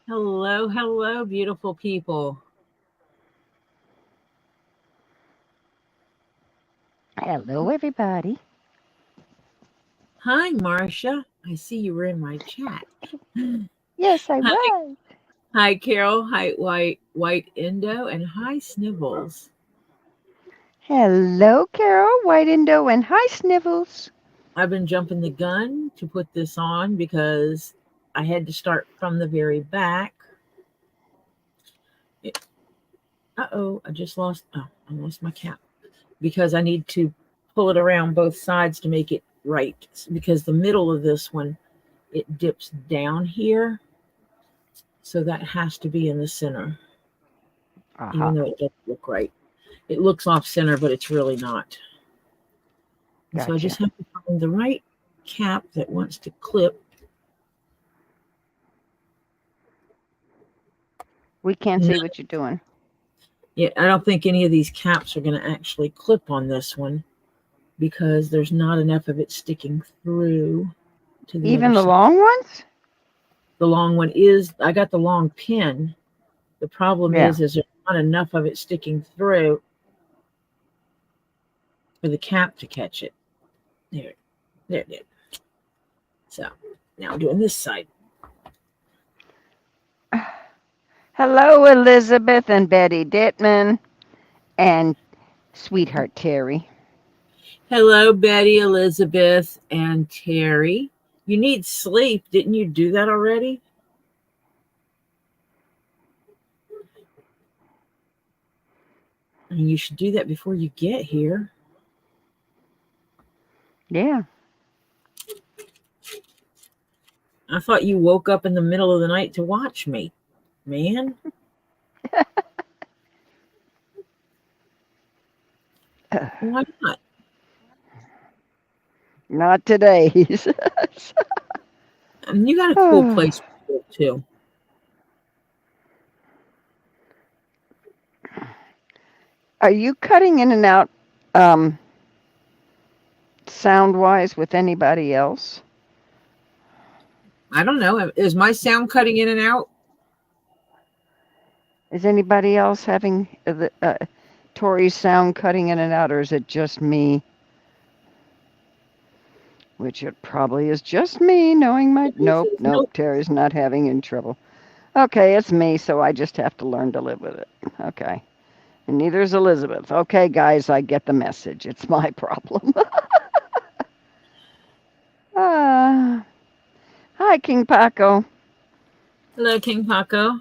Hello, hello, beautiful people. Hello, everybody. Hi, Marcia. I see you were in my chat. Yes, I Hi, was. hi, Carol. Hi, White Indo, and hi, Snivels. Hello, Carol, White Indo, and hi, Snivels. I've been jumping the gun to put this on because I had to start from the very back. Uh-oh, I just lost. Oh, I lost my cap because I need to pull it around both sides to make it right. Because the middle of this one, it dips down here. So that has to be in the center, Uh-huh. even though it doesn't look right. It looks off center, but it's really not. And so I Gotcha. just have to find the right cap that wants to clip. We can't No, see what you're doing. yeah, I don't think any of these caps are going to actually clip on this one because there's not enough of it sticking through to the other Even the side. long ones? The long one is, I got the long pin. The problem Yeah. is there's not enough of it sticking through for the cap to catch it. There it is. So now I'm doing this side. Hello, Elizabeth and Betty Dittman and sweetheart Terry. Hello, Betty, Elizabeth, and Terry. You need sleep. Didn't you do that already? And you should do that before you get here. Yeah. I thought you woke up in the middle of the night to watch me, man. Why not? Not today. I mean, you got a cool place to live too. Are you cutting in and out um, sound wise with anybody else? I don't know. Is my sound cutting in and out? Is anybody else having Tori's sound cutting in and out, or is it just me? Which it probably is just me knowing my. Nope, nope, Nope. Terry's not having any trouble. Okay, it's me, so I just have to learn to live with it. Okay. And neither is Elizabeth. Okay, guys, I get the message. It's my problem. uh, hi, King Paco. Hello, King Paco.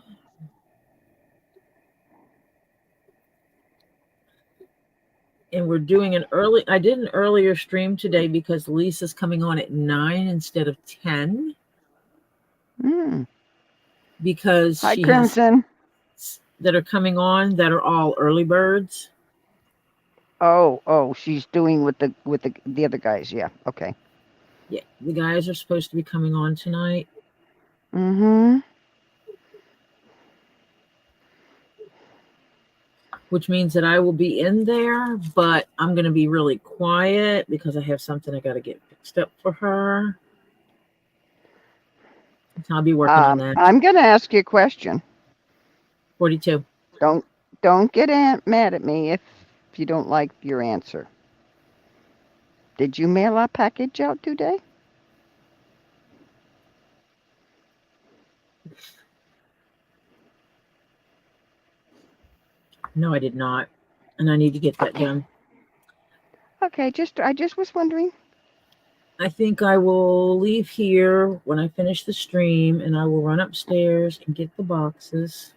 And we're doing an early. I did an earlier stream today because Lisa's coming on at 9 instead of 10 Mm. because Hi, she has Crimson. that are coming on that are all early birds. Oh, she's doing with the other guys. Yeah. Okay. Yeah, the guys are supposed to be coming on tonight. Mm-hmm. Which means that I will be in there, but I'm going to be really quiet because I have something I got to get fixed up for her. So I'll be working on that. I'm gonna ask you a question. 42. Don't don't get mad at me if you don't like your answer. Did you mail our package out today? No, I did not. And I need to get that Okay. done. Okay, I just was wondering. I think I will leave here when I finish the stream and I will run upstairs and get the boxes.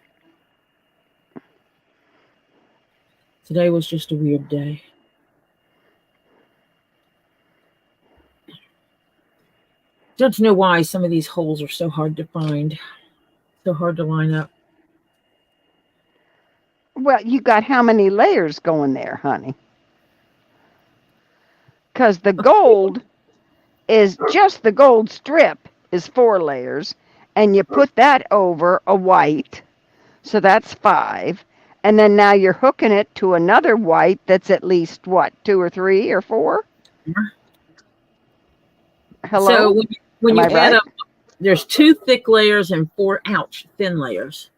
Today was just a weird day. Don't know why some of these holes are so hard to find, so hard to line up. Well, you got how many layers going there, honey? Because the gold is just the gold strip is 4 layers, and you put that over a white, so that's 5. And then now you're hooking it to another white that's at least what, 2 or 3 or 4? So Hello? when Am you I add right? up, There's 2 thick layers and 4, ouch, thin layers.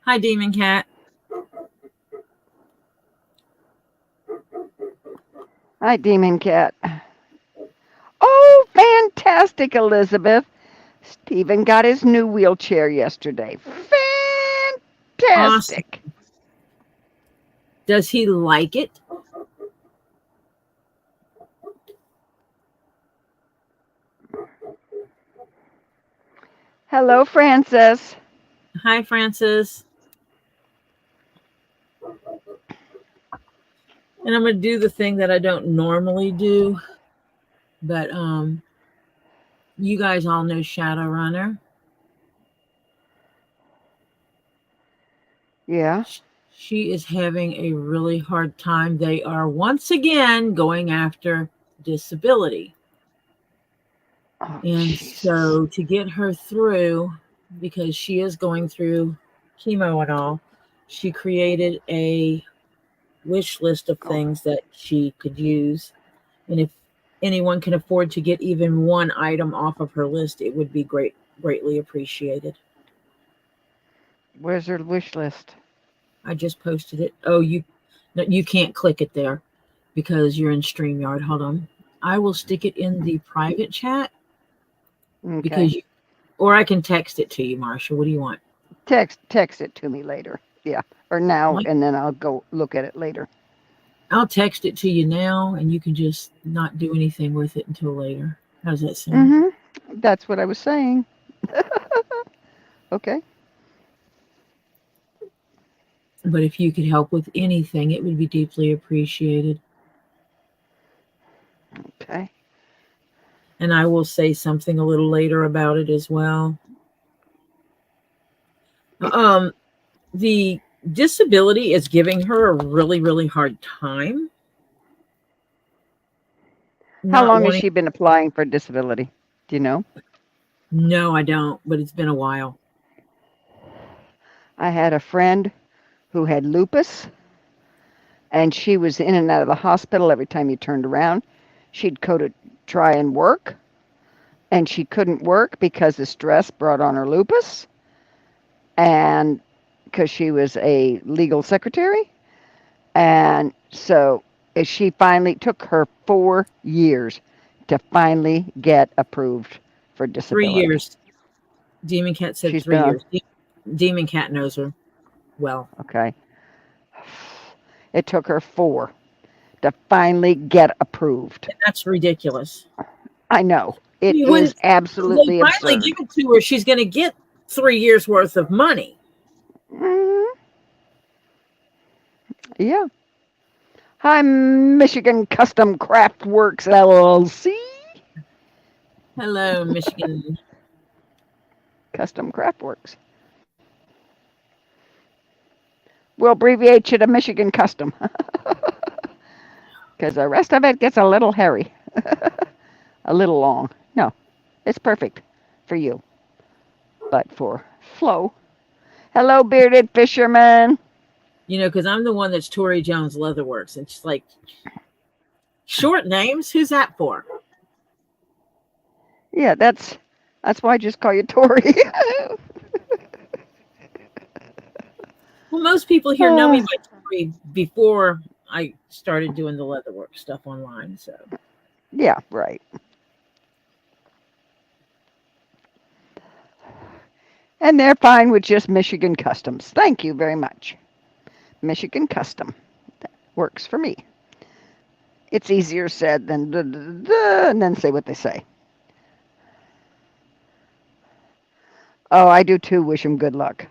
Hi, Demon Cat. Hi, Demon Cat. Oh, fantastic, Elizabeth. Stephen got his new wheelchair yesterday. Awesome. Fantastic. Does he like it? Hello, Francis. Hi, Francis. And I'm going to do the thing that I don't normally do. But you guys all know Shadowrunner. Yeah. She is having a really hard time. They are once again going after disability. Oh, And Jesus. so to get her through, because she is going through chemo and all, she created a wish list of things that she could use. And if anyone can afford to get even one item off of her list, it would be greatly appreciated. Where's her wish list? I just posted it. Oh, you can't click it there because you're in StreamYard. Hold on. I will stick it in the private chat Okay. because or I can text it to you, Marsha. What do you want? Text it to me later. Yeah. Or now, and then I'll go look at it later. I'll text it to you now, and you can just not do anything with it until later. How's that sound? Mm-hmm. That's what I was saying. Okay. But if you could help with anything, it would be deeply appreciated. Okay. And I will say something a little later about it as well. The disability is giving her a really, really hard time. How long has she been applying for disability? Do you know? No, I don't, but it's been a while. I had a friend who had lupus, and she was in and out of the hospital every time you turned around. She'd go to try and work, and she couldn't work because the stress brought on her lupus, and because she was a legal secretary. And so she finally took her 4 years to finally get approved for 3 disability. years. Demon Cat said She's 3 been years. Demon Cat knows her well. Okay. It took her 4 to finally get approved. And that's ridiculous. I know. It When is absolutely they finally absurd. give it to her, she's going to get 3 years worth of money. Mm-hmm. Yeah. Hi, Michigan Custom Craft Works LLC. Hello, Michigan. Custom Craft Works. We'll abbreviate you to Michigan Custom. Because the rest of it gets a little hairy. A little long. No, it's perfect for you. But for Flo. Hello, bearded fisherman. You know, because I'm the one that's ToriJones Leatherworks. And she's like, short names? Who's that for? Yeah, that's why I just call you Tori. Well, most people here know me by Tori before I started doing the leatherwork stuff online. So yeah, right. And they're fine with just Michigan Customs. Thank you very much. Michigan Custom. That works for me. It's easier said than and then say what they say. Oh, I do too. Wish him good luck.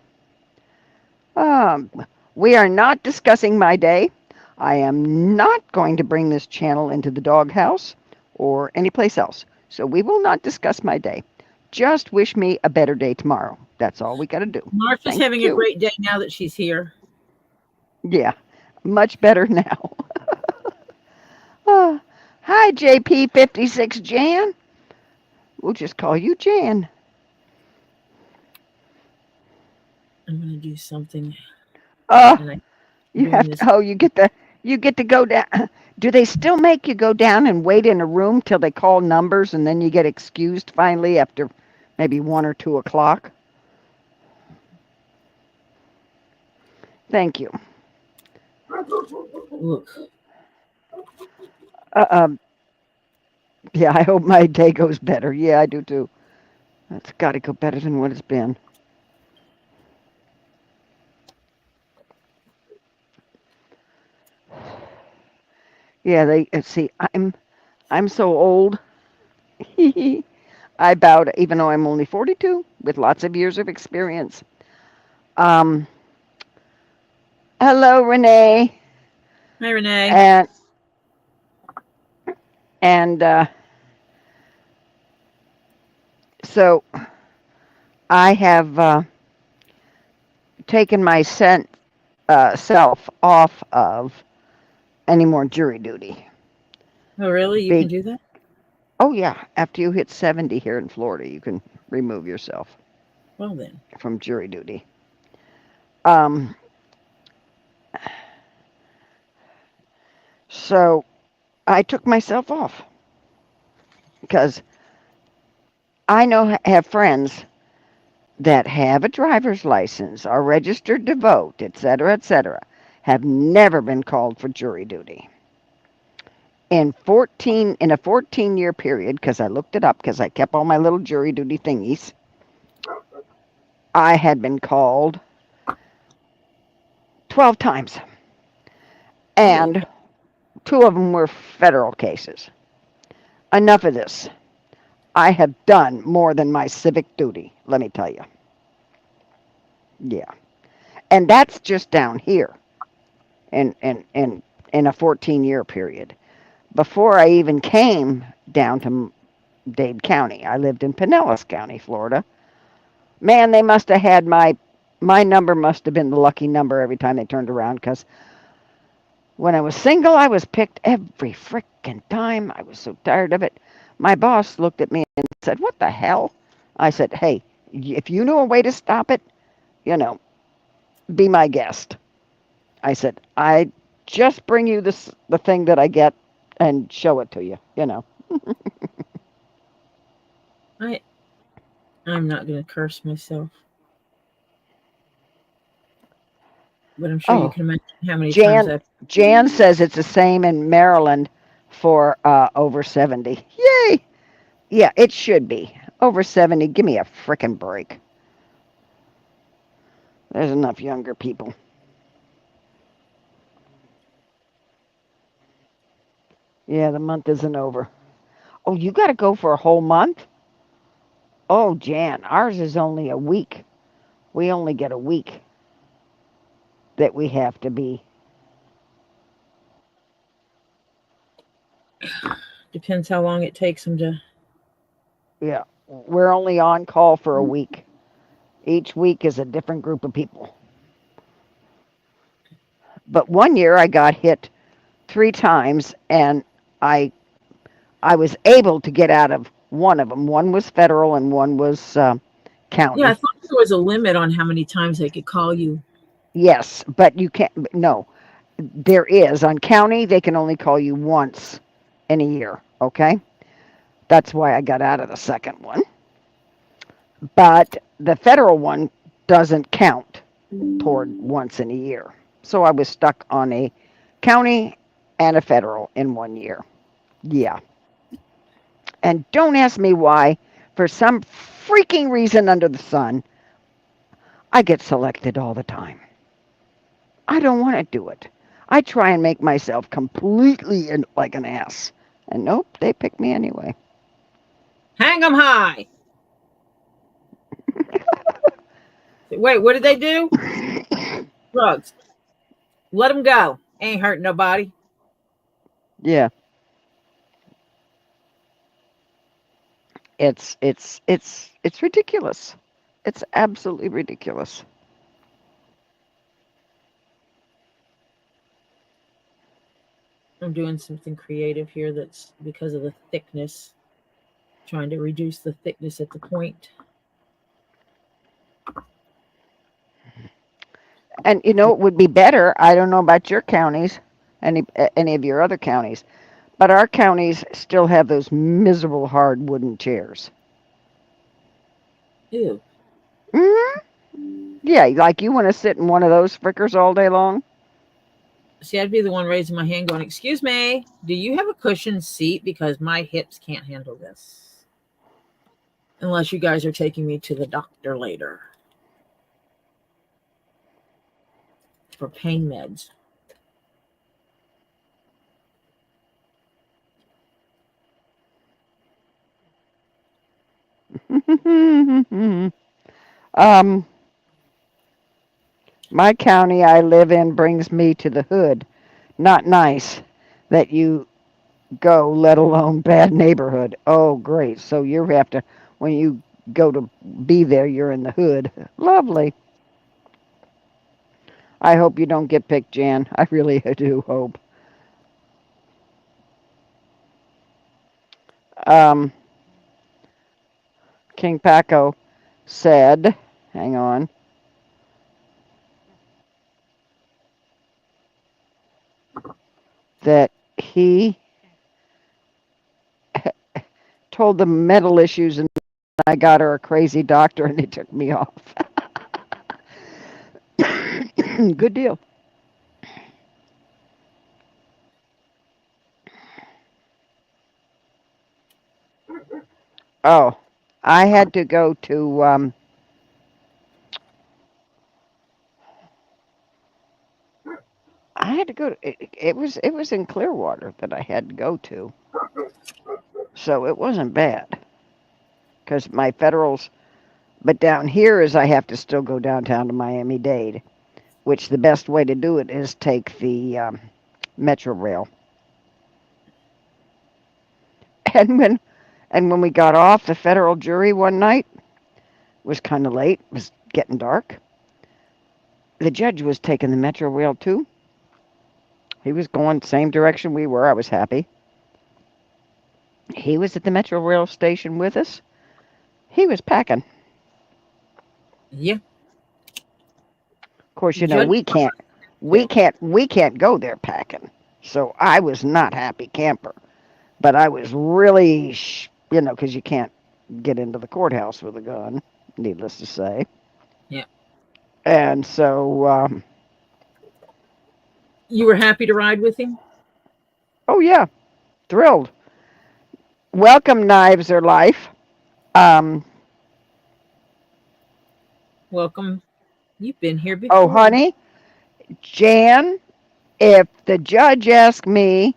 We are not discussing my day. I am not going to bring this channel into the doghouse or anyplace else. So we will not discuss my day. Just wish me a better day tomorrow. That's all we got to do. Marsha's having a great day now that she's here. Yeah, much better now. Hi, JP56 Jan. We'll just call you Jan. I'm going to do something. You have to, you You get to go down. Do they still make you go down and wait in a room till they call numbers and then you get excused finally after maybe 1 or 2 o'clock? Thank you. Look, Uh, yeah, I hope my day goes better. Yeah, I do too. It's got to go better than what it's been. Yeah, they see. I'm so old. I bowed, even though I'm only 42, with lots of years of experience. Um, hello, Renee, hi Renee. and and so I have taken my self off of any more jury duty. Oh, really? You can Big. do that? Oh yeah, after you hit 70 here in Florida, you can remove yourself Well then. from jury duty. Um, so I took myself off because I have friends that have a driver's license, are registered to vote, etc., have never been called for jury duty. In a 14-year period, because I looked it up because I kept all my little jury duty thingies, I had been called 12 times, Holy and cow. 2 of them were federal cases. Enough of this. I have done more than my civic duty, let me tell you. Yeah. And that's just down here in a 14-year period. Before I even came down to Dade County, I lived in Pinellas County, Florida. Man, they must have had my number must have been the lucky number every time they turned around, because when I was single, I was picked every frickin' time. I was so tired of it. My boss looked at me and said, "What the hell?" I said, "Hey, if you know a way to stop it, you know, be my guest." I said, "I just bring you the thing that I get and show it to you, you know." I I'm not gonna curse myself, but I'm sure you Oh, can imagine how many times Jan I've Jan says it's the same in Maryland for over 70. Yay! Yeah, it should be. Over 70, give me a frickin' break. There's enough younger people. Yeah, the month isn't over. Oh, you got to go for a whole month? Oh, Jan, ours is only a week. We only get a week that we have to be. depends how long it takes them to. Yeah, we're only on call for a week. Each week is a different group of people. But one year I got hit 3 times, and I I was able to get out of one of them. One was federal and one was Yeah, I county. thought there was a limit on how many times they could call you. Yes, but you can't. No, there is. On county, they can only call you once in a year. Okay, that's why I got out of the second one. But the federal one doesn't count toward once in a year. So I was stuck on a county and a federal in one year. Yeah. And don't ask me why. For some freaking reason under the sun, I get selected all the time. I don't want to do it. I try and make myself completely like an ass. And nope, they pick me anyway. Hang them high. Wait, what did they do? Drugs. Let them go. Ain't hurting nobody. Yeah, it's ridiculous. It's absolutely ridiculous. I'm doing something creative here that's because of the thickness, trying to reduce the thickness at the point. And you know it would be better. I don't know about your counties any of your other counties. But our counties still have those miserable hard wooden chairs. Ew. Hmm. Yeah, like you want to sit in one of those frickers all day long? See, I'd be the one raising my hand going, "Excuse me, do you have a cushioned seat? Because my hips can't handle this. Unless you guys are taking me to the doctor later for pain meds." um, my county I live in brings me to the hood. Not nice that you go, let alone bad neighborhood. Oh, great. So you have to, when you go to be there, you're in the hood. Lovely. I hope you don't get picked, Jan. I really do hope. Um, King Paco said, hang on, that he told them mental issues and I got her a crazy doctor and they took me off. Good deal. Oh, I had to go to I had to go to it was in Clearwater that I had to go to. So it wasn't bad because my federals, but down here is I have to still go downtown to Miami-Dade, which the best way to do it is take the Metro Rail. And when we got off the federal jury one night, it was kind of late, it was getting dark. The judge was taking the Metro Rail too. He was going the same direction we were. I was happy. He was at the Metro Rail station with us. He was packing. Yeah. Of course, Judge. we can't go there packing. So I was not happy camper, but I was really, because you can't get into the courthouse with a gun, needless to say. Yeah. And so, You were happy to ride with him? oh yeah, thrilled. Welcome, Knives or Life. Um, Welcome. You've been here oh, before. honey, Jan, if the judge asked me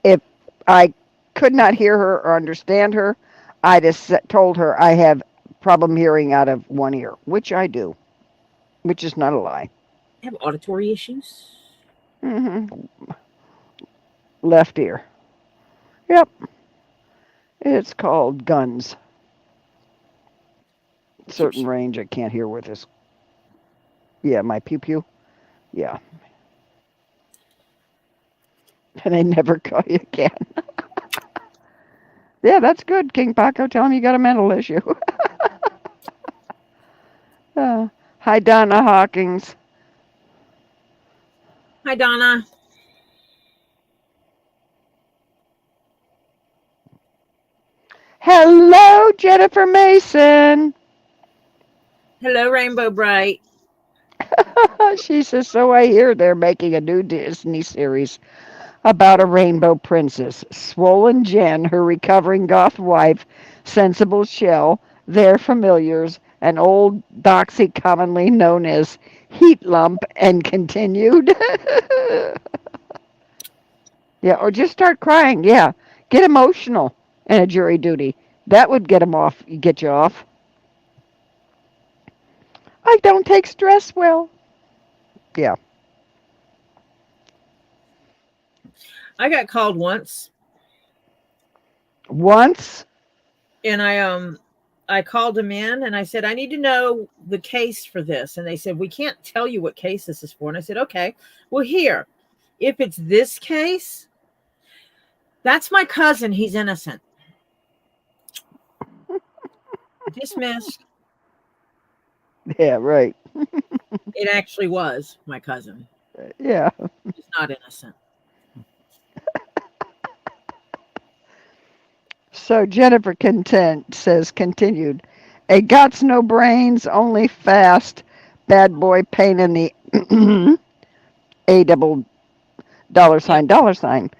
if I could not hear her or understand her, I just told her I have problem hearing out of one ear, which I do, which is not a lie. Have auditory issues? Hmm. Left ear. Yep. It's called guns. Pew, Certain pew. range I can't hear with this. Yeah, my pew pew. Yeah. And they never call you again. Yeah, that's good, King Paco. Tell him you got a mental issue. Hi, Donna Hawkins. Hi, Donna. Hello, Jennifer Mason. Hello, Rainbow Bright. She says, so I hear they're making a new Disney series about a rainbow princess. Swollen Jen, her recovering goth wife, sensible Shell, their familiars, and old Doxy, commonly known as Heat Lump, and continued. Yeah, or just start crying. Yeah, get emotional in a jury duty. That would get them off. Get you off. I don't take stress well. Yeah. I got called once, Once. and I called them in and I said, I need to know the case for this. And they said, we can't tell you what case this is for. And I said, okay, well, here, if it's this case, that's my cousin. He's innocent. Dismissed. Yeah, right. It actually was my cousin. Yeah. He's not innocent. So Jennifer Content says, continued, a gots no brains, only fast, bad boy pain in the a double Yep. dollar sign,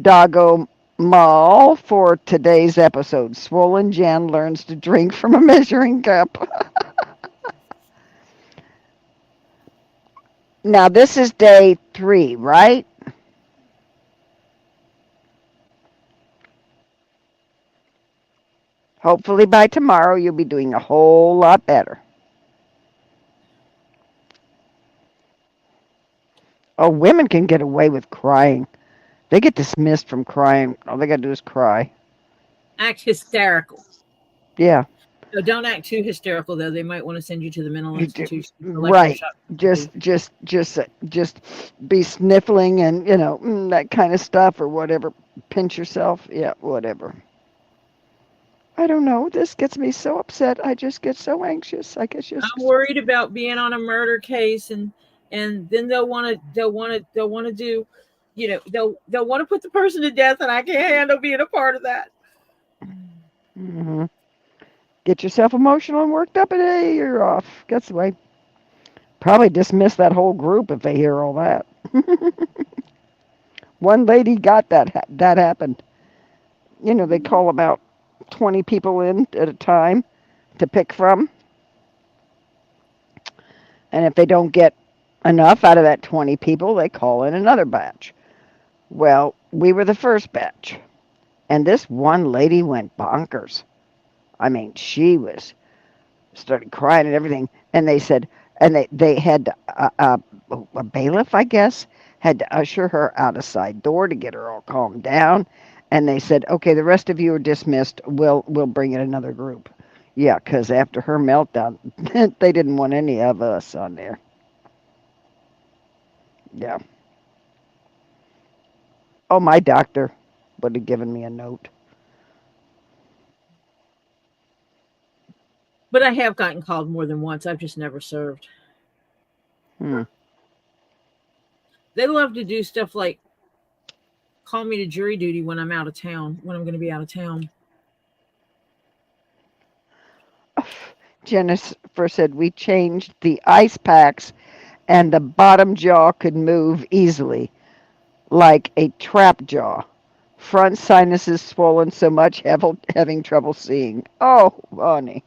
doggo mall for today's episode. Swollen Jen learns to drink from a measuring cup. Now this is day 3, right? Hopefully by tomorrow you'll be doing a whole lot better. Oh, women can get away with crying. They get dismissed from crying. All they got to do is cry. Act hysterical. Yeah. No, don't act too hysterical though. They might want to send you to the mental institution, Right. electroshock Just, therapy. just, just be sniffling and that kind of stuff or whatever. Pinch yourself. Yeah, whatever. I don't know. This gets me so upset. I just get so anxious. I guess I'm just. worried about being on a murder case, and then they'll want to do, they'll want to put the person to death, and I can't handle being a part of that. Hmm. Get yourself emotional and worked up, and hey, you're off. Gets away. Probably dismiss that whole group if they hear all that. One lady got that happened. They call about 20 people in at a time to pick from. And if they don't get enough out of that 20 people, they call in another batch. Well, we were the first batch. And this one lady went bonkers. I mean, she started crying and everything. And they said, and they had a bailiff, I guess, had to usher her out a side door to get her all calmed down. And they said, okay, the rest of you are dismissed. We'll bring in another group. Yeah, because after her meltdown, they didn't want any of us on there. Yeah. Oh, my doctor would have given me a note. But I have gotten called more than once. I've just never served. Hmm. They love to do stuff like call me to jury duty when I'm out of town, when I'm going to be out of town. Jennifer said we changed the ice packs and the bottom jaw could move easily, like a trap jaw. Front sinuses swollen so much, having trouble seeing. Oh, honey.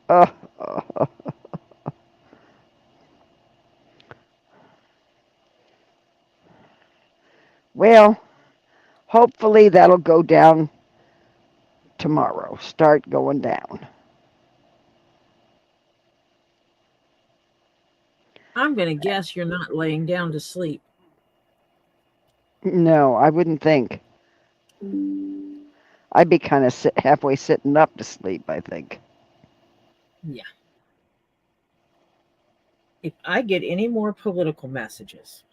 Uh, uh, well, hopefully that'll go down tomorrow. Start going down. I'm going to guess you're not laying down to sleep. No, I wouldn't think. I'd be kind of halfway sitting up to sleep, I think. Yeah. If I get any more political messages,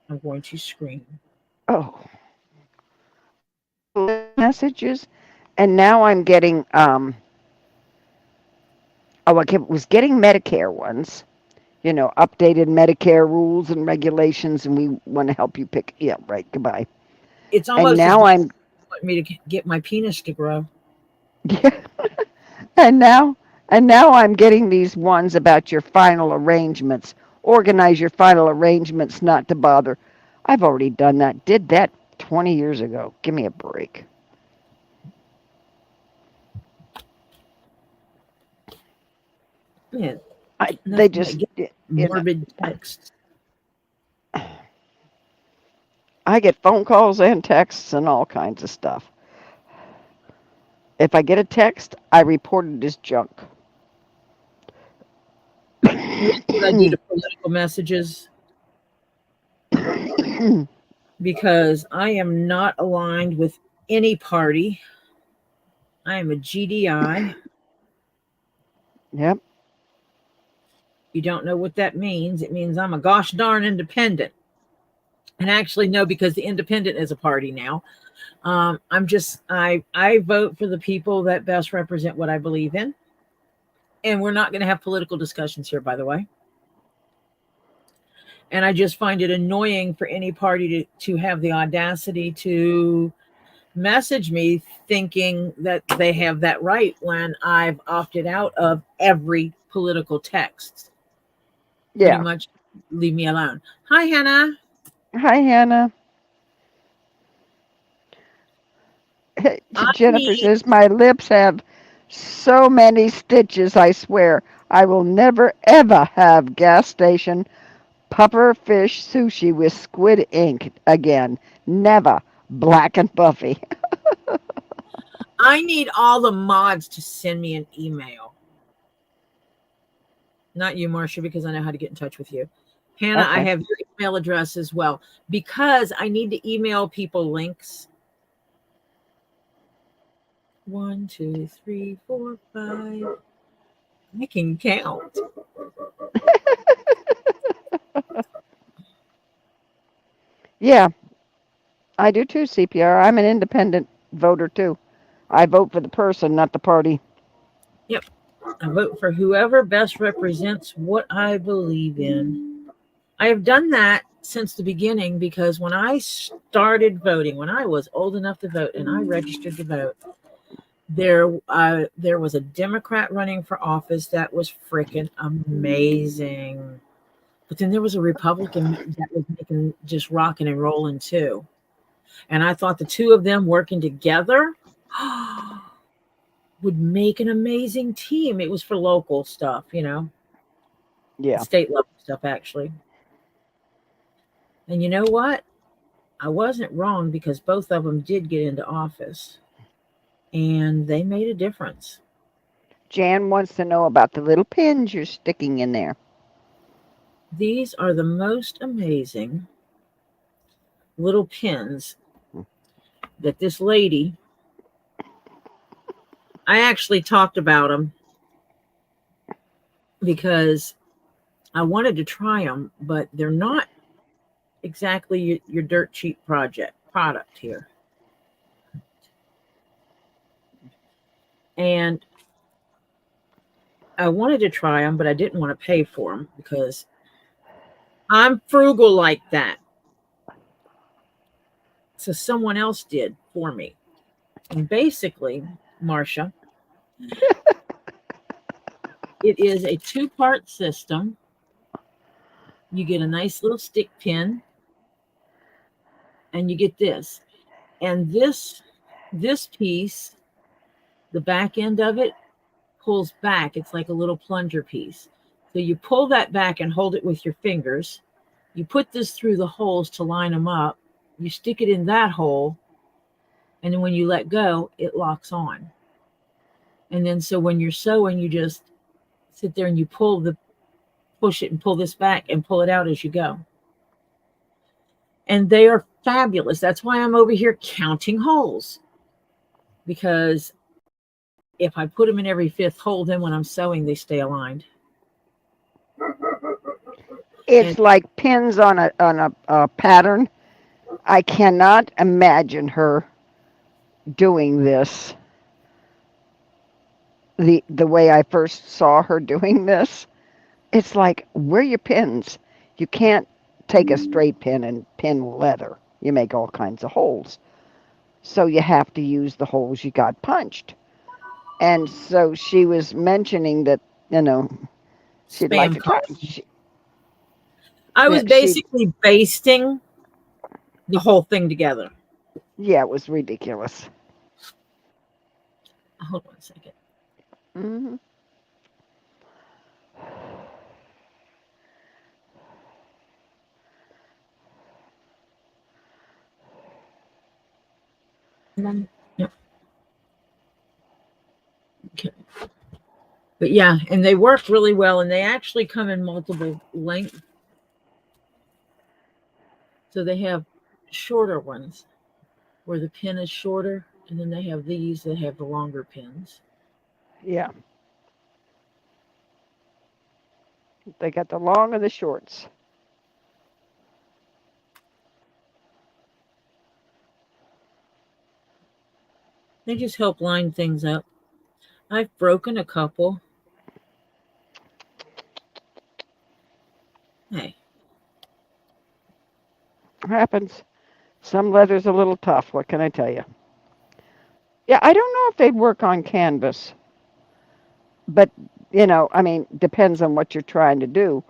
I'm going to scream. Oh, messages. And now I'm getting, oh, I was getting Medicare ones, updated Medicare rules and regulations, and we want to help you pick. Yeah, right. Goodbye. It's And almost as now bad I'm, as want me to get my penis to grow. yeah, and now, and now I'm getting these ones about your final arrangements. Organize your final arrangements, not to bother. I've already done that. Did that 20 years ago. Give me a break. Yeah, They nothing just, but get morbid texts. I get phone calls and texts and all kinds of stuff. If I get a text, I report it as junk. Well, that's what I do to political messages because I am not aligned with any party. I am a GDI. Yep. You don't know what that means. It means I'm a gosh darn independent. And actually, no, because the independent is a party now. I vote for the people that best represent what I believe in. And we're not going to have political discussions here, by the way. And I just find it annoying for any party to have the audacity to message me thinking that they have that right when I've opted out of every political text. Pretty Yeah. much leave me alone. Hi, Hannah. Hi, Hannah. I Jennifer need, says, my lips have so many stitches, I swear. I will never, ever have gas station puffer fish sushi with squid ink again. Never. Black and Buffy. I need all the mods to send me an email. Not you, Marcia, because I know how to get in touch with you. Hannah, I Okay. have your email address as well because I need to email people links. 1, 2, 3, 4, 5. I can count. Yeah, I do too, CPR. I'm an independent voter too. I vote for the person, not the party. Yep. I vote for whoever best represents what I believe in. I have done that since the beginning because when I started voting, when I was old enough to vote and I registered to vote, there was a Democrat running for office that was freaking amazing. But then there was a Republican that was making just rocking and rolling too. And I thought the two of them working together would make an amazing team. It was for local stuff, Yeah. state level stuff actually. And you know what? I wasn't wrong because both of them did get into office and they made a difference. Jan wants to know about the little pins you're sticking in there. These are the most amazing little pins that this lady, I actually talked about them because I wanted to try them, but they're not exactly your dirt cheap product here. And I wanted to try them, but I didn't want to pay for them because I'm frugal like that. So someone else did for me. And basically, Marcia, it is a two-part system. You get a nice little stick pin, and you get this. And this piece, the back end of it, pulls back. It's like a little plunger piece. So you pull that back and hold it with your fingers. You put this through the holes to line them up. You stick it in that hole, and then when you let go, it locks on. And then so when you're sewing, you just sit there and you push it and pull this back and pull it out as you go. And they are fabulous. That's why I'm over here counting holes. Because if I put them in every fifth hole, then when I'm sewing, they stay aligned. And It's like pins on a pattern. I cannot imagine her doing this the way I first saw her doing this. It's like, where are your pins? You can't take a straight pin and pin leather. You make all kinds of holes. So you have to use the holes you got punched. And so she was mentioning that, you know, she'd like spam to try. calls. I was She basically basting the whole thing together. Yeah, it was ridiculous. Hold on a second. Hmm. Yep. Okay. But yeah, and they work really well, and they actually come in multiple lengths. So they have shorter ones where the pin is shorter, and then they have these that have the longer pins. Yeah, they got the long and the shorts. They just help line things up. I've broken a couple, Hey, Happens. Some leather's a little tough. What can I tell you? Yeah, I don't know if they'd work on canvas, but I mean, depends on what you're trying to do.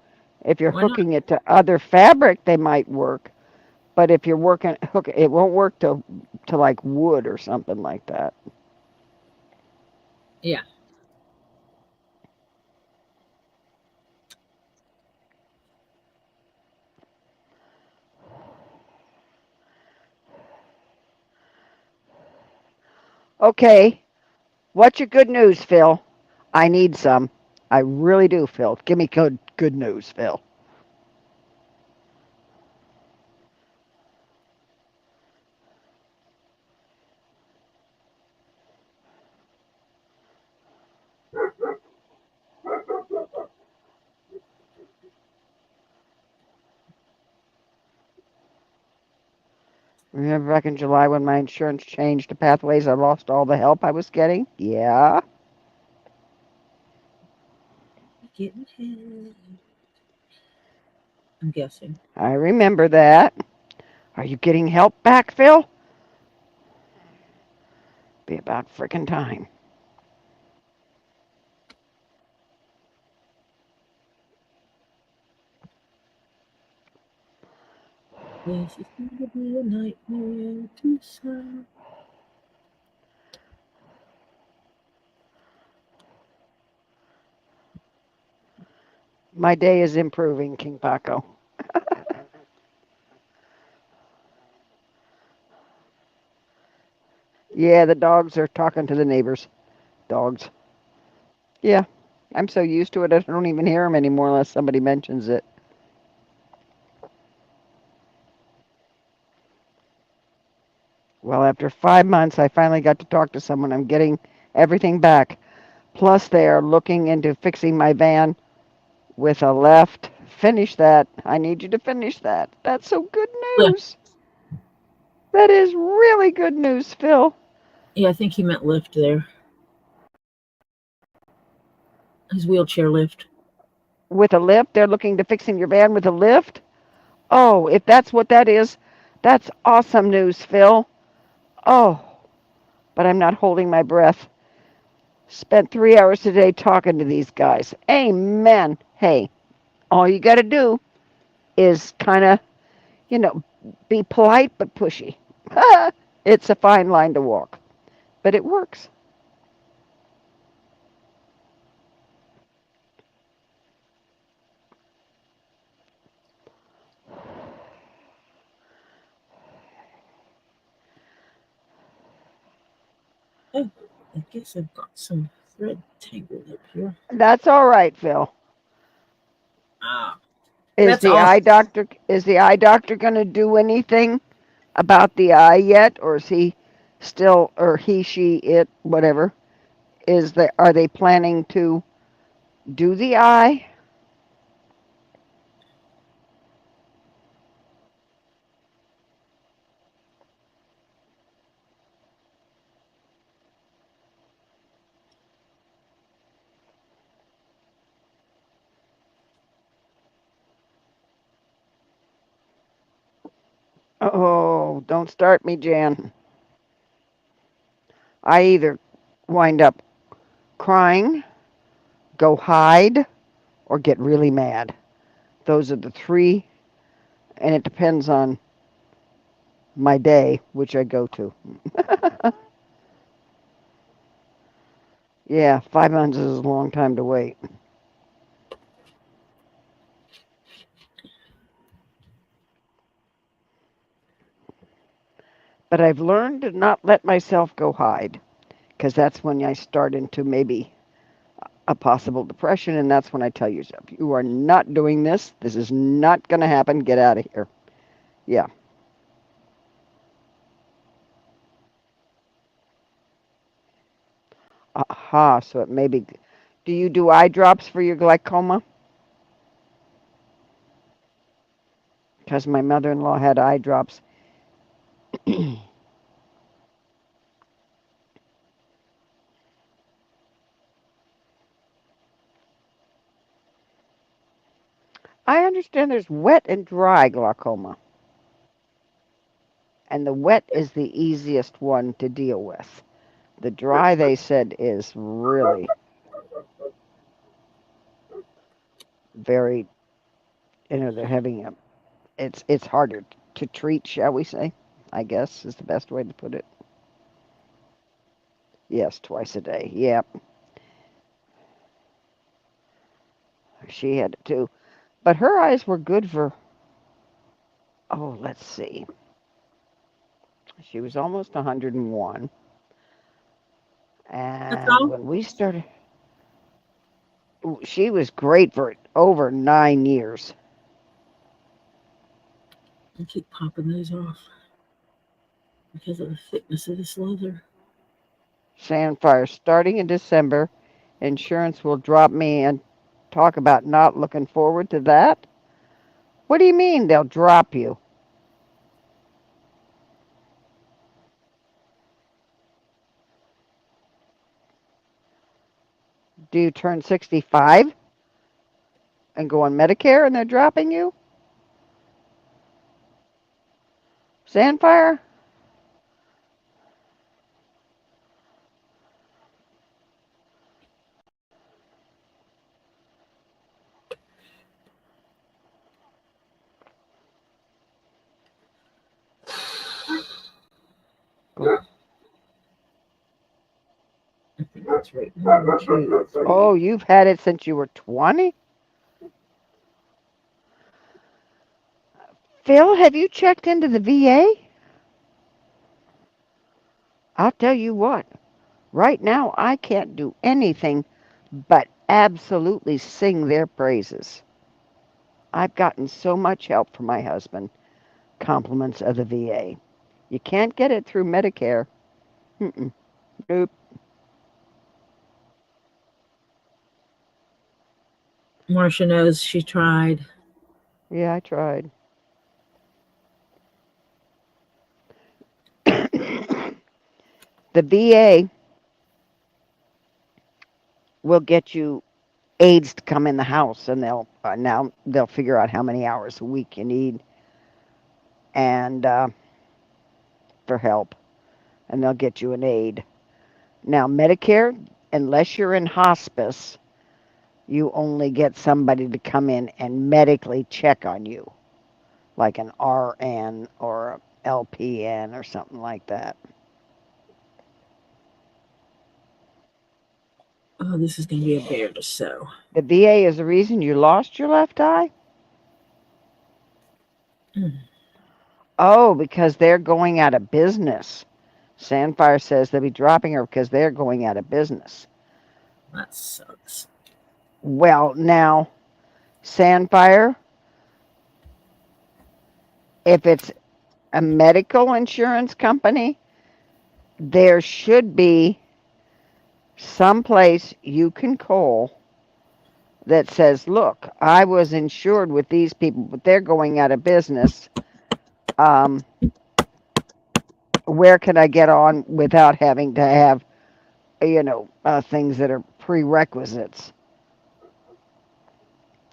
If you're why not? hooking it to other fabric, they might work. But if you're it won't work to like wood or something like that. Yeah. Okay, what's your good news, Phil? I need some. I really do, Phil. Give me good news, Phil. Remember back in July when my insurance changed to pathways, I lost all the help I was getting? Yeah. Getting ahead. I'm guessing. I remember that. Are you getting help back, Phil? Be about frickin' time. This is going to be a nightmare to solve. My day is improving, King Paco. Yeah, the dogs are talking to the neighbors. Dogs. Yeah, I'm so used to it, I don't even hear them anymore unless somebody mentions it. Well, after 5 months, I finally got to talk to someone. I'm getting everything back. Plus, they are looking into fixing my van with a left. Finish that. I need you to finish that. That's so good Lift. news. That is really good news, Phil. Yeah, I think he meant lift there. His wheelchair lift. With a lift? They're looking to fixing your van with a lift? Oh, if that's what that is, that's awesome news, Phil. Oh, but I'm not holding my breath. Spent 3 hours today talking to these guys. Amen. Hey, all you got to do is kind of, you know, be polite but pushy. It's a fine line to walk, but it works. Oh, I guess I've got some thread tangled up here. That's all right, Phil. Ah, Is that's the awesome. eye doctor going to do anything about the eye yet, or is he still, or he, she, it, whatever? Are they planning to do the eye? Oh, don't start me, Jan. I either wind up crying, go hide, or get really mad. Those are the three, and it depends on my day, which I go to. Yeah, 5 months is a long time to wait. But I've learned to not let myself go hide, because that's when I start into maybe a possible depression, and that's when I tell yourself, you are not doing this. This is not going to happen. Get out of here. Yeah. Aha. So it may be. Do you do eye drops for your glaucoma? Because my mother-in-law had eye drops. I understand there's wet and dry glaucoma. And the wet is the easiest one to deal with. The dry, they said, is really very, they're having a, it's harder to treat, shall we say? I guess is the best way to put it. Yes, twice a day. Yep, she had it too. But her eyes were good for, oh, let's see. She was almost 101. That's And all. when we started, she was great for over 9 years. I keep popping those off because of the thickness of this leather. Sandfire starting in December. Insurance will drop me and talk about not looking forward to that. What do you mean they'll drop you? Do you turn 65 and go on Medicare and they're dropping you? Sandfire? I think that's right. 1, 2, 3. Oh, you've had it since you were 20? Phil, have you checked into the VA? I'll tell you what, right now I can't do anything but absolutely sing their praises. I've gotten so much help from my husband. Compliments of the VA. You can't get it through Medicare. Mm-mm. Nope. Marcia knows she tried. Yeah, I tried. The VA will get you aides to come in the house, and they'll figure out how many hours a week you need, and for help, and they'll get you an aide. Now Medicare, unless you're in hospice, you only get somebody to come in and medically check on you, like an RN or a LPN or something like that. Oh, this is going to be a bear to sew. The VA is the reason you lost your left eye? Mm, Oh, because they're going out of business. Sandfire says they'll be dropping her because they're going out of business. that sucks. Well, now, Sandfire, if it's a medical insurance company, there should be some place you can call that says, look, I was insured with these people, but they're going out of business. Um, where can I get on without having to have, things that are prerequisites?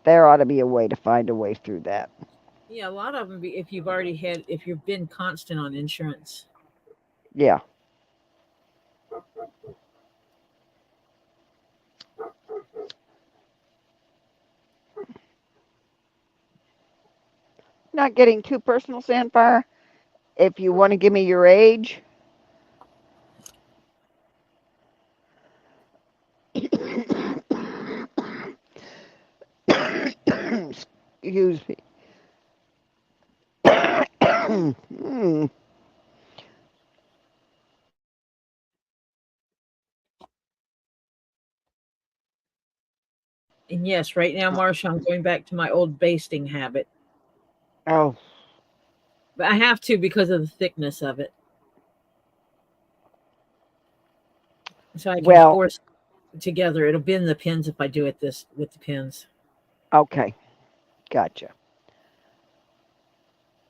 There ought to be a way to find a way through that. Yeah, a lot of them, if you've already had, if you've been constant on insurance. Yeah. Not getting too personal, Sandfire. If you want to give me your age, excuse me. Hmm. And yes, right now, Marcia, I'm going back to my old basting habit. Oh, But I have to because of the thickness of it. So I can well, force it together. It'll bend the pins if I do it this with the pins. okay. Gotcha.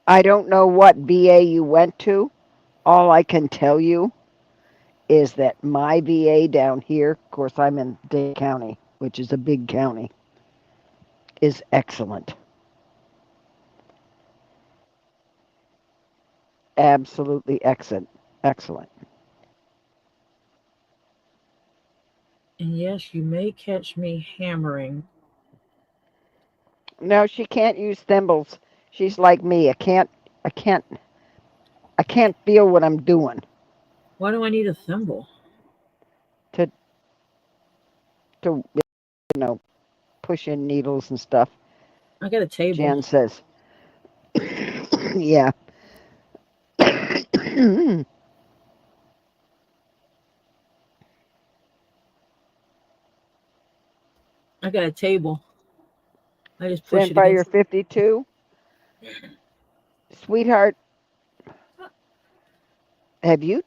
I don't know what VA you went to. All I can tell you is that my VA down here, of course, I'm in Dade County, which is a big county, is excellent. absolutely excellent. Excellent. And yes, you may catch me hammering. No, she can't use thimbles. She's like me. I can't I can't feel what I'm doing Why do I need a thimble? to you know push in needles and stuff. I got a table. Jan says, "Yeah." I got a table. I just push Stand it by your against. 52, sweetheart. Have you?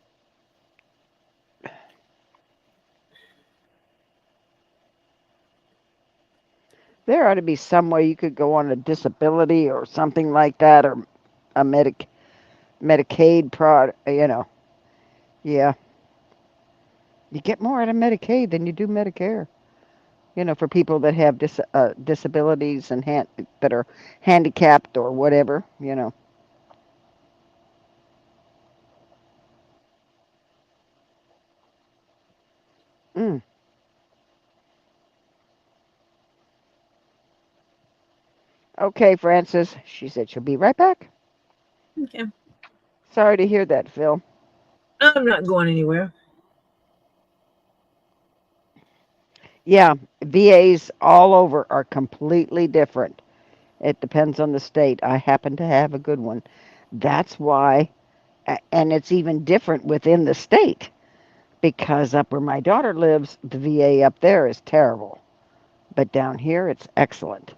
There ought to be some way you could go on a disability or something like that, or a Medicaid prod. Yeah, you get more out of Medicaid than you do Medicare. For people that have disabilities and that are handicapped or whatever. Mm. Okay, Frances. She said she'll be right back. Okay. Sorry to hear that, Phil. I'm not going anywhere. Yeah, VAs all over are completely different. It depends on the state. I happen to have a good one. That's why, and it's even different within the state because up where my daughter lives, the VA up there is terrible. But down here, it's excellent.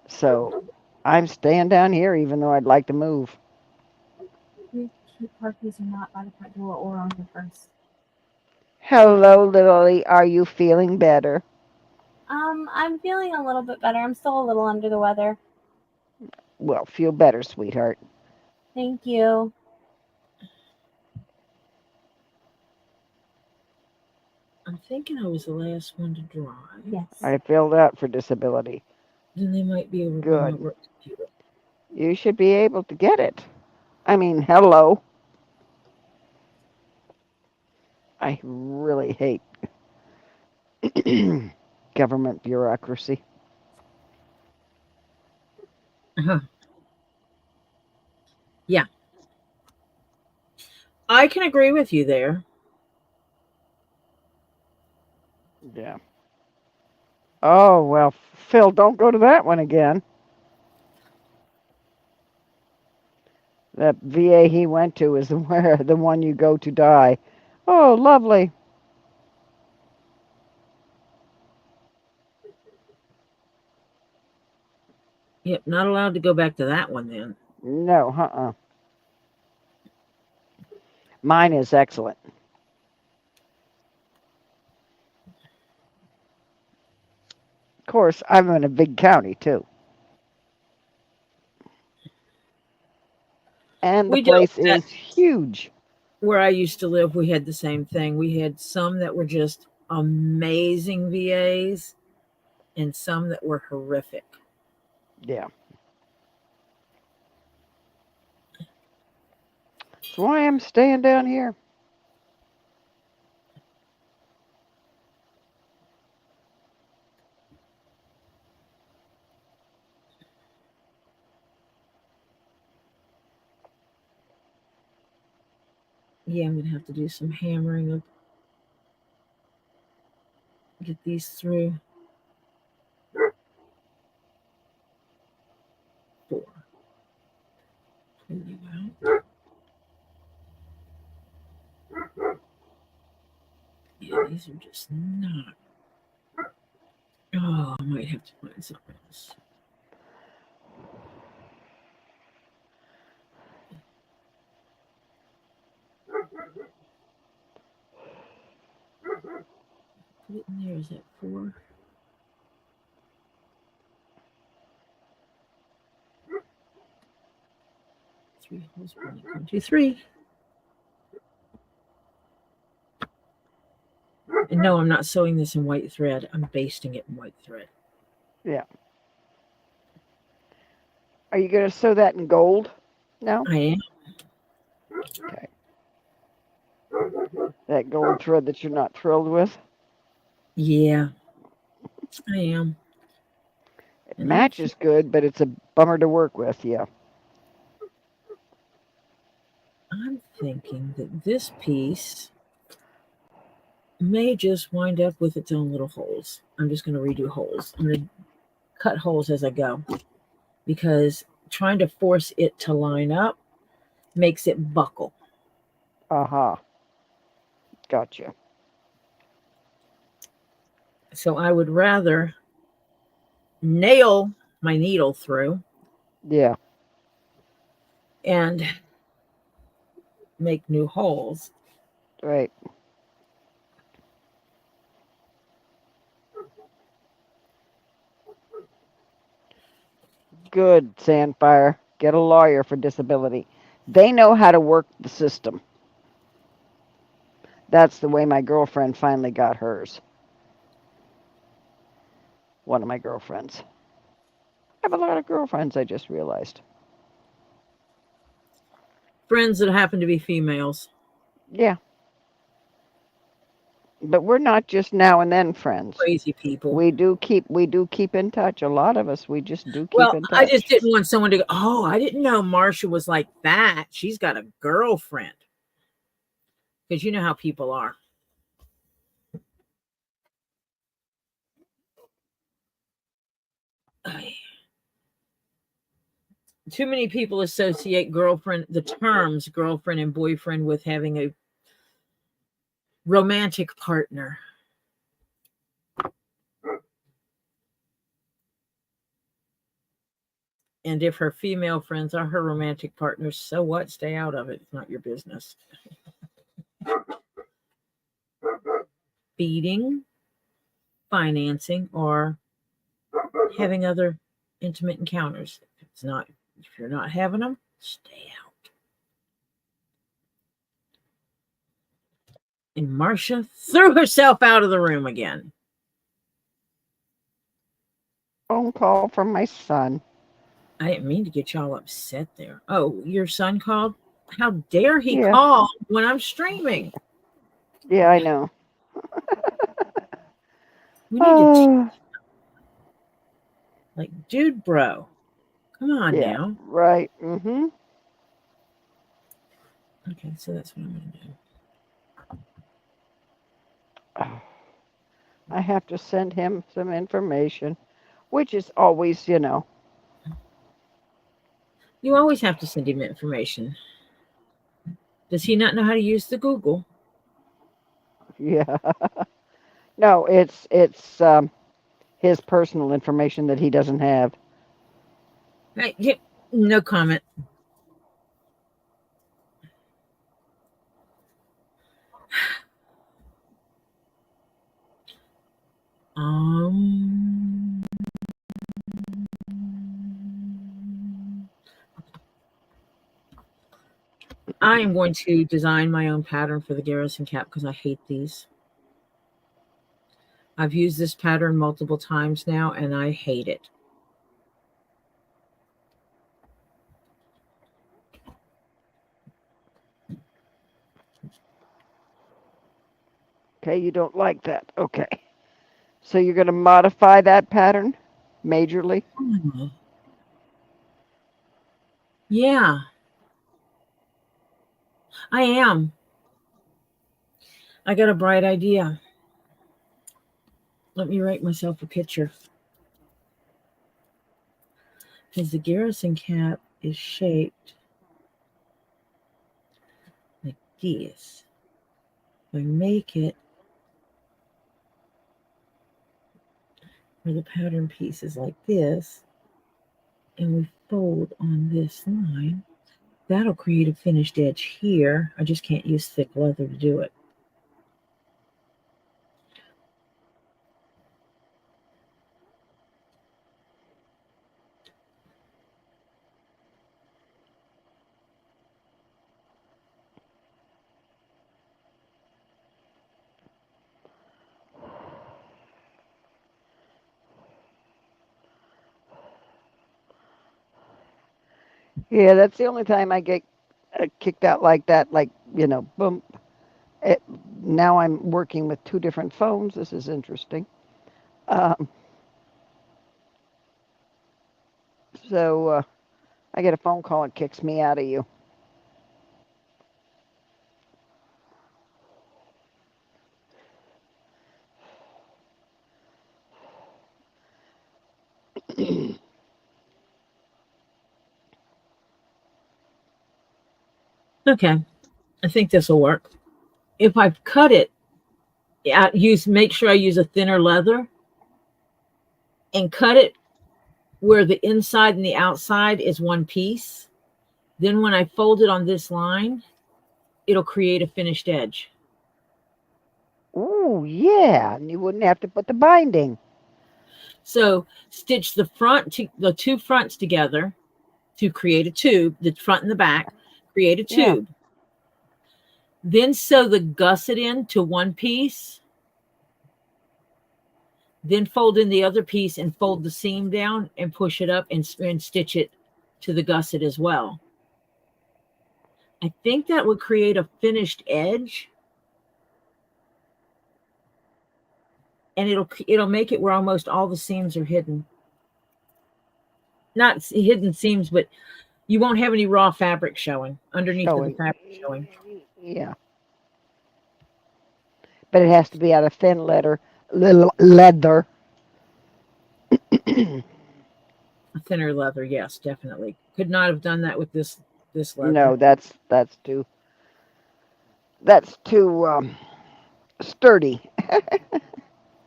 So I'm staying down here even though I'd like to move. You keep car keys are not by the front door or on your purse. Hello, Lily. Are you feeling better? I'm feeling a little bit better. I'm still a little under the weather. Well, feel better, sweetheart. Thank you. I'm thinking I was the last one to drive. Yes. I filled out for disability. Then they might be over by my Good. work computer. You should be able to get it. I mean, hello. I really hate government bureaucracy. Uh-huh. Yeah, I can agree with you there. Yeah. Oh, well, Phil, don't go to that one again. That VA he went to is where the one you go to die. Oh, lovely. Yep, not allowed to go back to that one then. No, Mine is excellent. Of course, I'm in a big county too. And the We don't. place is huge. Where I used to live, we had the same thing. We had some that were just amazing VAs and some that were horrific. Yeah. That's why I'm staying down here. Yeah, I'm gonna have to do some hammering of get these through. Four. Pull you out. Yeah, these are just not. Oh, I might have to find something else. Put it in there. Is that four? Three holes. 1, 2, 3. And no, I'm not sewing this in white thread. I'm basting it in white thread. Yeah. Are you going to sew that in gold? No? I am. Okay. That gold thread that you're not thrilled with. Yeah, I am. It And I'm matches good, but it's a bummer to work with. Yeah. I'm thinking that this piece may just wind up with its own little holes. I'm just going to redo holes. I'm going to cut holes as I go because trying to force it to line up makes it buckle. Uh-huh. Gotcha. So I would rather nail my needle through Yeah. and make new holes. Right. Good, Sandfire. Get a lawyer for disability. They know how to work the system. That's the way my girlfriend finally got hers. One of my girlfriends. I have a lot of girlfriends, I just realized. Friends that happen to be females. Yeah. But we're not just now and then friends. Crazy people. We do keep in touch. A lot of us, we just do keep Well, in I just touch. didn't want someone to go, oh, I didn't know Marsha was like that. She's got a girlfriend. Because you know how people are. Too many people associate the terms girlfriend and boyfriend with having a romantic partner. And if her female friends are her romantic partners, so what? Stay out of it. It's not your business. Feeding, financing, or having other intimate encounters. If you're not having them, stay out. And Marcia threw herself out of the room again. Phone call from my son. I didn't mean to get y'all upset there. Oh, your son called? How dare he Yeah. call when I'm streaming? Yeah, I know. We need to like, dude, bro. Come on yeah, now. right. Mm-hmm. Okay, so that's what I'm gonna do. I have to send him some information, which is always, You always have to send him information. Does he not know how to use the Google? yeah. No, it's his personal information that he doesn't have. No comment. Um, I am going to design my own pattern for the Garrison Cap because I hate these. I've used this pattern multiple times now and I hate it. Okay, you don't like that. Okay. So you're going to modify that pattern majorly? Oh, yeah, I am. I got a bright idea. Let me write myself a picture. Because the Garrison Cap is shaped like this. If I make it where the pattern piece is like this, and we fold on this line, that'll create a finished edge here. I just can't use thick leather to do it. Yeah, that's the only time I get kicked out like that, like, boom. It, now I'm working with two different phones. This is interesting. Um, so I get a phone call, it kicks me out of you. Okay, I think this will work. If I cut it, make sure I use a thinner leather and cut it where the inside and the outside is one piece. Then when I fold it on this line, it'll create a finished edge. Ooh, yeah, and you wouldn't have to put the binding. So stitch the two fronts together to create a tube, the front and the back, create a Yeah. tube. Then sew the gusset into one piece. Then fold in the other piece and fold the seam down and push it up and stitch it to the gusset as well. I think that would create a finished edge. And it'll make it where almost all the seams are hidden. Not hidden seams, but you won't have any raw fabric showing underneath of the fabric showing. Yeah. But it has to be out of thin leather. Leather. A thinner leather, yes, definitely. Could not have done that with this leather. No, that's too sturdy.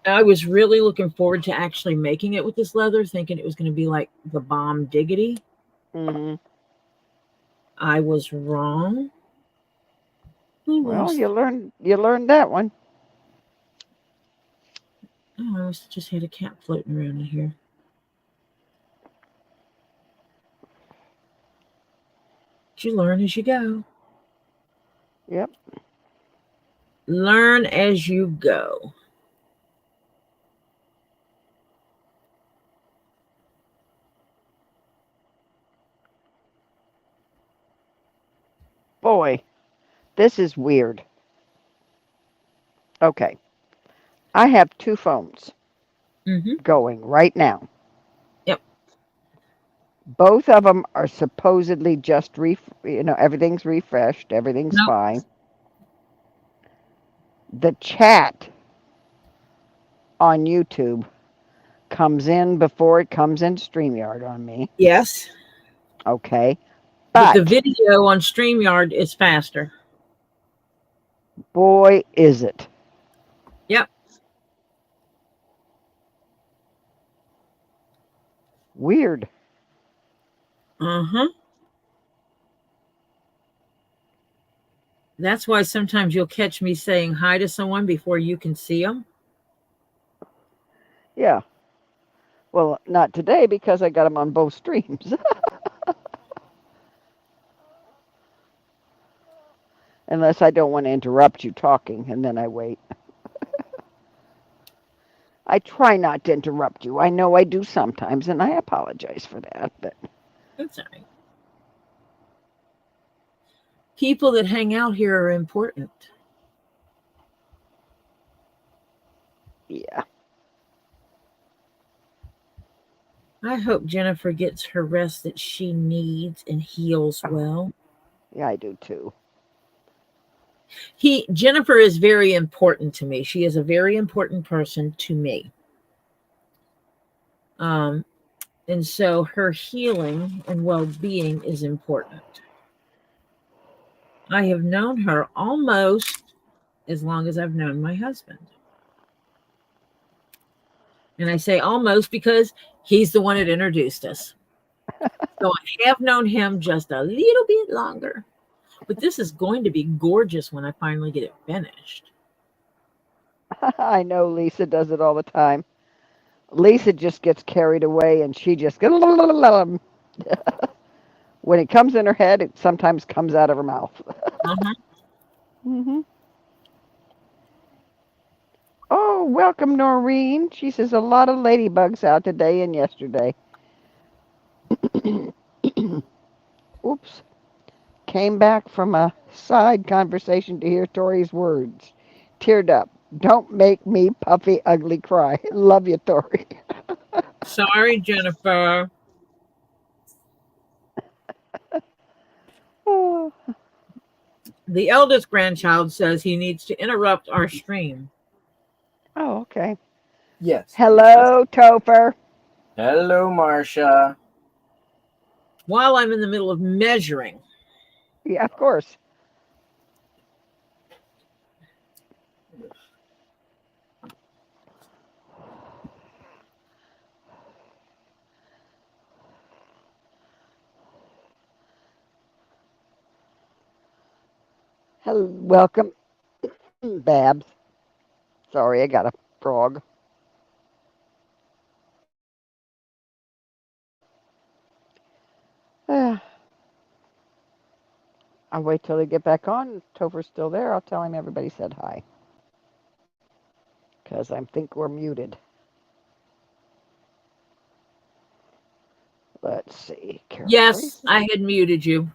I was really looking forward to actually making it with this leather, thinking it was going to be like the bomb diggity. Mm-hmm. I was wrong. Well, you learned that one. Oh, I must have just had a cat floating around in here. You learn as you go. Yep. Learn as you go. Boy, this is weird. Okay. I have two phones going right now. Yep. Both of them are supposedly just everything's refreshed, everything's fine. The chat on YouTube comes in before it comes in StreamYard on me. Yes. Okay. But the video on StreamYard is faster. Boy, is it. Yep. Weird. Uh-huh. That's why sometimes you'll catch me saying hi to someone before you can see them. Yeah. Well, not today because I got them on both streams. Unless I don't want to interrupt you talking, and then I wait. I try not to interrupt you. I know I do sometimes, and I apologize for that. But that's all right. People that hang out here are important. Yeah. I hope Jennifer gets her rest that she needs and heals well. Yeah, I do too. Jennifer is very important to me. She is a very important person to me. And so her healing and well-being is important. I have known her almost as long as I've known my husband. And I say almost because he's the one that introduced us. So I have known him just a little bit longer. But this is going to be gorgeous when I finally get it finished. I know Lisa does it all the time. Lisa just gets carried away and she just when it comes in her head, it sometimes comes out of her mouth. Mm-hmm. Oh, welcome, Noreen. She says a lot of ladybugs out today and yesterday. Oops. came back from a side conversation to hear Tori's words. Teared up. Don't make me puffy, ugly cry. Love you, Tori. Sorry, Jennifer. Oh, The eldest grandchild says he needs to interrupt our stream. okay. Yes. Hello, Topher. Hello, Marcia. While I'm in the middle of measuring. Yeah, of course. Hello, welcome, Babs. Sorry, I got a frog. I'll wait till they get back on. Topher's still there. I'll tell him everybody said hi. Because I think we're muted. Let's see. Carol Yes, Crazy. I had muted you,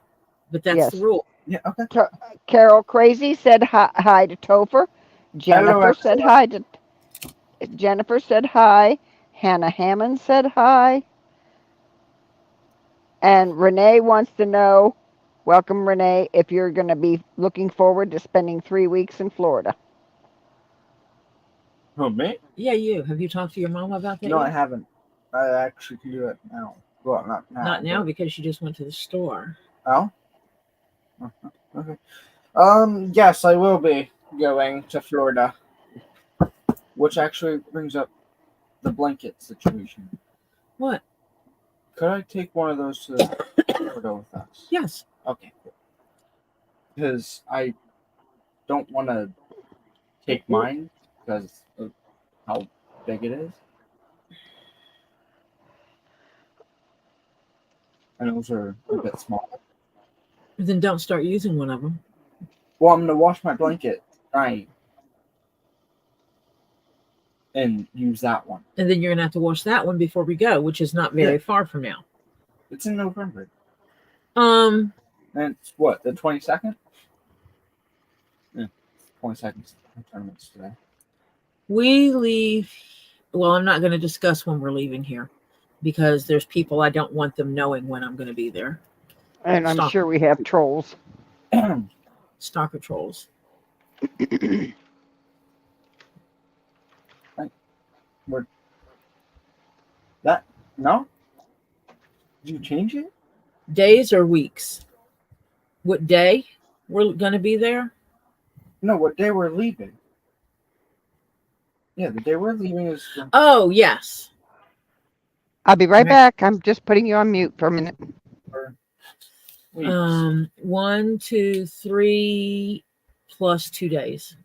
but that's Yes. the rule. Yeah, okay. Carol Crazy said hi to Topher. Jennifer said hi to. Jennifer said hi. Hannah Hammond said hi. And Renee wants to know, welcome Renee, if you're going to be looking forward to spending 3 weeks in Florida. Who, me? Yeah, you. Have you talked to your mom about that No, yet? I haven't. I actually can do it now. Well, not now. Not now because she just went to the store. Oh? Okay. Yes, I will be going to Florida. Which actually brings up the blanket situation. What? Could I take one of those to Florida with us? Yes. Okay, cool. Because I don't want to take mine because of how big it is. And those are a bit small. Then don't start using one of them. Well, I'm going to wash my blanket tonight and use that one. And then you're going to have to wash that one before we go, which is not very Yeah. far from now. It's in November. Um, And it's what, the 22nd? Yeah, 22nd tournament's today. we leave. Well, I'm not going to discuss when we're leaving here because there's people I don't want them knowing when I'm going to be there. And I'm Stop. sure we have trolls. Stalker trolls. We're that no? Did you change it? Days or weeks? What day we're going to be there? No, what day we're leaving? Yeah, the day we're leaving is Oh, yes. I'll be right Right. back. I'm just putting you on mute for a minute. for weeks. 1, 2, 3 plus 2 days.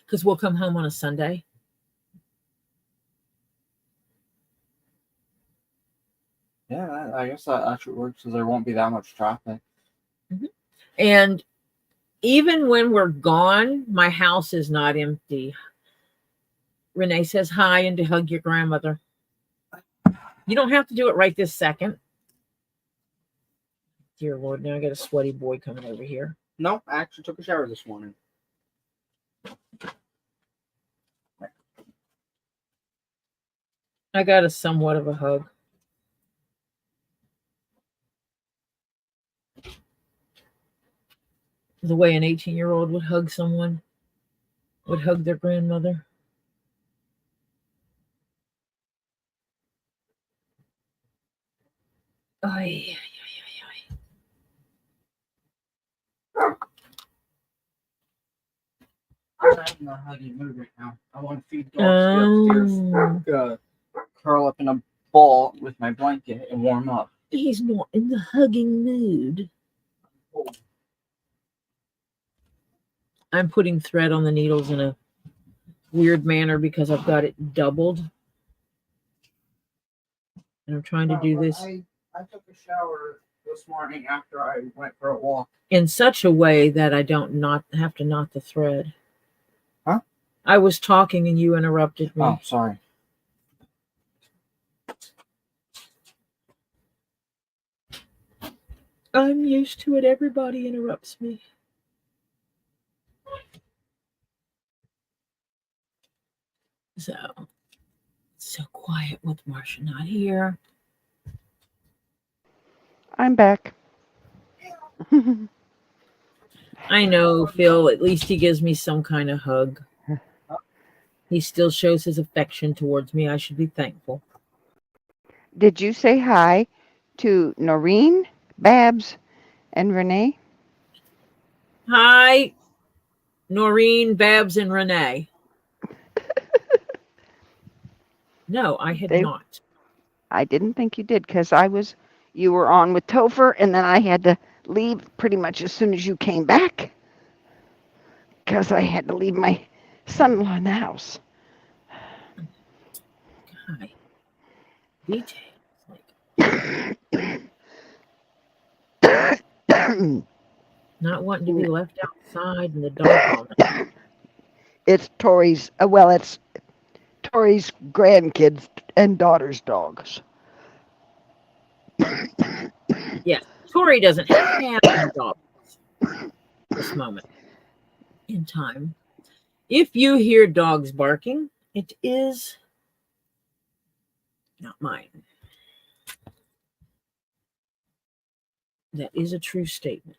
Because we'll come home on a Sunday. Yeah, I guess that actually works because there won't be that much traffic. And even when we're gone, my house is not empty. Renee says hi and to hug your grandmother. You don't have to do it right this second. Dear Lord, now I got a sweaty boy coming over here. No, I actually took a shower this morning. I got a somewhat of a hug. The way an 18-year-old would hug someone, would hug their grandmother. Ay, I don't know how to move right now. I want to feed dogs upstairs. Curl up in a ball with my blanket and warm up. He's not in the hugging mood. I'm putting thread on the needles in a weird manner because I've got it doubled. And I'm trying to do this I took a shower this morning after I went for a walk. in such a way that I don't not have to knot the thread. Huh? I was talking and you interrupted me. Oh, sorry. I'm used to it. Everybody interrupts me. So quiet with Marcia not here. I'm back. I know, Phil. At least he gives me some kind of hug. He still shows his affection towards me. I should be thankful. Did you say hi to Noreen, Babs, and Renee? Hi, Noreen, Babs, and Renee. No, I had not. I didn't think you did because you were on with Topher, and then I had to leave pretty much as soon as you came back because I had to leave my son-in-law in the house. Hi. Details. Not wanting to be left outside in the dark all night. It's Tori's grandkids and daughter's dogs. Yes, Tori doesn't have dogs this moment in time. If you hear dogs barking, it is not mine. That is a true statement.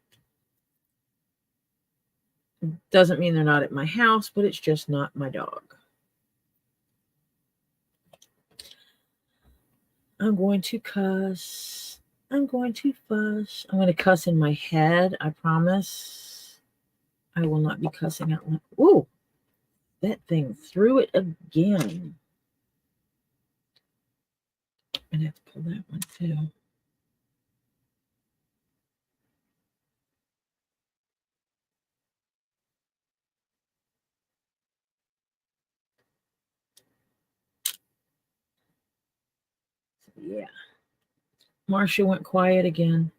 It doesn't mean they're not at my house, but it's just not my dog. I'm going to cuss. I'm going to fuss. I'm going to cuss in my head. I promise. I will not be cussing out loud. Ooh, that thing threw it again. I'd have to pull that one too. Yeah. Marcia went quiet again.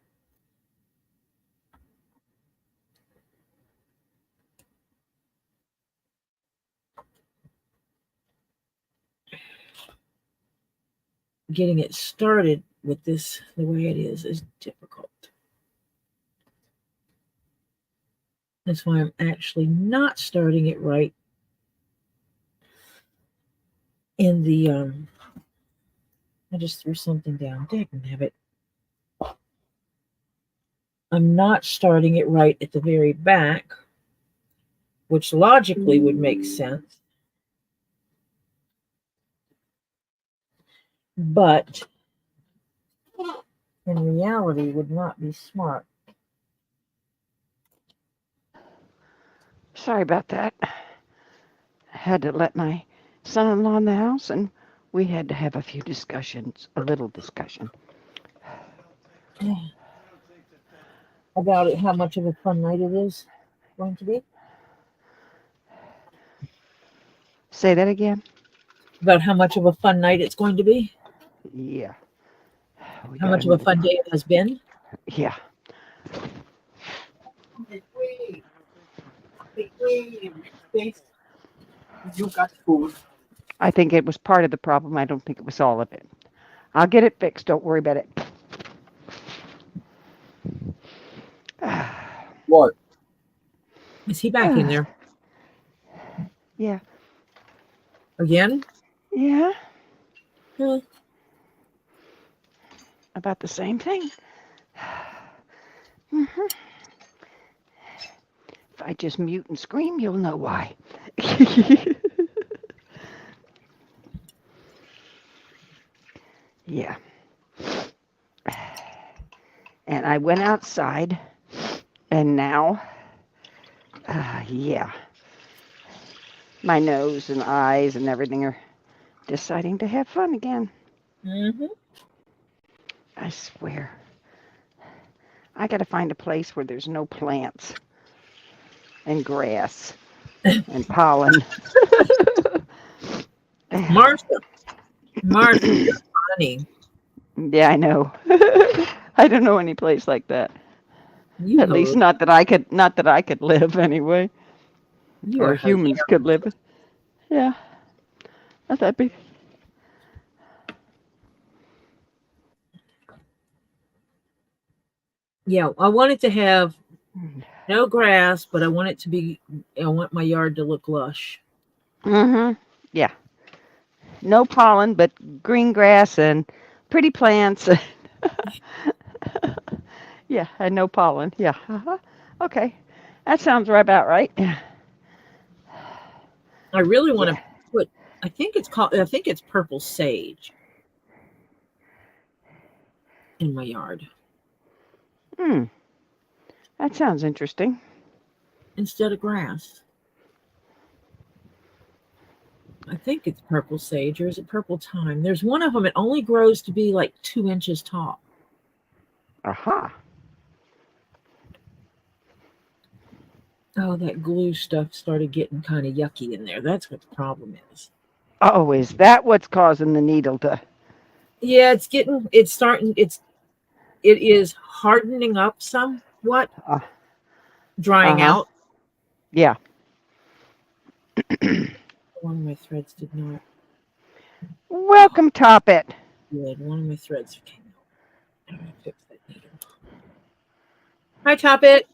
Getting it started with this the way it is difficult. That's why I'm actually not starting it right in the I just threw something down. Dagnabbit. I'm not starting it right at the very back, which logically would make sense. But in reality would not be smart. Sorry about that. I had to let my son-in-law in the house, and we had to have a little discussion. About it, how much of a fun night it is going to be? Say that again? About how much of a fun night it's going to be? Yeah. How much of a fun day it has been? Yeah. You got food. I think it was part of the problem. I don't think it was all of it. I'll get it fixed. Don't worry about it. What? Is he back in there? Yeah. Again? Yeah. Huh. About the same thing. If I just mute and scream, you'll know why. Yeah. And I went outside, and now, yeah, my nose and eyes and everything are deciding to have fun again. Mm-hmm. I swear. I got to find a place where there's no plants and grass and pollen. Martha, you're funny. Yeah, I know. I don't know any place like that. You At least not that I could live anyway. You Or are humans could live. Yeah. Not that big. Yeah, I want it to have no grass, but I want it to be. I want my yard to look lush. Mm-hmm. Yeah. No pollen, but green grass and pretty plants. Yeah, and no pollen. Yeah. Uh-huh. Okay. That sounds right about right. I really want Yeah. to put. I think it's called. I think it's purple sage in my yard Hmm. That sounds interesting. instead of grass. I think it's purple sage, or is it purple thyme? There's one of them. It only grows to be like 2 inches tall. Aha. Oh, that glue stuff started getting kind of yucky in there. That's what the problem is. Oh, is that what's causing the needle to? Yeah, it's getting. It's starting. It is hardening up somewhat, Uh drying huh. out. Yeah. One of my threads did not. Oh, Welcome, Top It. good. One of my threads came out. I'm gonna fix that needle. Hi, Top It.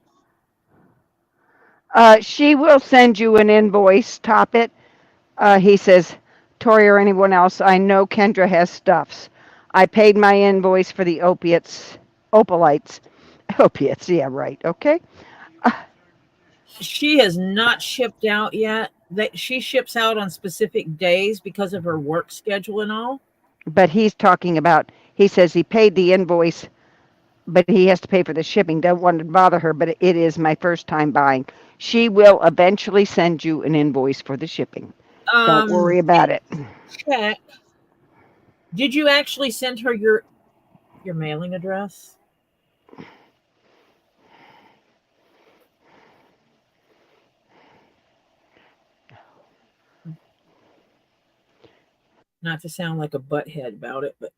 She will send you an invoice. Top It. He says, Tori or anyone else, I know Kendra has stuffs. I paid my invoice for the opiates, opalites. Opiates, yeah, right. Okay. Uh, She has not shipped out yet. That she ships out on specific days because of her work schedule and all. but he's talking about, he says he paid the invoice, but he has to pay for the shipping. Don't want to bother her, but it is my first time buying. She will eventually send you an invoice for the shipping. Don't worry Did about it. check. Did you actually send her your mailing address? Not to sound like a butthead about it, but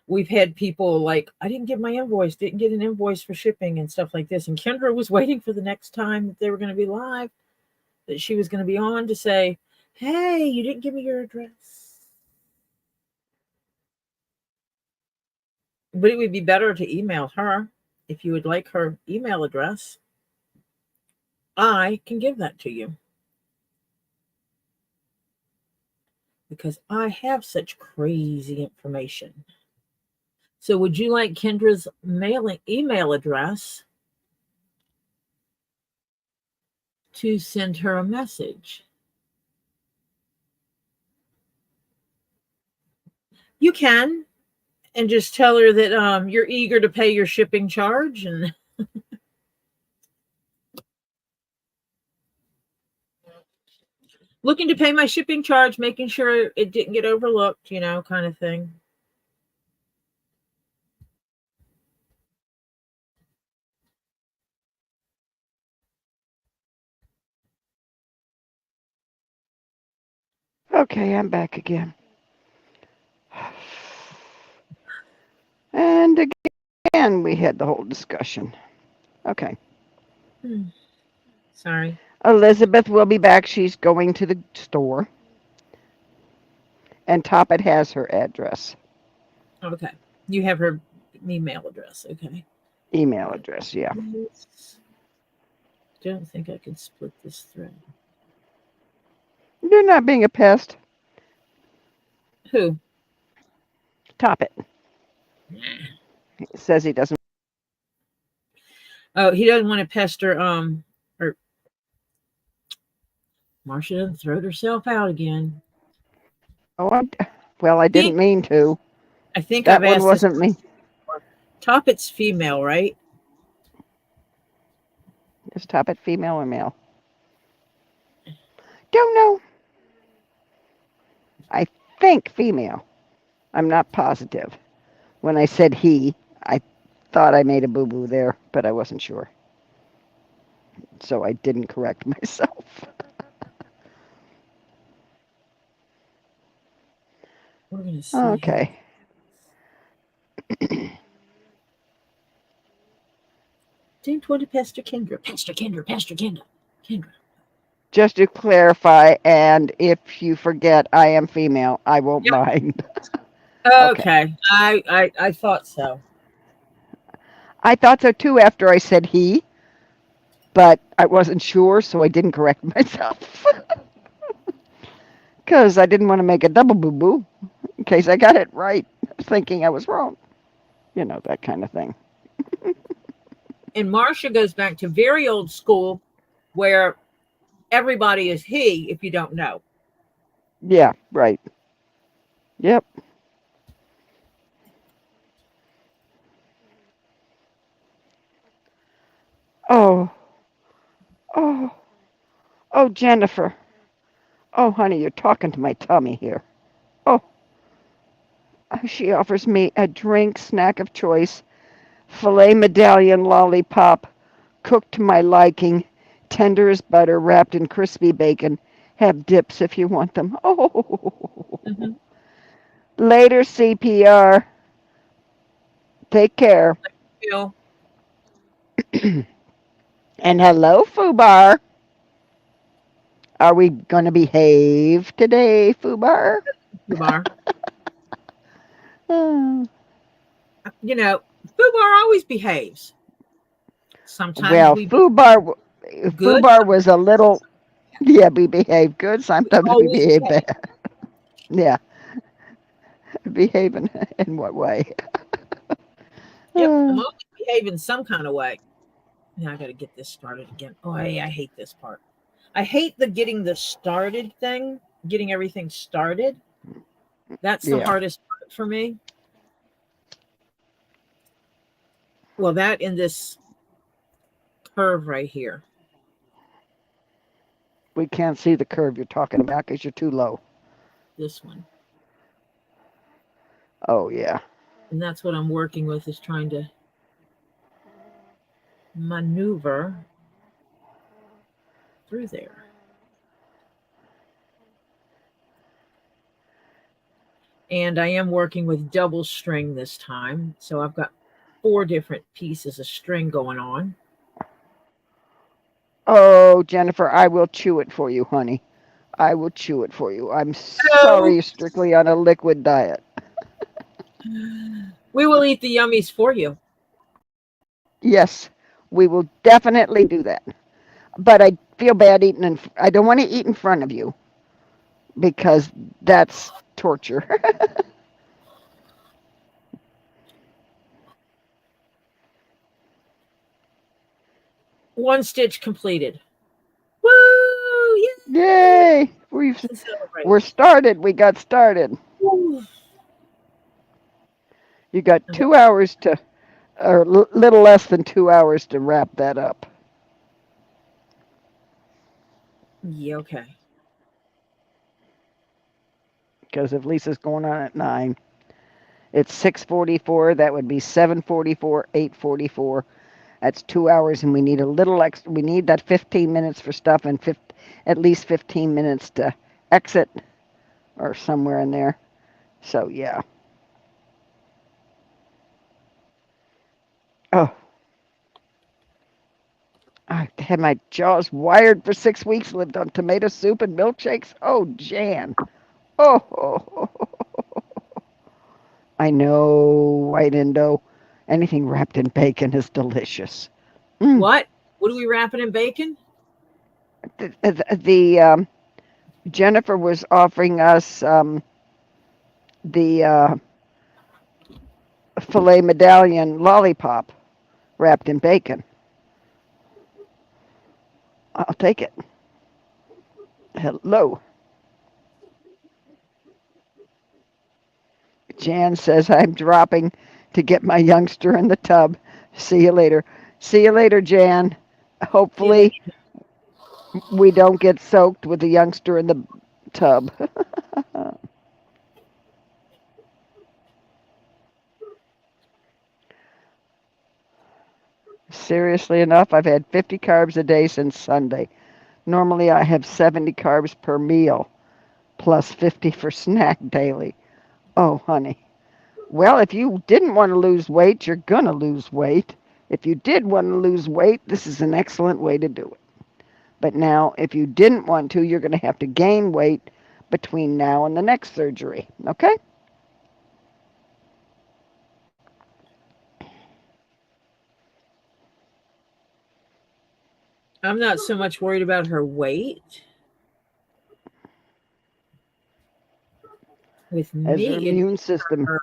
we've had people like, I didn't get my invoice, didn't get an invoice for shipping and stuff like this. And Kendra was waiting for the next time that they were going to be live, that she was going to be on to say, hey, you didn't give me your address. But it would be better to email her if you would like her email address. I can give that to you because I have such crazy information. So would you like Kendra's mailing email address to send her a message? You can, and just tell her that you're eager to pay your shipping charge and looking to pay my shipping charge, making sure it didn't get overlooked, kind of thing. Okay, I'm back again. And again, we had the whole discussion. Okay. Sorry. Elizabeth will be back. She's going to the store. And Toppet has her address, Okay. You have her email address. Okay. email address. Yeah. Don't think I can split this thread. You're not being a pest. Who? Toppet. He says he doesn't. Oh, he doesn't want to pester or Marcia doesn't throw herself out again. Oh, well, I didn't mean to. I think That I've one asked wasn't this me. before. Toppet's female, right? Is Toppet female or male? Don't know. I think female. I'm not positive. When I said he, I thought I made a boo-boo there, but I wasn't sure. So I didn't correct myself. We're gonna see. Okay. Didn't want to pester Kendra. Pester Kendra. Pester Kendra. Kendra. Just to clarify, and if you forget I am female, I won't mind. Okay. I thought so. I thought so too after I said he, but I wasn't sure, so I didn't correct myself. Because I didn't want to make a double boo boo in case I got it right, thinking I was wrong. You know, that kind of thing. And Marcia goes back to very old school where everybody is he if you don't know. Yeah, right. Yep. Oh, oh, oh, Jennifer. Oh, honey, you're talking to my tummy here. Oh, she offers me a drink snack of choice, filet medallion lollipop, cooked to my liking, tender as butter, wrapped in crispy bacon. Have dips if you want them. Oh, Mm-hmm. later, CPR. Take care. Feel And hello, Fubar. Are we going to behave today, Fubar? Fubar. Hmm. You know, Fubar always behaves. Sometimes Well, we be good. Fubar was a little, yeah, we behave good. We Sometimes we always behave behave. bad. Yeah, behave in what way? Yep, I'm Uh, always behaving some kind of way. Now I got to get this started again. Oh, I hate this part. I hate the getting the started thing, getting everything started. That's the yeah, hardest part for me. Well, that in this curve right here, we can't see the curve you're talking about because you're too low. this one. Oh, yeah. And that's what I'm working with is trying to maneuver through there. And I am working with double string this time. So I've got 4 different pieces of string going on. Oh, Jennifer, I will chew it for you, honey. I will chew it for you. I'm So sorry you're strictly on a liquid diet. we will eat the yummies for you. Yes, we will definitely do that. But I feel bad eating I don't want to eat in front of you because that's torture. One stitch completed. Woo! Yay! Yay! To celebrate. We're started. We got started. Woo. You got Okay. 2 hours to, or little less than 2 hours to wrap that up. Yeah, okay. Because if Lisa's going on at 9, it's 6:44. That would be 7:44, 8:44. That's 2 hours, and we need a little extra. We need that 15 minutes for stuff and at least 15 minutes to exit or somewhere in there. So yeah. Oh, I had my jaws wired for 6 weeks. Lived on tomato soup and milkshakes. Oh, Jan. Oh, I know, white Indo. Anything wrapped in bacon is delicious. Mm. What? What are we wrapping in bacon? The Jennifer was offering us the filet medallion lollipop wrapped in bacon. I'll take it. Hello. Jan says I'm dropping to get my youngster in the tub. See you later. See you later, Jan. See you Hopefully later. we don't get soaked with the youngster in the tub. Seriously enough, I've had 50 carbs a day since Sunday. Normally I have 70 carbs per meal, plus 50 for snack daily. Oh, honey. Well, if you didn't want to lose weight, you're going to lose weight. If you did want to lose weight, this is an excellent way to do it. But now, if you didn't want to, you're going to have to gain weight between now and the next surgery. Okay? I'm not so much worried about her weight. With As her me, it immune system. her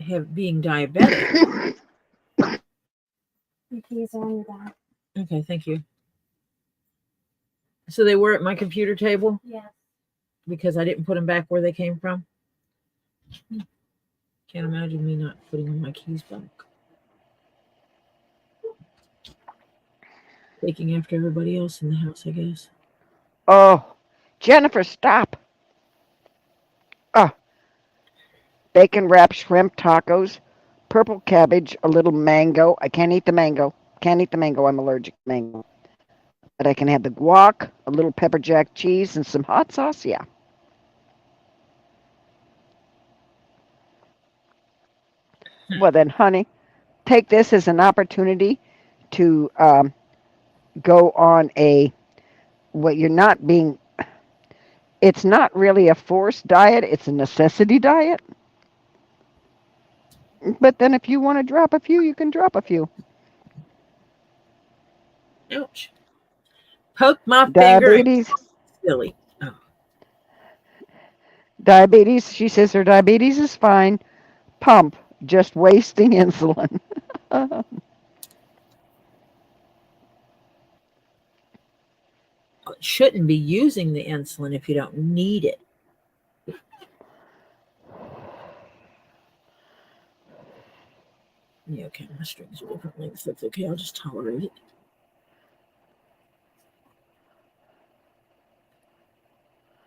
have being diabetic. Your keys are on your back. Okay, thank you. So they were at my computer table Yes. because I didn't put them back where they came from. Can't imagine me not putting my keys back. Taking after everybody else in the house, I guess. Oh, Jennifer, stop. Oh, bacon wrapped shrimp tacos, purple cabbage, a little mango. I can't eat the mango. Can't eat the mango. I'm allergic to mango. But I can have the guac, a little pepper jack cheese, and some hot sauce. Yeah. Well, then, honey, take this as an opportunity to go on a what you're not being. It's not really a forced diet. It's a necessity diet. But then, if you want to drop a few, you can drop a few. Ouch. Poke my finger and Diabetes. silly. Oh, Diabetes. She says her diabetes is fine. Pump. Just wasting insulin. shouldn't be using the insulin if you don't need it. Yeah, okay, my strings are different lengths. That's okay. I'll just tolerate it.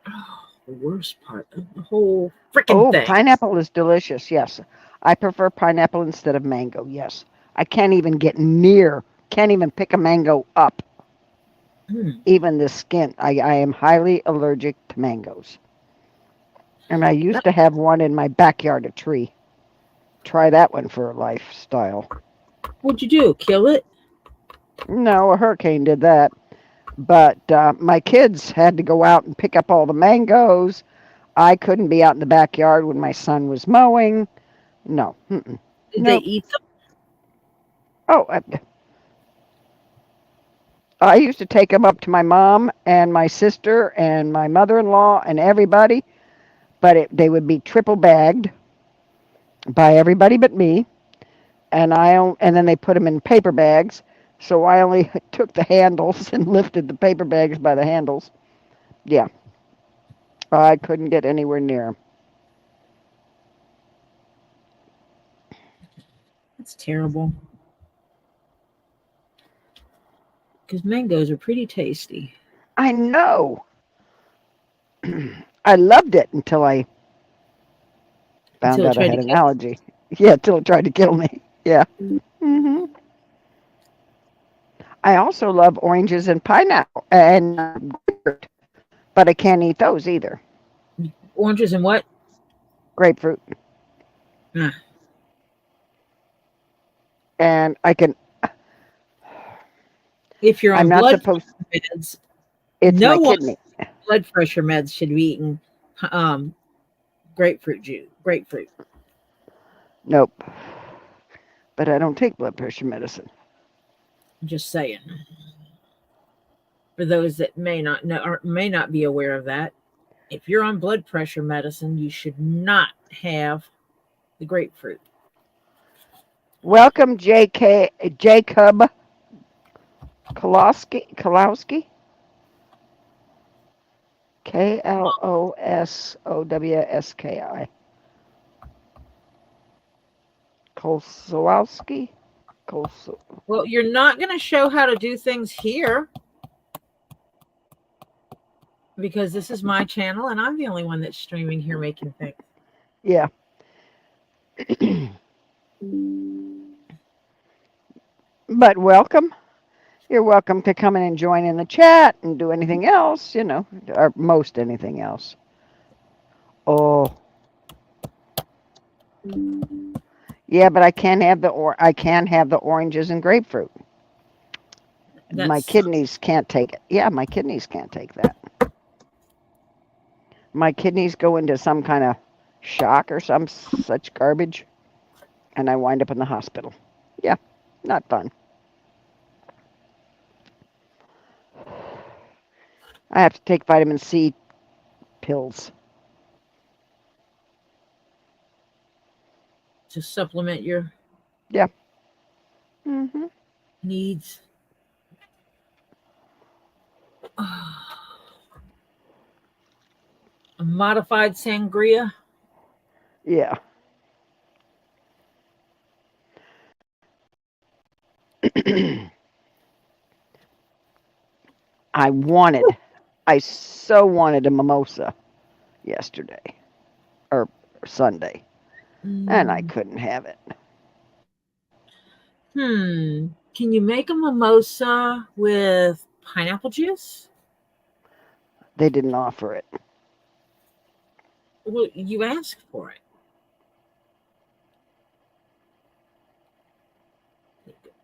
Oh, the worst part of the whole freaking Oh, thing. pineapple is delicious. Yes. I prefer pineapple instead of mango. Yes. I can't even get near, can't even pick a mango up. Even the skin. I am highly allergic to mangoes. And I used to have one in my backyard, a tree. Try that one for a lifestyle. What'd you do? Kill it? No, a hurricane did that. But my kids had to go out and pick up all the mangoes. I couldn't be out in the backyard when my son was mowing. No. Did they Nope. eat them? Oh, I used to take them up to my mom and my sister and my mother-in-law and everybody, but they would be triple bagged by everybody but me, and and then they put them in paper bags. So I only took the handles and lifted the paper bags by the handles. Yeah, I couldn't get anywhere near 'em. That's terrible. Because mangoes are pretty tasty. I know. I loved it until I found Until it out I tried to had an kill allergy. Yeah, until it tried to kill me. Yeah. hmm I also love oranges and pineapple and grapefruit, but I can't eat those either. oranges and what? Grapefruit. Ah, And I can. if you're I'm on not blood supposed. meds, It's no my one kidney. on blood pressure meds should be eating grapefruit juice. Grapefruit. Nope. But I don't take blood pressure medicine. I'm just saying. For those that may not know or may not be aware of that, if you're on blood pressure medicine, you should not have the grapefruit. Welcome, Jacob Kolowski. Kolowski. Klosowski. Kolsowski. Well, you're not going to show how to do things here because this is my channel and I'm the only one that's streaming here making things. Yeah. But welcome. You're welcome to come in and join in the chat and do anything else, or most anything else. Oh. Yeah, but I can have the oranges and grapefruit. My kidneys can't take it. Yeah, my kidneys can't take that. My kidneys go into some kind of shock or some such garbage, and I wind up in the hospital. Yeah, not fun. I have to take vitamin C pills. to supplement your Yeah. Hmm. needs. A modified sangria. Yeah. I wanted, I so wanted a mimosa yesterday or Sunday, and I Mm, couldn't have it. Can you make a mimosa with pineapple juice? They didn't offer it. Well, you asked for it.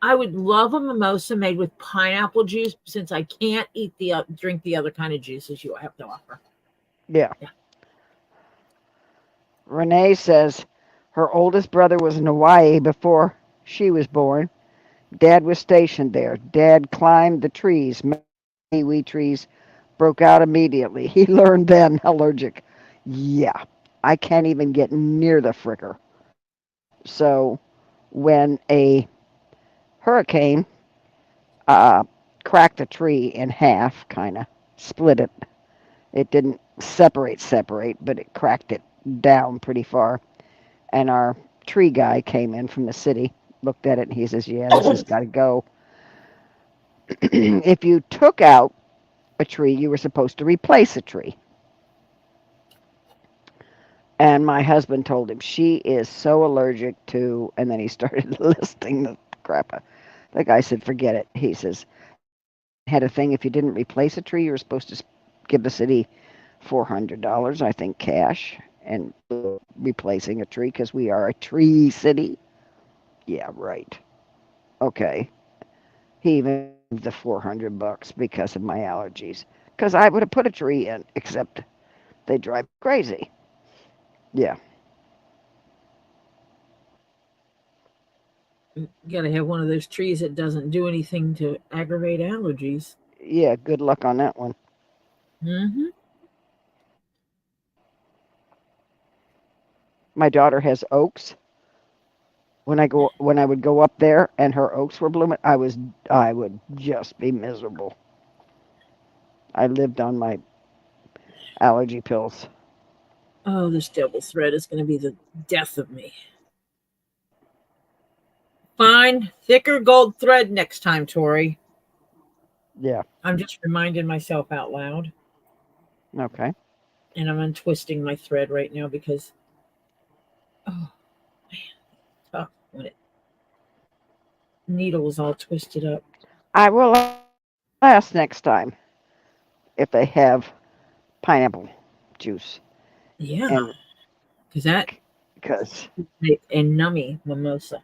I would love a mimosa made with pineapple juice since I can't eat drink the other kind of juices you have to offer. Yeah. Yeah. Renee says her oldest brother was in Hawaii before she was born. Dad was stationed there. Dad climbed the trees, many wee trees, broke out immediately. He learned then allergic. Yeah, I can't even get near the fricker. So when a hurricane uh, cracked a tree in half, kind of split it. It didn't separate, but it cracked it down pretty far. And our tree guy came in from the city, looked at it, and he says, "Yeah, this has got to go." If you took out a tree, you were supposed to replace a tree. And my husband told him she is so allergic to, and then he started listing the crap. The guy said, "Forget it." He says, "Had a thing if you didn't replace a tree, you were supposed to give the city $400, I think, cash, and replacing a tree because we are a tree city." Yeah, right. Okay. He even gave the $400 because of my allergies. Because I would have put a tree in, except they drive me crazy. Yeah. You gotta have one of those trees that doesn't do anything to aggravate allergies. Yeah, good luck on that one. Mm-hmm. My daughter has oaks. When I would go up there and her oaks were blooming, I would just be miserable. I lived on my allergy pills. Oh, this double thread is gonna be the death of me. Find thicker gold thread next time, Tori. Yeah. I'm just reminding myself out loud. Okay. And I'm untwisting my thread right now because oh man, tough when it needle is all twisted up. I will ask next time if they have pineapple juice Yeah, and because that because and nummy mimosa.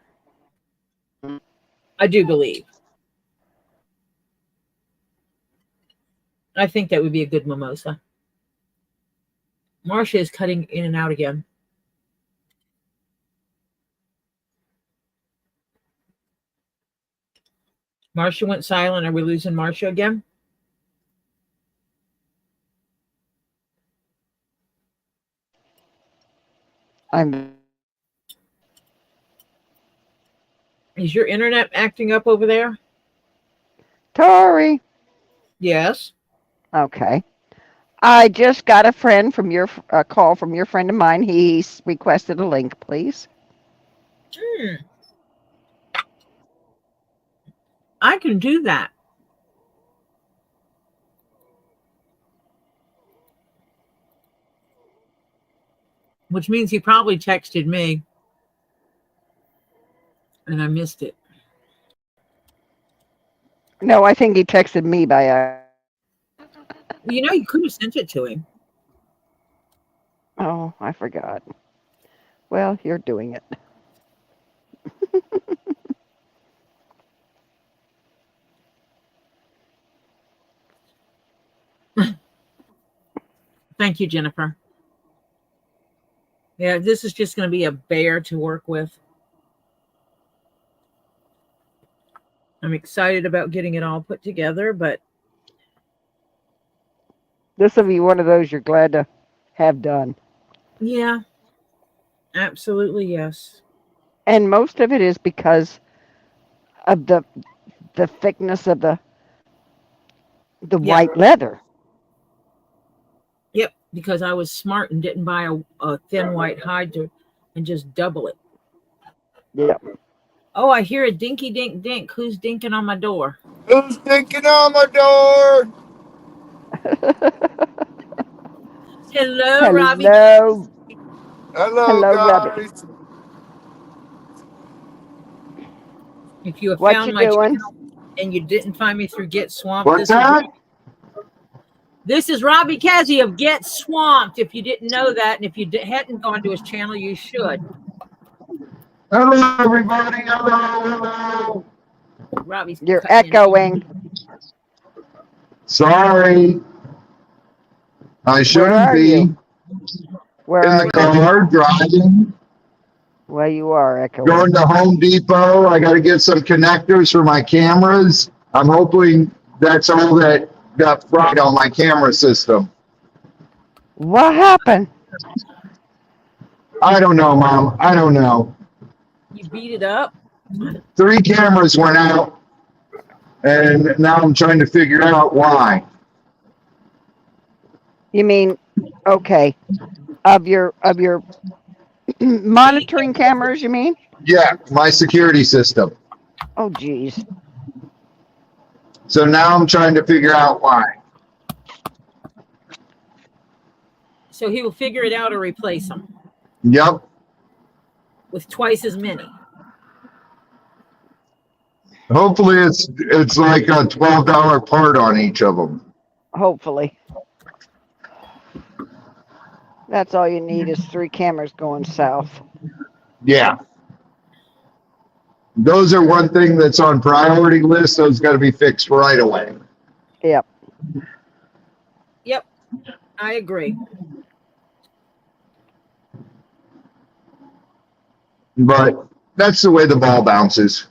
I do believe. I think that would be a good mimosa. Marcia is cutting in and out again. Marcia went silent. Are we losing Marcia again? I'm Is your internet acting up over there? Tori. Yes. Okay. I just got a call from your friend of mine. He's requested a link, please. Hmm. I can do that. Which means he probably texted me and I missed it. No, I think he texted me by You know, you could have sent it to him. oh, I forgot. Well, you're doing it. Thank you, Jennifer. Yeah, this is just going to be a bear to work with. I'm excited about getting it all put together, but This will be one of those you're glad to have done. Yeah, absolutely, yes. And most of it is because of the thickness of the Yep. white leather. Yep, because I was smart and didn't buy a thin white hide and just double it. Yep. Oh, I hear a dinky dink dink. Who's dinking on my door? Who's knocking on my door? Hello, Robbie. Hello. Hello, Hello, Robbie. guys. If you have What found you my doing? channel and you didn't find me through Get Swamped, What's that? This is Robbie Kazi of Get Swamped. If you didn't know that, and if you hadn't gone to his channel, you should. Hello, everybody. Hello. Robbie's You're cutting in. echoing. Sorry. I Where shouldn't are be you? Where in are the you? car driving, Well, you are echoing. going to Home Depot. I got to get some connectors for my cameras. I'm hoping that's all that got fried on my camera system. What happened? I don't know, Mom. I don't know. You beat it up. 3 cameras went out, and now I'm trying to figure out why. You mean, okay, of your monitoring cameras, you mean? Yeah, my security system. Oh, geez. So now I'm trying to figure out why. So he will figure it out or replace them Yep. with twice as many. Hopefully it's like a $12 part on each of them. Hopefully. That's all you need is 3 cameras going south. Yeah. Those are one thing that's on priority list. Those got to be fixed right away. Yep. Yep, I agree. But that's the way the ball bounces.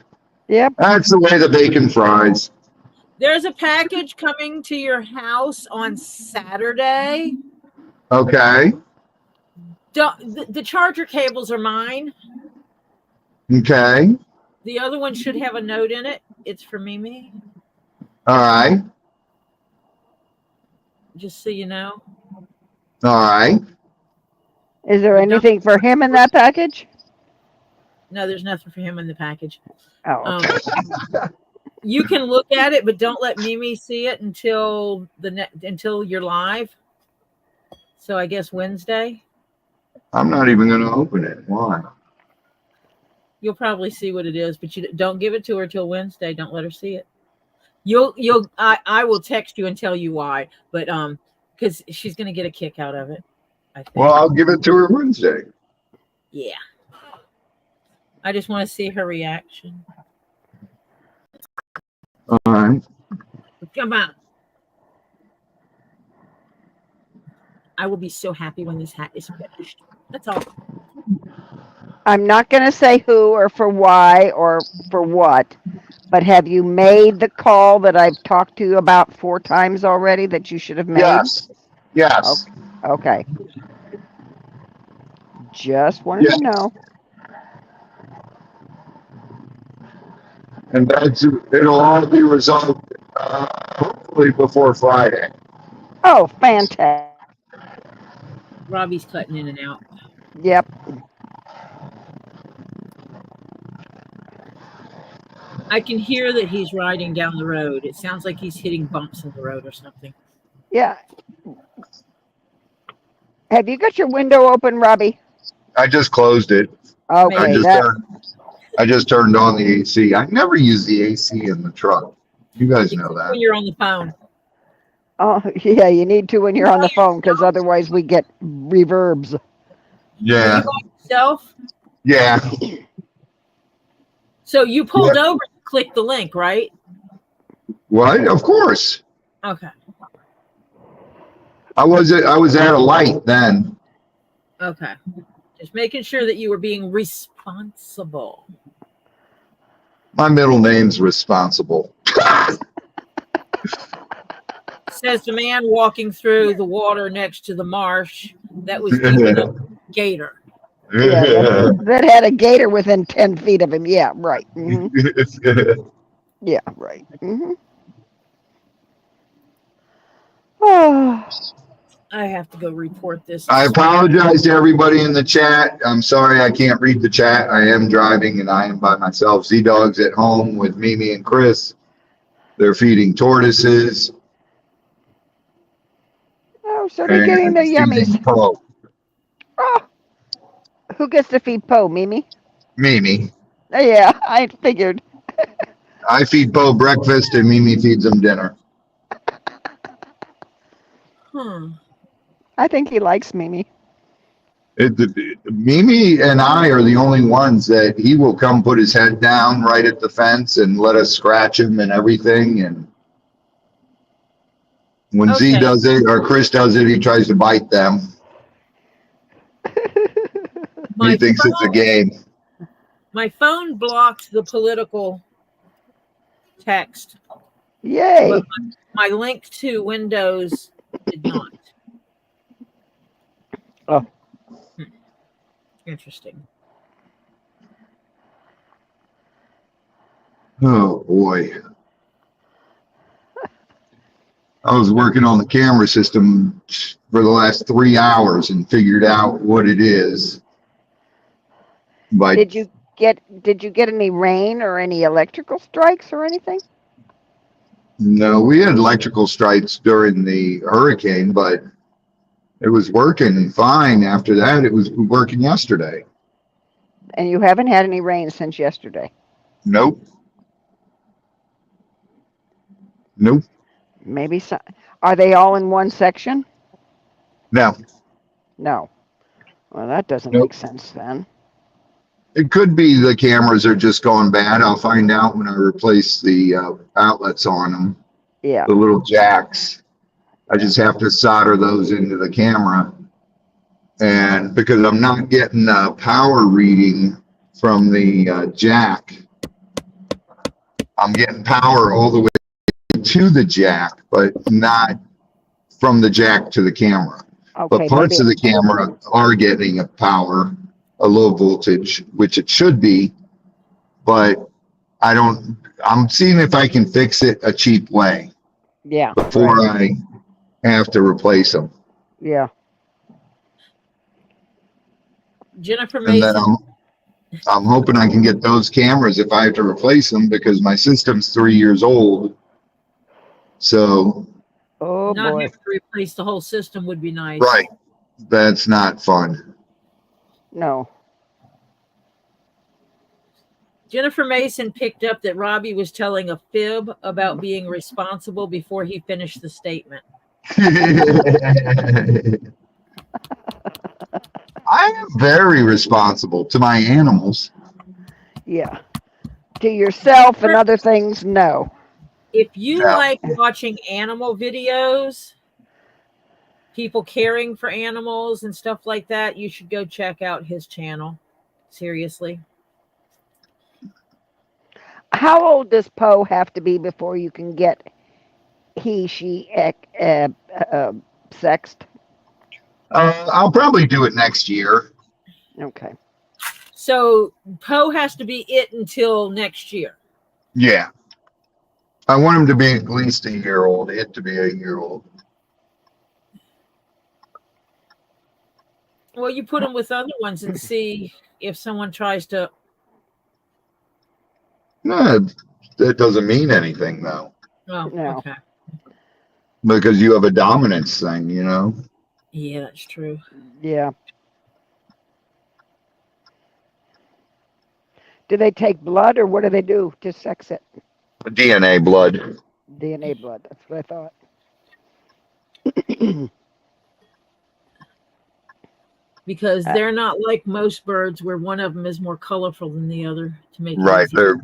Yep. That's the way the bacon fries. There's a package coming to your house on Saturday. Okay. The charger cables are mine. Okay. The other one should have a note in it. It's for Mimi, All right. just so you know. All right. Is there anything for him in that package? No, there's nothing for him in the package. Oh, okay. You can look at it, but don't let Mimi see it until until you're live. So I guess Wednesday. I'm not even going to open it. Why? You'll probably see what it is, but you don't give it to her till Wednesday. Don't let her see it. I will text you and tell you why, but because she's gonna get a kick out of it, I think. Well, I'll give it to her Wednesday. Yeah. I just want to see her reaction. All right. Come on. I will be so happy when this hat is finished. That's all. I'm not going to say who or for why or for what, but have you made the call that I've talked to you about 4 times already that you should have made? Yes. Yes. Okay. Just wanted to know. And it'll all be resolved hopefully before Friday. Oh, fantastic. Robbie's cutting in and out. Yep. I can hear that he's riding down the road. It sounds like he's hitting bumps in the road or something. Yeah. Have you got your window open, Robbie? I just closed it. Okay. I just turned on the AC. I never use the AC in the truck. You guys know When that. you're on the phone. Oh, yeah, you need to when you're on the phone because otherwise we get reverbs. Are Yeah. you by yourself? Yeah. So you pulled over and clicked the link, right? What? Of course. Okay. I was at a light then. Okay. Just making sure that you were being responsible. My middle name's responsible. Says the man walking through the water next to the marsh that was keeping a gator. Yeah, that had a gator within 10 feet of him. Yeah, right. Yeah, right. Oh, I have to go report this. I apologize to everybody in the chat. I'm sorry I can't read the chat. I am driving and I am by myself. Z-Dog's at home with Mimi and Chris. They're feeding tortoises. oh, so they're getting their yummies. Poe. Oh, who gets to feed Poe, Mimi? Mimi. Yeah, I figured. I feed Poe breakfast and Mimi feeds him dinner. I think he likes Mimi. Mimi and I are the only ones that he will come put his head down right at the fence and let us scratch him and everything. And when Z does it or Chris does it, he tries to bite them. He thinks it's a game. My phone blocked the political text. Yay. But my link to Windows did not. Oh. Interesting. Oh boy. I was working on the camera system for the last 3 hours and figured out what it is. But Did you get any rain or any electrical strikes or anything? no, we had electrical strikes during the hurricane, but it was working fine after that. It was working yesterday. And you haven't had any rain since yesterday? Nope. Nope. Maybe some. Are they all in one section? No. No. Well, that doesn't Nope. make sense then. It could be the cameras are just going bad. I'll find out when I replace the outlets on them, Yeah. the little jacks. I just have to solder those into the camera. And because I'm not getting power reading from the jack, I'm getting power all the way to the jack, but not from the jack to the camera. Okay. But parts of the camera are getting a power, a low voltage, which it should be, but I'm seeing if I can fix it a cheap way Yeah. before I have to replace them. Yeah. Jennifer And then Mason. I'm hoping I can get those cameras if I have to replace them because my system's 3 years old. So, Oh Not boy. having to replace the whole system would be nice. right, that's not fun. No. Jennifer Mason picked up that Robbie was telling a fib about being responsible before he finished the statement. I am very responsible to my animals. Yeah. To yourself and other things, no. If you Yeah. like watching animal videos, people caring for animals and stuff like that, you should go check out his channel. Seriously. How old does Poe have to be before you can get she sexed? I'll probably do it next year. Okay. So Poe has to be it until next year. Yeah. I want him to be at least a year old, it to be a year old. Well, you put him with other ones and see if someone tries to. No, that doesn't mean anything though, Oh, No. okay. because you have a dominance thing, you know? Yeah, that's true. Yeah. Do they take blood or what do they do to sex it? DNA blood. DNA blood. That's what I thought. Because they're not like most birds where one of them is more colorful than the other to make it Right. easier.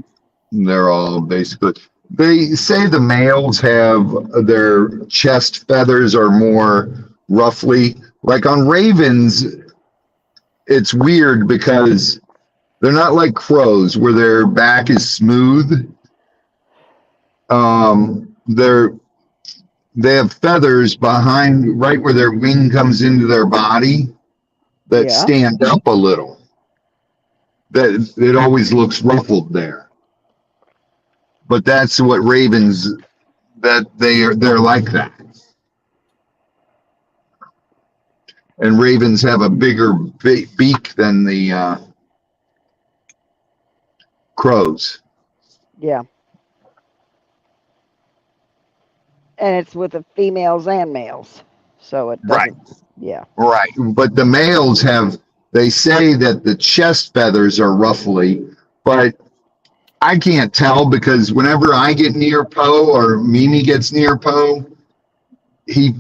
They're all basically, they say the males have their chest feathers are more roughly, like on ravens, it's weird because they're not like crows where their back is smooth. They're they have feathers behind, right where their wing comes into their body, that Yeah. stand up a little. That it always looks ruffled there. But that's what ravens, that they're like that. And ravens have a bigger beak than the crows. Yeah. And it's with the females and males. So it Right. doesn't. Yeah. Right. But the males have, they say that the chest feathers are ruffly, but I can't tell because whenever I get near Poe or Mimi gets near Poe, he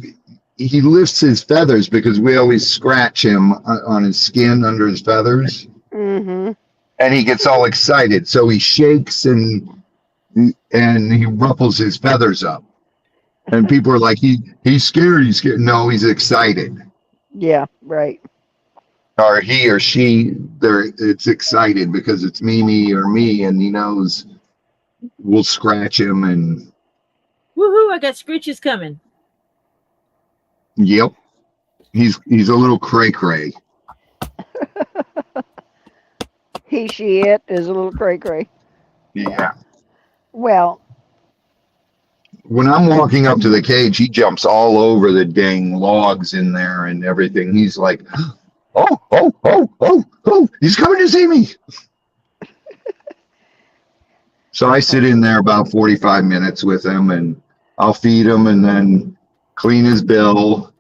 lifts his feathers because we always scratch him on his skin under his feathers, Mm-hmm. and he gets all excited. So he shakes and he ruffles his feathers up, and people are like, he's scared. He's scared. No, he's excited. Yeah. Right. Or he or she, it's excited because it's Mimi or me, and he knows we'll scratch him and Woohoo! I got screeches coming. yep. He's a little cray cray. He, she, it is a little cray cray. Yeah. Well, When I'm walking up to the cage, he jumps all over the dang logs in there and everything. He's like, oh, he's coming to see me. So I sit in there about 45 minutes with him, and I'll feed him and then clean his bill.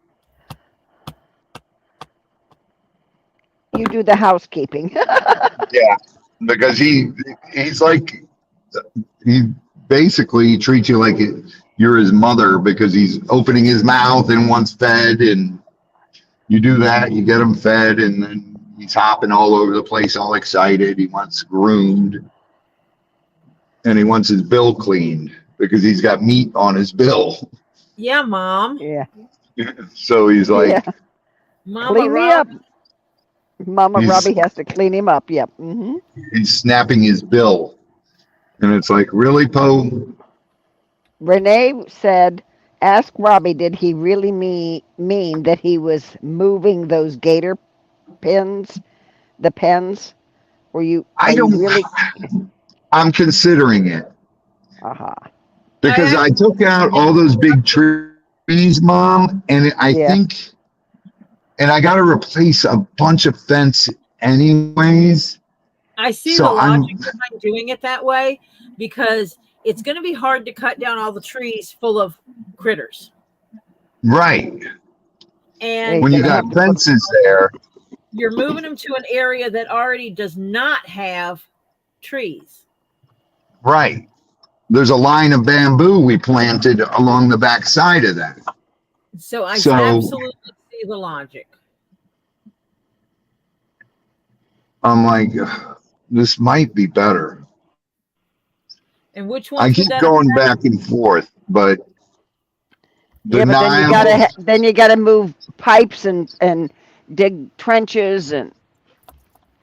you do the housekeeping. Yeah, because he's like, he basically treats you like you're his mother because he's opening his mouth and wants fed, and you do that, you get him fed, and then he's hopping all over the place, all excited. He wants groomed, and he wants his bill cleaned because he's got meat on his bill. Yeah, Mom. Yeah. So he's like, Yeah. Mama Clean me up. Rob. Mama He's- Robbie has to clean him up. Yep. Mm-hmm. he's snapping his bill, and it's like, really, Poe? Renee said, ask Robbie, did he really mean that he was moving those gator pins, the pens? Were you, I are you don't really? I'm considering it Uh-huh. because I took out all those big trees, Mom, and I Yeah. think, and I got to replace a bunch of fence anyways. I see So the I'm- logic behind doing it that way because it's going to be hard to cut down all the trees full of critters. Right. And When you got fences there, you're moving them to an area that already does not have trees. right. There's a line of bamboo we planted along the back side of that. So I So- absolutely see the logic. I'm like, this might be better. And which one? I keep going back and forth, but Yeah, but then you gotta move pipes and dig trenches and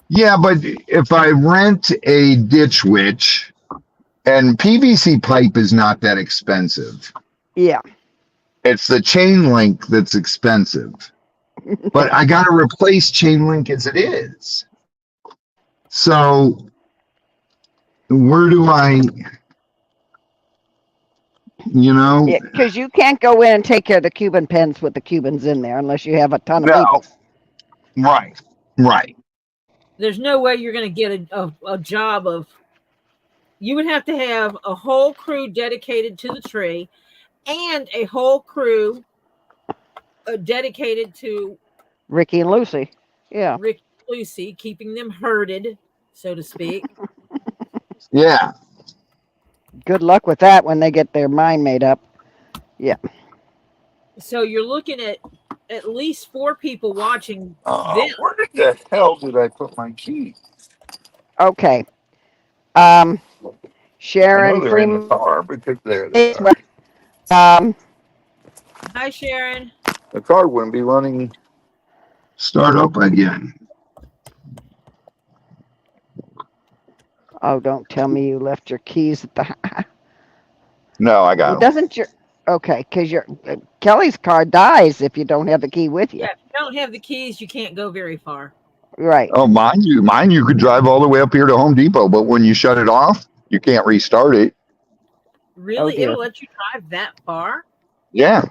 yeah, but if I rent a ditch witch, and PVC pipe is not that expensive. yeah. It's the chain link that's expensive. But I got to replace chain link as it is. So where do I, Yeah, because you can't go in and take care of the Cuban pens with the Cubans in there unless you have a ton of people. Right. There's no way you're going to get a job of. You would have to have a whole crew dedicated to the tree, and a whole crew dedicated to Ricky and Lucy. Yeah. Rick and Lucy, keeping them herded, so to speak. Yeah. Good luck with that when they get their mind made up. Yeah. So you're looking at least 4 people watching. Where the hell did I put my key? Okay. Sharon Freeman. car because there Hi, Sharon. The car wouldn't be running. Start up again. Oh, don't tell me you left your keys at the. No, I got them. Okay, because your Kelly's car dies if you don't have the key with you. Yeah, if you don't have the keys, you can't go very far. Right. Oh, mine you could drive all the way up here to Home Depot, but when you shut it off, you can't restart it. Really? dear. It'll let you drive that far? Yeah.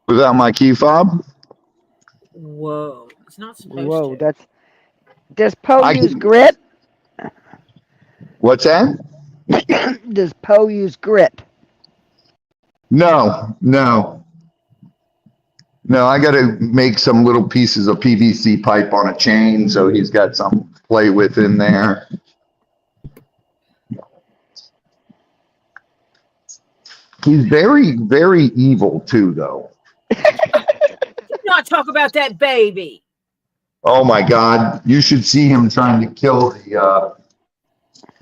Without my key fob, Whoa. It's not supposed Whoa, to. that's. Does Poe I use can. grit? What's that? Does Poe use grit? No, no, no. I got to make some little pieces of PVC pipe on a chain, so he's got some to play with in there. He's very, very evil too, though. Do not talk about that baby. Oh my God! You should see him trying to kill the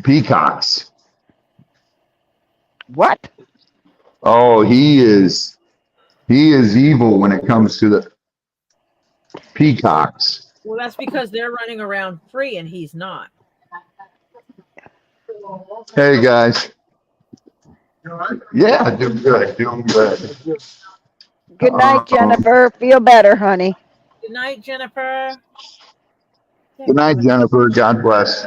peacocks. What? Oh, he is evil when it comes to the peacocks. Well, that's because they're running around free and he's not. Hey guys. Yeah, doing good, doing good. Good night, Jennifer. Feel better, honey. Good night, Jennifer. Good night, Jennifer. God bless.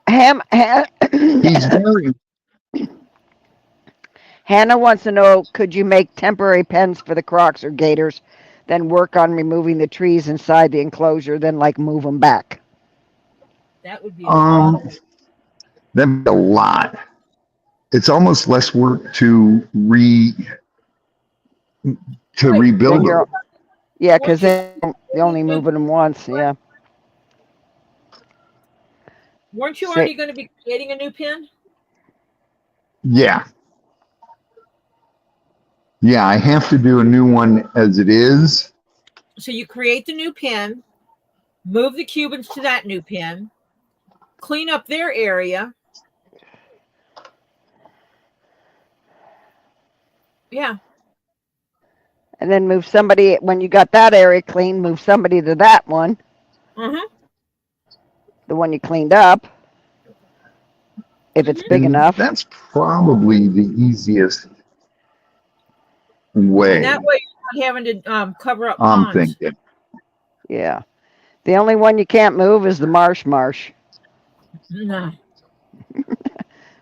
He's very. Hannah wants to know, could you make temporary pens for the crocs or gators, then work on removing the trees inside the enclosure, then like move them back? That would be a lot. That'd be a lot. It's almost less work to rebuild them. Yeah, because they're only moving them once. Yeah. Weren't you already going to be creating a new pen? Yeah. Yeah, I have to do a new one as it is. So you create the new pen, move the Cubans to that new pen, clean up their area. Yeah. And then move somebody, when you got that area clean, move somebody to that one. Mm-hmm. The one you cleaned up. If it's big enough. That's probably the easiest way. And that way you're not having to cover up I'm ponds. thinking. Yeah. The only one you can't move is the marsh. No.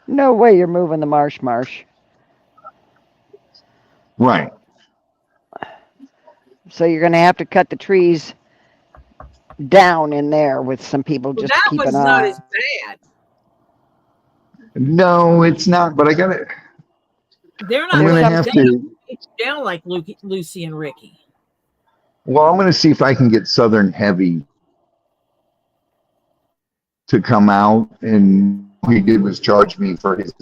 No way you're moving the marsh. Right. So you're going to have to cut the trees down in there with some people Well, just to that keep one's an not eye. as bad. No, it's not, but I got it. They're I'm not going to cut have down, to. down like Lucy and Ricky. Well, I'm going to see if I can get Southern Heavy to come out, and all he did was charge me for his,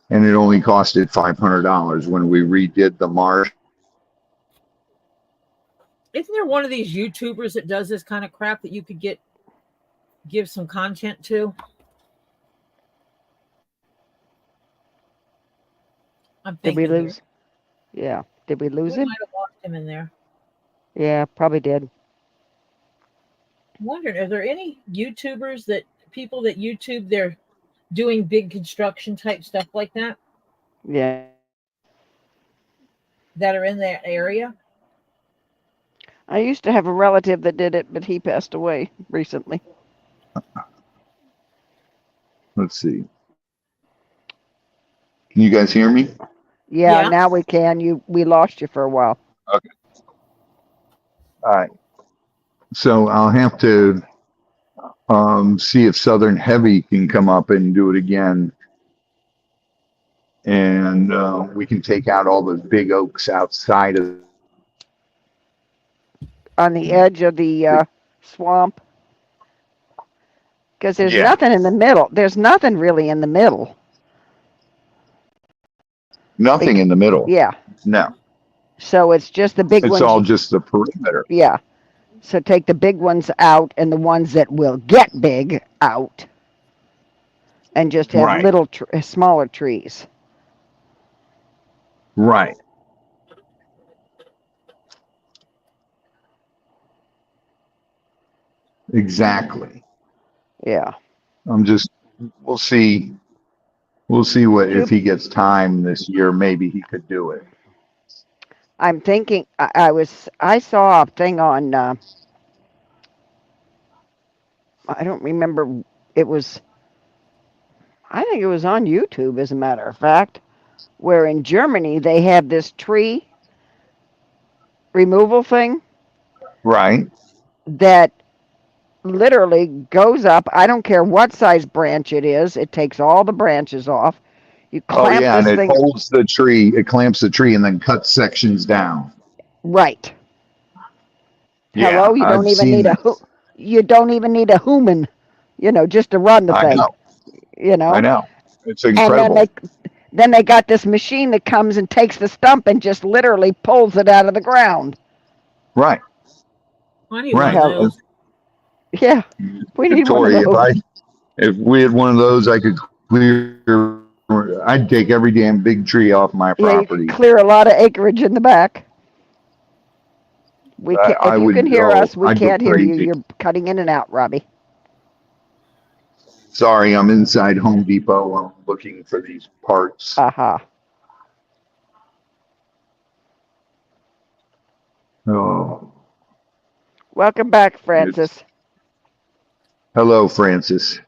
and it only costed $500 when we redid the marsh. Isn't there one of these YouTubers that does this kind of crap that you could give some content to? I'm Did we thinking lose? Yeah. Did we lose we him? might have lost him in there. Yeah, probably did. I'm wondering, are there any YouTubers people that YouTube they're doing big construction type stuff like that Yeah. that are in that area? I used to have a relative that did it, but he passed away recently. Let's see. Can you guys hear me? Yeah, Yeah. now we can. We lost you for a while. Okay. All right. So I'll have to see if Southern Heavy can come up and do it again. And we can take out all the big oaks outside of. On the edge of the swamp. Because there's Yeah. nothing in the middle. There's nothing really in the middle. Nothing in the middle. Yeah. No. So it's just the big It's ones. all just the perimeter. Yeah. So take the big ones out and the ones that will get big out. And just have Right. little, smaller trees. Right. Exactly. Yeah. We'll see We'll see what if he gets time this year. Maybe he could do it. I'm thinking I saw a thing on I don't remember, it was I think it was on YouTube as a matter of fact, where in Germany they have this tree removal thing Right. that literally goes up. I don't care what size branch it is. It takes all the branches off. You Oh clamp yeah, and this it thing holds the tree. It clamps the tree and then cuts sections down. right. Yeah, Hello, you don't I've even seen need that. you don't even need a human, just to run the I thing, know. I know. It's And then incredible. they got this machine that comes and takes the stump and just literally pulls it out of the ground. Right. I need one Right. of Hell, those. yeah, we need one of Tori, those. if we had one of those, I could clear. I'd take every damn big tree off my Yeah, you can property. clear a lot of acreage in the back. We can't. I If you can would. hear Oh, us, we I'd go can't hear you. crazy. You're cutting in and out, Robbie. Sorry, I'm inside Home Depot. I'm looking for these parts. Aha. Oh, Welcome back, it's, Francis. hello, Francis.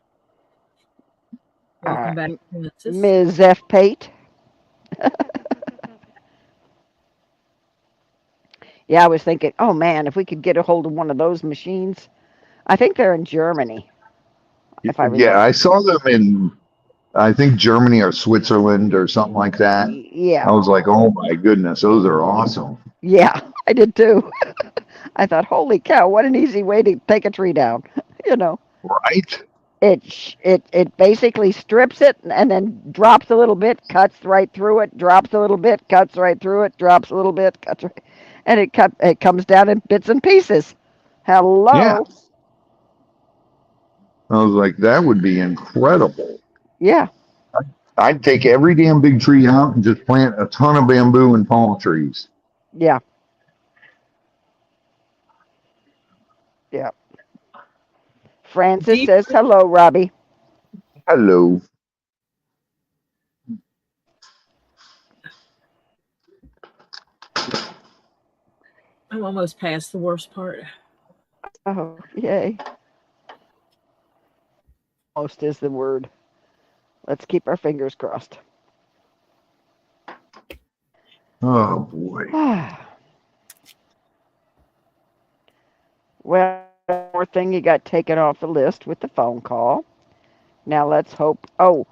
All Welcome right, back, Francis. Ms. F. Pate. Yeah, I was thinking, oh man, if we could get a hold of one of those machines. I think they're in Germany, if I Yeah, remember. I saw them in, I think Germany or Switzerland or something like that. Yeah, I was like, oh my goodness, those are awesome. yeah, I did too. I thought, holy cow, what an easy way to take a tree down. Right? It basically strips it and then drops a little bit, cuts right through it, drops a little bit, cuts right through it, drops a little bit, cuts right, and it comes down in bits and pieces. Yeah. Hello. I was like, that would be incredible. Yeah, I'd take every damn big tree out and just plant a ton of bamboo and palm trees. yeah, yeah. Francis Deep. says hello, Robbie. Hello. I'm almost past the worst part. Oh, yay. Most is the word. Let's keep our fingers crossed. Oh boy. Well, one more thing you got taken off the list with the phone call. Now let's hope. Oh,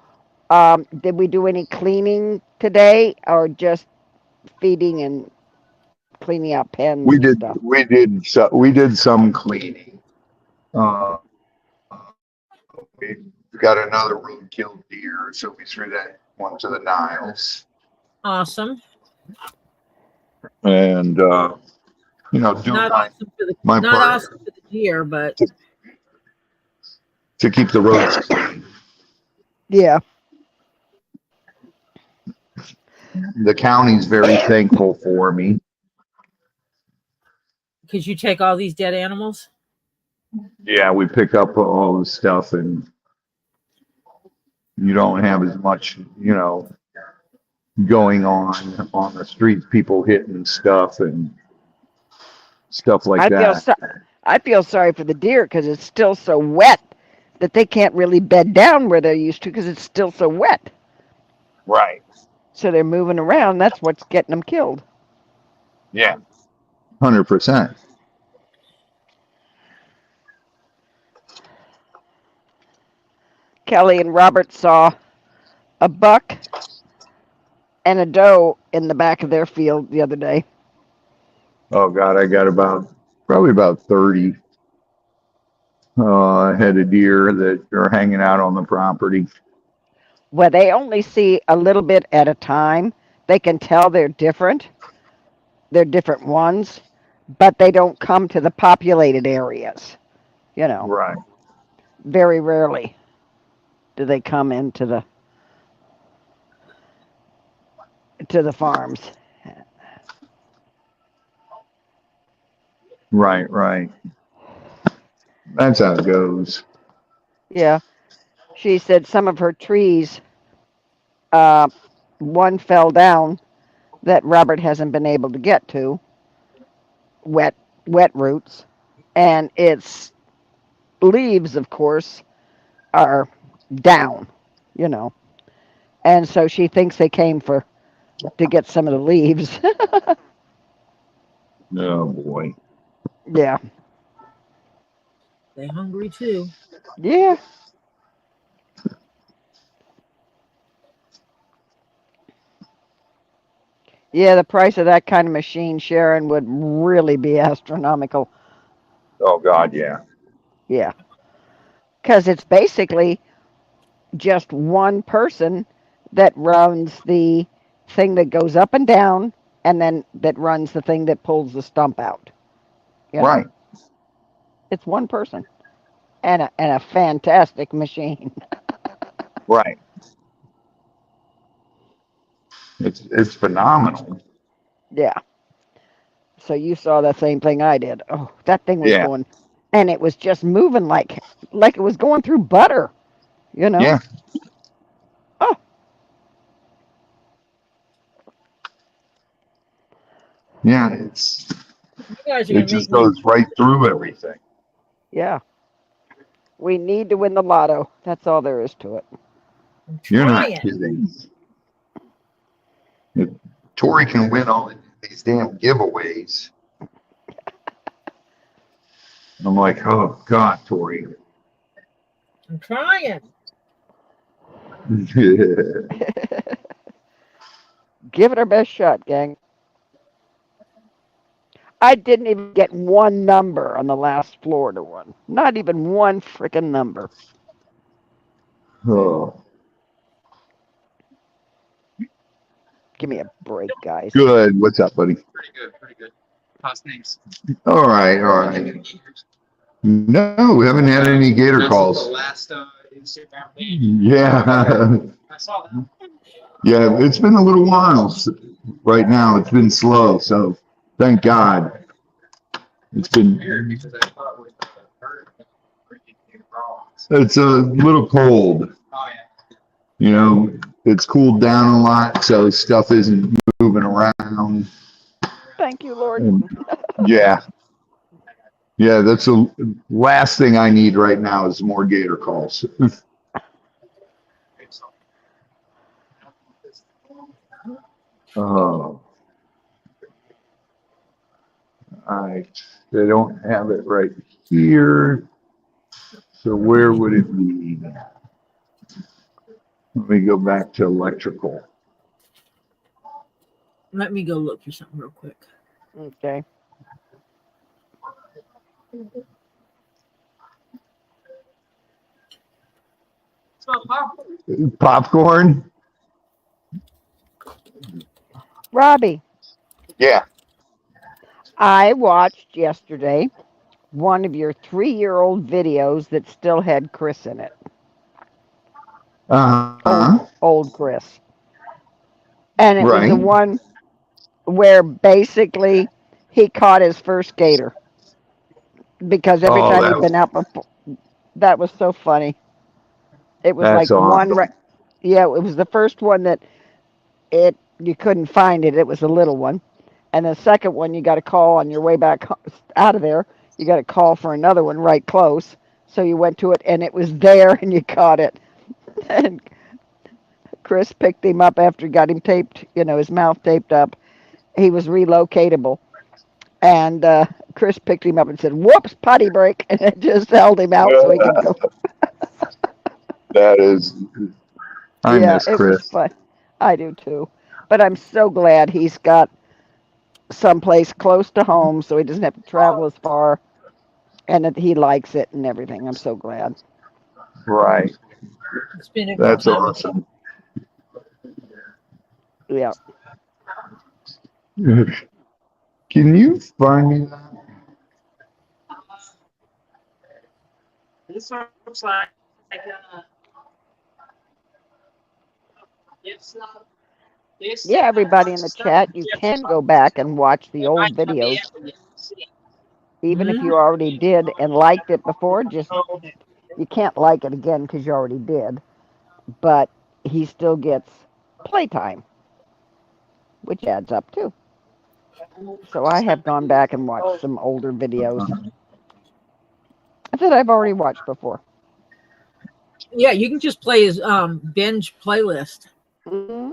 did we do any cleaning today, or just feeding and cleaning out pens We and did stuff? we did some cleaning. Uh, we got another road-killed deer, so we threw that one to the Niles. Awesome. And doing Not awesome for the my not part awesome for the deer, but to keep the roads clean. Yeah. The county's very thankful for me. because you take all these dead animals. Yeah, we pick up all the stuff, and you don't have as much, going on the streets, people hitting stuff and stuff like that. I feel sorry for the deer because it's still so wet that they can't really bed down where they're used to because it's still so wet. Right. So they're moving around. That's what's getting them killed. Yeah. 100%. Kelly and Robert saw a buck and a doe in the back of their field the other day. Oh God, I got probably about 30 head of deer that are hanging out on the property. Well, they only see a little bit at a time. They can tell they're different. They're different ones, but they don't come to the populated areas. Right. Very rarely do they come into the farms. Right. That's how it goes. Yeah. She said some of her trees Uh, one fell down that Robert hasn't been able to get to, wet wet roots, and its leaves, of course, are down, you know. And so she thinks they came for to get some of the leaves. Oh boy. Yeah. They hungry too. Yeah. Yeah, the price of that kind of machine, Sharon, would really be astronomical. Oh God, yeah. Yeah. Because it's basically just one person that runs the thing that goes up and down and then that runs the thing that pulls the stump out. You know, Right, it's one person and a fantastic machine. right. It's phenomenal. Yeah. So you saw the same thing I did. Oh, that thing was Yeah, going, and it was just moving like it was going through butter. You know. yeah, Oh, yeah. It's You guys are it gonna just make me. goes right through everything. yeah. We need to win the lotto. That's all there is to it. I'm You're not trying. kidding. If Tori can win all these damn giveaways. I'm like, oh God, Tori. I'm trying. Give it our best shot, gang. I didn't even get one number on the last Florida one. Not even one freaking number. Oh, Give me a break, guys. good. What's up, buddy? Pretty good, pretty good. How's things? All right, all right. No, we haven't had any gator That's calls. the last Instagram page. Yeah, I saw that. yeah. It's been a little while. Right now, it's been slow. So, thank God. It's been. Weird because I thought with the bird, problems. It's a little cold. Oh yeah. You know, it's cooled down a lot, so stuff isn't moving around. Thank you, Lord. And yeah, yeah, that's the last thing I need right now is more gator calls. Oh, they don't have it right here. So where would it be? Let me go back to electrical. Let me go look for something real quick. Okay. Popcorn? Robbie, Yeah. I watched yesterday one of your 3-year-old videos that still had Chris in it. Uh-huh. Old Chris. And it was Right. the one where basically he caught his first gator because every Oh, time he'd been out before. That was so funny. It was that's like awesome. yeah, it was the first one that you couldn't find it. It was a little one. And the second one you got to call on your way back out of there. You got to call for another one right close. So you went to it and it was there and you caught it. And Chris picked him up after he got him taped, his mouth taped up. He was relocatable. And Chris picked him up and said, "Whoops, potty break," and it just held him out so he could go. That is, I Yeah, miss it was Chris. fun. I do too. But I'm so glad he's got someplace close to home so he doesn't have to travel as far and that he likes it and everything. I'm so glad. Right. It's been a good That's time. awesome. Yeah. Can you find me that? This looks like it's not. This Yeah, everybody in the chat, you can go back and watch the old videos. Even if Hmm? you already did and liked it before, just you can't like it again because you already did. But he still gets playtime, which adds up too. So I have gone back and watched some older videos that I've already watched before. Yeah, you can just play his binge playlist. Hmm.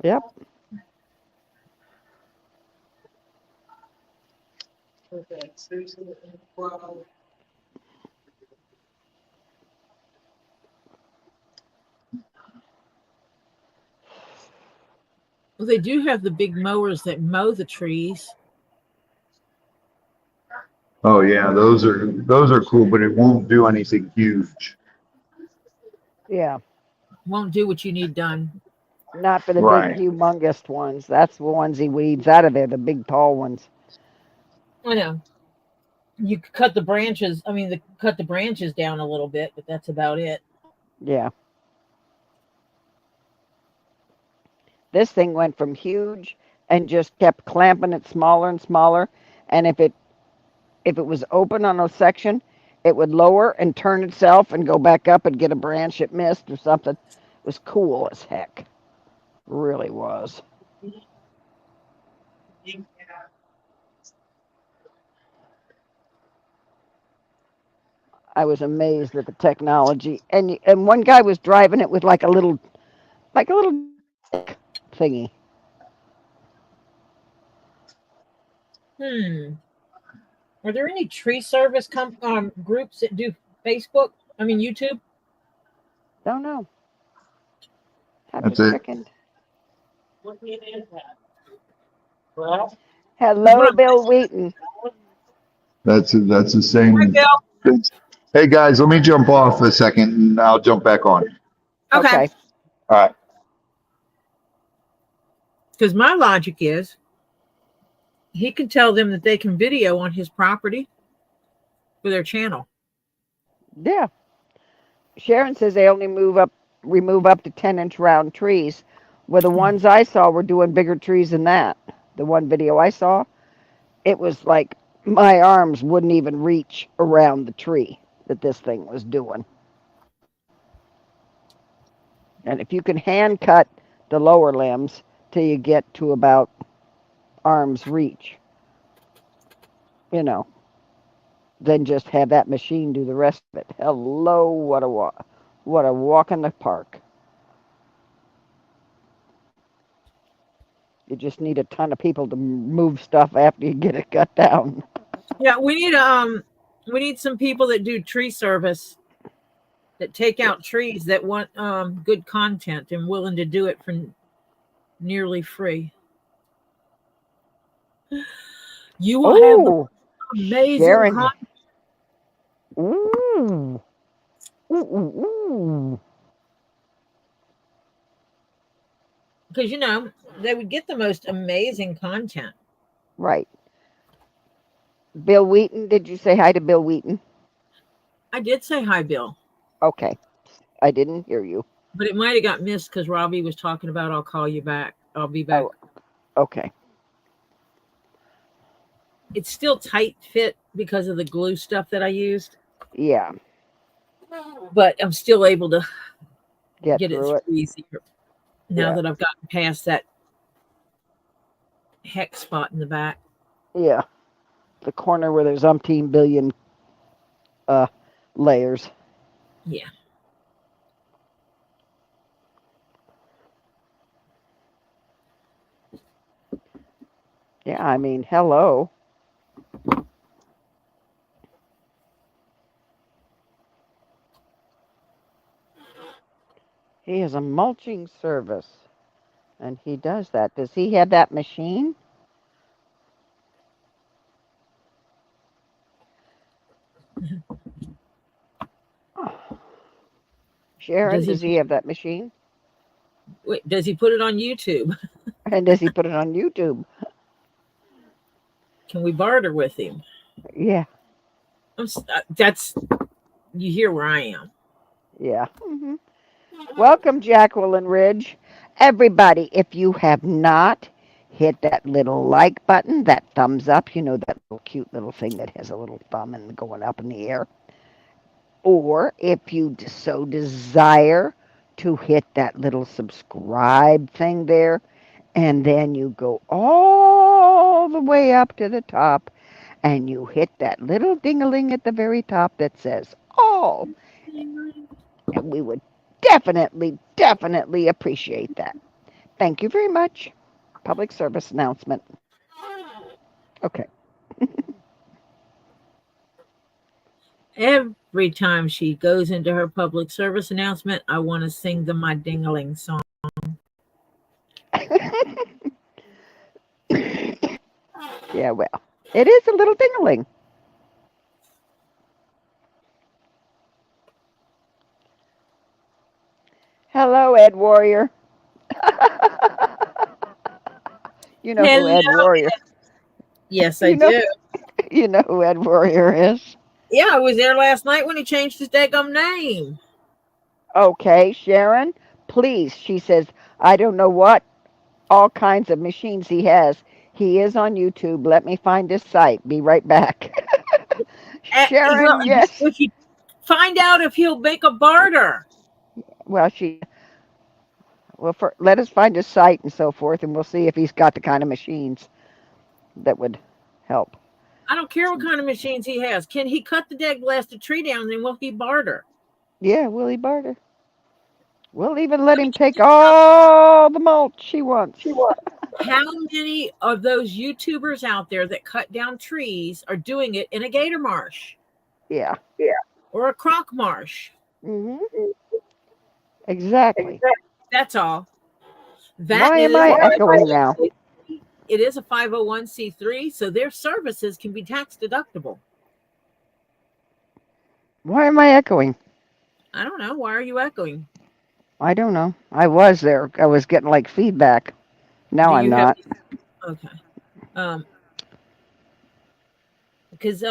Yep. Well, they do have the big mowers that mow the trees. Oh yeah, those are cool, but it won't do anything huge. Yeah. Won't do what you need done. Not for the big, Right. humongous ones. That's the ones he weeds out of there, the big, tall ones. I know. You could cut the branches. I mean, cut the branches down a little bit, but that's about it. Yeah. This thing went from huge and just kept clamping it smaller and smaller. And if it was open on a section, it would lower and turn itself and go back up and get a branch it missed or something. It was cool as heck. Really was. I was amazed at the technology. And one guy was driving it with like a little thingy. Are there any tree service groups that do Facebook? I mean, YouTube? Don't know. Have That's to it. check in. Well, Hello, Bill Wheaton. That's the Hi, same. Bill. Hey guys, let me jump off a second and I'll jump back on. Okay. Okay. All right. Because my logic is he can tell them that they can video on his property for their channel. Yeah. Sharon says they only remove up to 10-inch round trees. Well, the ones I saw were doing bigger trees than that. The one video I saw, it was like my arms wouldn't even reach around the tree that this thing was doing. And if you can hand cut the lower limbs till you get to about arm's reach, then just have that machine do the rest of it. Hello, what a walk in the park. You just need a ton of people to move stuff after you get it cut down. Yeah, we need some people that do tree service, that take out trees, that want good content and willing to do it for nearly free. You will have Oh, amazing Sharon. content. Ooh. Ooh, ooh, ooh. Because they would get the most amazing content. Right. Bill Wheaton, did you say hi to Bill Wheaton? I did say hi, Bill, Okay. I didn't hear you. but it might have got missed because Robbie was talking about I'll call you back. I'll be back. Oh, okay. It's still tight fit because of the glue stuff that I used, Yeah. but I'm still able to Get get it through through it. easier now Yeah. that I've gotten past that hex spot in the back. Yeah. The corner where there's umpteen billion layers. Yeah. Yeah, I mean, hello. He has a mulching service, and he does that. Does he have that machine? Sharon, Does does he he have that machine? wait, does he put it on YouTube? And does he put it on YouTube? Can we barter with him? Yeah, That's you hear where I am. yeah. Welcome, Jacqueline Ridge. Everybody, if you have not hit that little like button, that thumbs up, that little cute little thing that has a little thumb and going up in the air. Or if you so desire to hit that little subscribe thing there, and then you go all the way up to the top and you hit that little ding-a-ling at the very top that says all. And we would definitely appreciate that. Thank you very much. Public service announcement. Okay. Every time she goes into her public service announcement, I want to sing the My Dingaling song. Yeah, well, it is a little ding-a-ling. Hello, Ed Warrior. You know who Hello. Ed Warrior. Yes, I You know, do. you know who Ed Warrior is. Yeah, I was there last night when he changed his daggum name. Okay, Sharon, please. She says, I don't know what all kinds of machines he has. He is on YouTube. Let me find his site. Be right back. Well, Sharon, yes. if you find out if he'll make a barter. Well, let us find his site and so forth, and we'll see if he's got the kind of machines that would help. I don't care what kind of machines he has. Can he cut the dead blasted tree down and will he barter? Yeah, will he barter? We'll even let him take all the mulch he wants. How many of those YouTubers out there that cut down trees are doing it in a gator marsh? Yeah. Or a croc marsh? Mm-hmm. Exactly. That's all. Why am I echoing now? It is a 501c3, so their services can be tax deductible. Why am I echoing? I don't know. Why are you echoing? I don't know. I was there. I was getting like feedback. Now I'm not. Okay. Because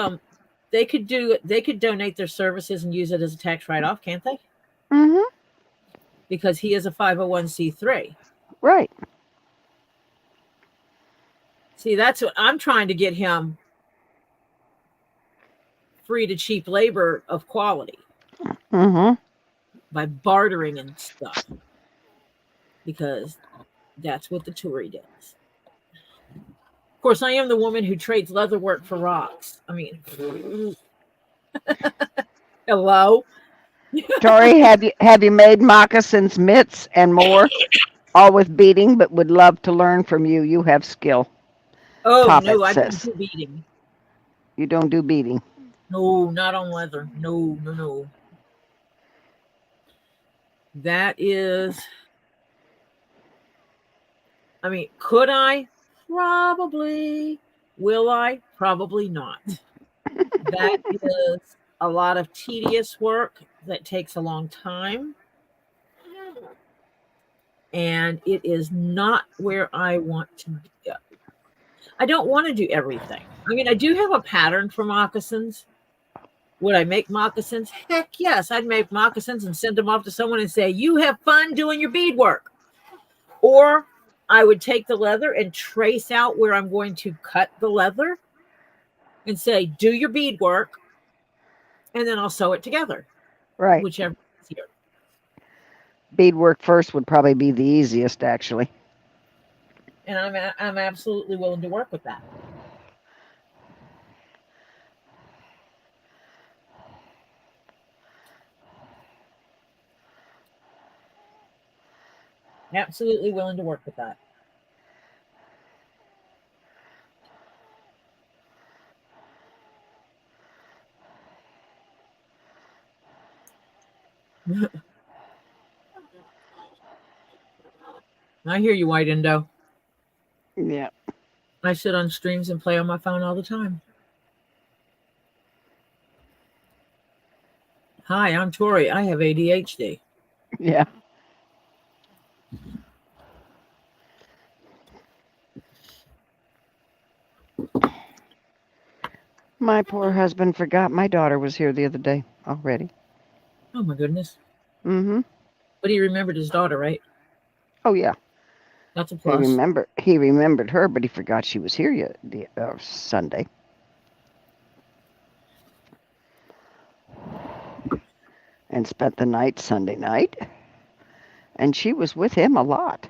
they could donate their services and use it as a tax write-off, can't they? Mm-hmm. Because he is a 501c3. Right. See, that's what I'm trying to get him free to cheap labor of quality Mm-hmm. by bartering and stuff. Because that's what the Tory does. Of course, I am the woman who trades leatherwork for rocks. I mean, hello? Tori, have you made moccasins, mitts, and more? All with beading, but would love to learn from you. You have skill. Oh, Top no, it I don't says. do beading. You don't do beading. No, not on leather. No. That is, I mean, could I? Probably. Will I? Probably not. That is a lot of tedious work that takes a long time. And it is not where I want to go. I don't want to do everything. I mean, I do have a pattern for moccasins. Would I make moccasins? Heck yes, I'd make moccasins and send them off to someone and say, you have fun doing your beadwork. Or I would take the leather and trace out where I'm going to cut the leather and say, do your beadwork, and then I'll sew it together. Right. Whichever is easier. Beadwork first would probably be the easiest, actually. And I'm absolutely willing to work with that. Absolutely willing to work with that. I hear you, White Indo. Yeah. I sit on streams and play on my phone all the time. Hi, I'm Tori. I have ADHD. Yeah. My poor husband forgot my daughter was here the other day already. Oh, my goodness. Mm-hmm. But he remembered his daughter, right? Oh, yeah. That's a He plus. remembered her, but he forgot she was here Sunday. and spent the night Sunday night. And she was with him a lot.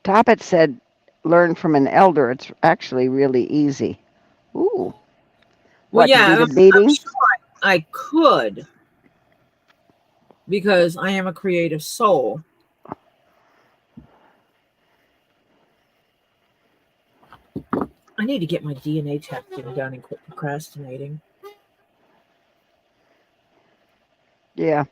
Toppet said, learn from an elder. It's actually really easy. Ooh. Well, What, to yeah, do the I'm beading? sure I could because I am a creative soul. I need to get my DNA testing done and quit procrastinating. Yeah.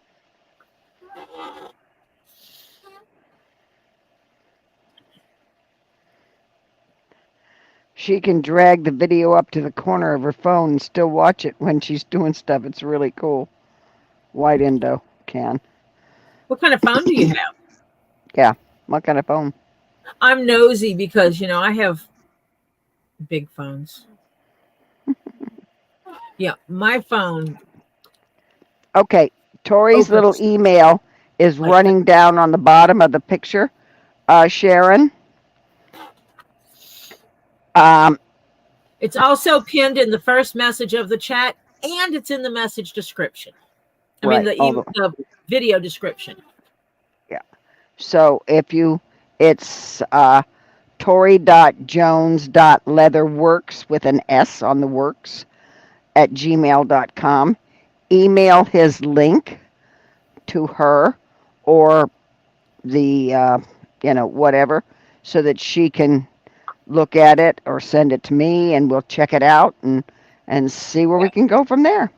She can drag the video up to the corner of her phone and still watch it when she's doing stuff. It's really cool. White Indo can. What kind of phone do you have? Yeah. What kind of phone? I'm nosy because, you know, I have big phones. Yeah, my phone Okay. Tori's little opens email is like this. running down on the bottom of the picture. Sharon. It's also pinned in the first message of the chat, and it's in the message description. I mean, Right. the video description. Yeah. So if you, it's Tori.Jones.Leatherworks with an S on the works at gmail.com. Email his link to her or the, whatever, so that she can look at it or send it to me and we'll check it out and see where we can go from there.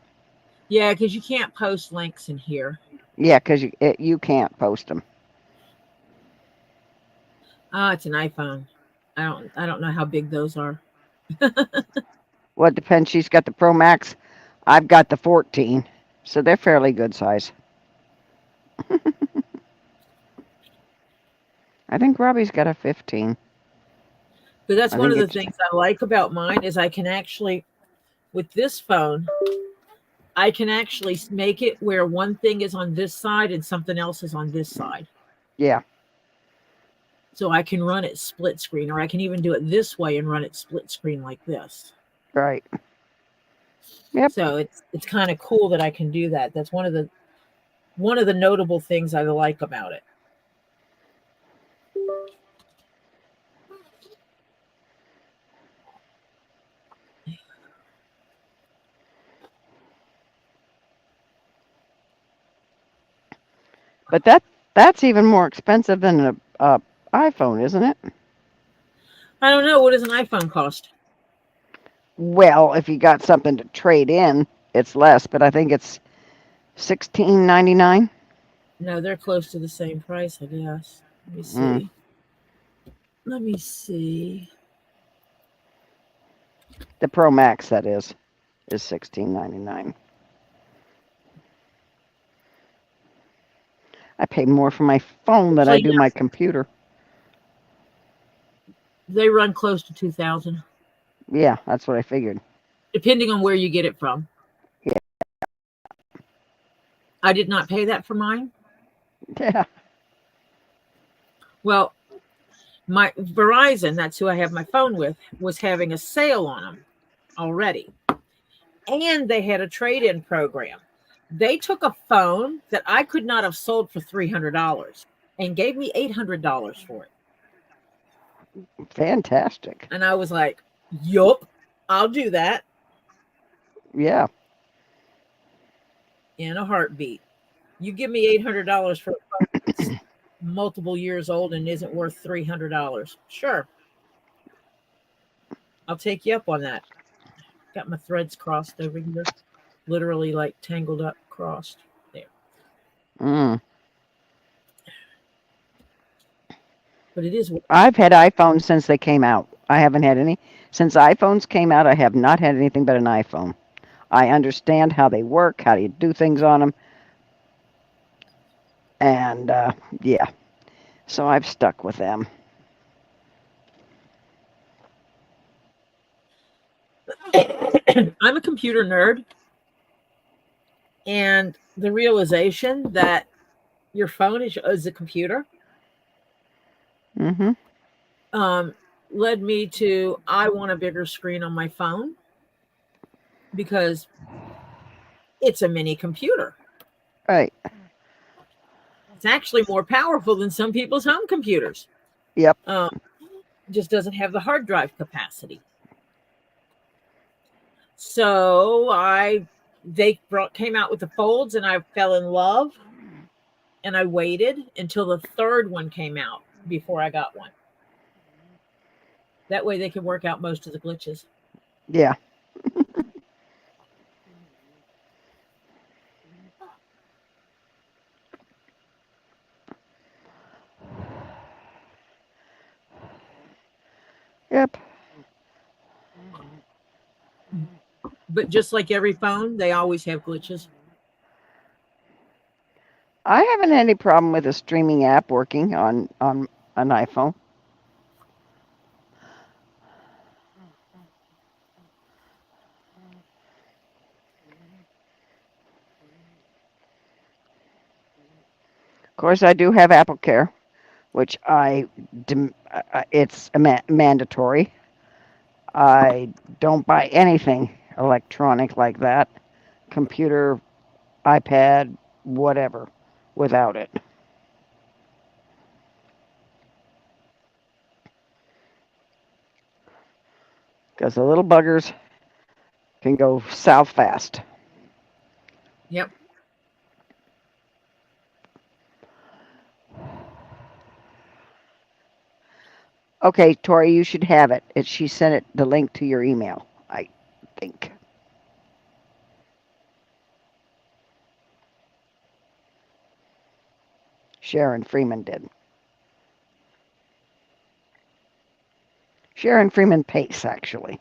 Yeah, because you can't post links in here. Yeah, because you can't post them. It's an iPhone. I don't know how big those are. Well, it depends. She's got the Pro Max. I've got the 14, so they're fairly good size. I think Robbie's got a 15. But that's I one of think the it's things I like about mine is I can actually, with this phone, I can actually make it where one thing is on this side and something else is on this side. yeah. So I can run it split screen, or I can even do it this way and run it split screen like this. Right. Yep. So it's kind of cool that I can do that. That's one of the notable things I like about it. But that's even more expensive than a iPhone, isn't it? I don't know, what does an iPhone cost? Well, if you got something to trade in, it's less, but I think it's $16.99. No, they're close to the same price, I guess. Let me see. Let me see. The Pro Max, that is $16.99. I pay more for my phone than I Actually, do my computer. they run close to 2,000, Yeah, that's what I figured. depending on where you get it from. Yeah. I did not pay that for mine. Yeah. Well, my Verizon, that's who I have my phone with, was having a sale on them already. And they had a trade-in program. They took a phone that I could not have sold for $300 and gave me $800 for it. Fantastic. And I was like, yup, I'll do that Yeah. in a heartbeat. You give me $800 for a phone that's multiple years old and isn't worth $300. Sure. I'll take you up on that. Got my threads crossed over here. Literally like tangled up, crossed. There. Mm. But it is. I've had iPhones since they came out. I haven't had any. Since iPhones came out, I have not had anything but an iPhone. I understand how they work, how you do things on them. And yeah, so I've stuck with them. I'm a computer nerd. And the realization that your phone is a computer. Mm-hmm. led me to I want a bigger screen on my phone because it's a mini computer. Right. It's actually more powerful than some people's home computers. Yep. Just doesn't have the hard drive capacity. So came out with the folds, and I fell in love. And I waited until the third one came out before I got one. That way they could work out most of the glitches. Yeah. Yep. But just like every phone, they always have glitches. I haven't had any problem with a streaming app working on an iPhone. Of course, I do have Apple Care, which it's mandatory. I don't buy anything electronic like that, computer, iPad, whatever, without it. Because the little buggers can go south fast. Yep. Okay, Tori, you should have it. She sent the link to your email, I think. Sharon Freeman did. Sharon Freeman Pace, actually.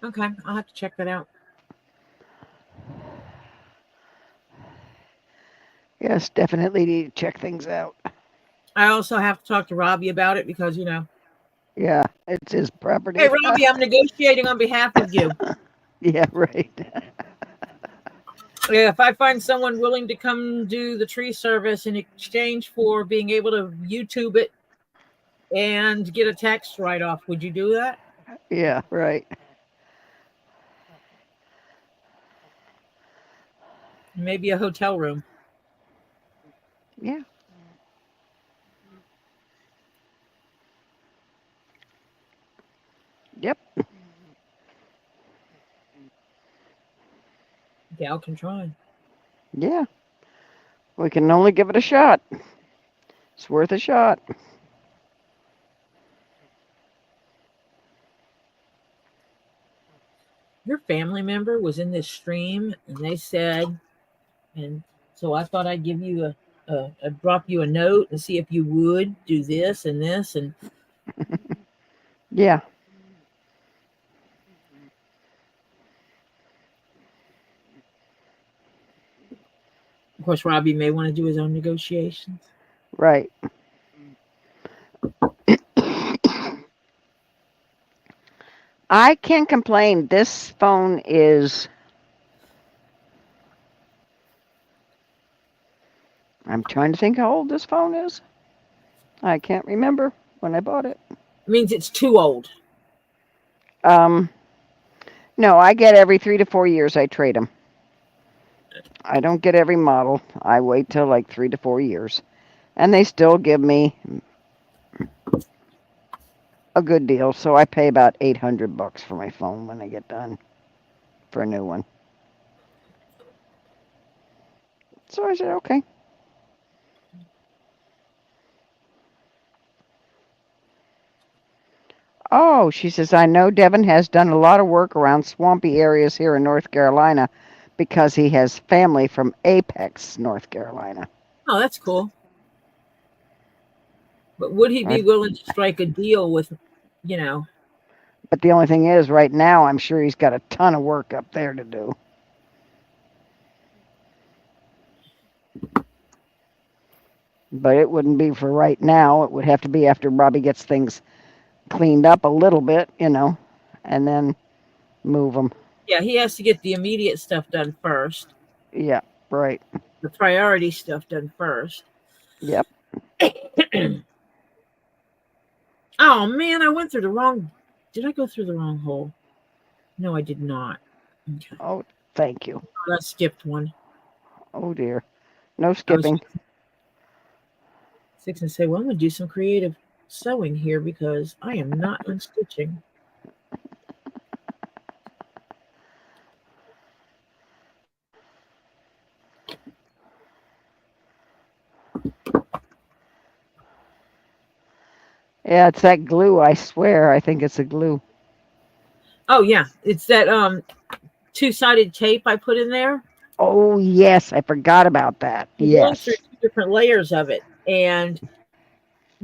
Okay, I'll have to check that out. Yes, definitely need to check things out. I also have to talk to Robbie about it because, Yeah, it's his property. hey, Robbie, I'm negotiating on behalf of you. Yeah, right. If I find someone willing to come do the tree service in exchange for being able to YouTube it and get a tax write-off, would you do that? Yeah, right. Maybe a hotel room. Yeah. Yep. Gal can try. Yeah. We can only give it a shot. It's worth a shot. Your family member was in this stream and they said, and so I thought I'd give you I'd drop you a note and see if you would do this and this. And Yeah. of course, Robbie may want to do his own negotiations. Right. I can't complain. This phone is. I'm trying to think how old this phone is. I can't remember when I bought it. It means it's too old. No, I get every 3 to 4 years I trade them. I don't get every model. I wait till like 3 to 4 years. And they still give me a good deal. So I pay about $800 for my phone when I get done for a new one. So I said, okay. Oh, she says, I know Devin has done a lot of work around swampy areas here in North Carolina because he has family from Apex, North Carolina. Oh, that's cool. But would he be willing to strike a deal with, But the only thing is, right now, I'm sure he's got a ton of work up there to do. But it wouldn't be for right now. It would have to be after Robbie gets things cleaned up a little bit, and then move them. Yeah, he has to get the immediate stuff done first, Yeah, right. the priority stuff done first. Yep. Oh man, I went through the wrong. Did I go through the wrong hole? No, I did not. Okay, Oh, thank you. I skipped one. Oh dear. No I was skipping. fixing to say, well, I'm gonna do some creative sewing here because I am not unstitching. Yeah, it's that glue, I swear. I think it's a glue. Oh yeah, it's that two-sided tape I put in there. Oh, yes. I forgot about that. I'm going through Yes. 2 different layers of it and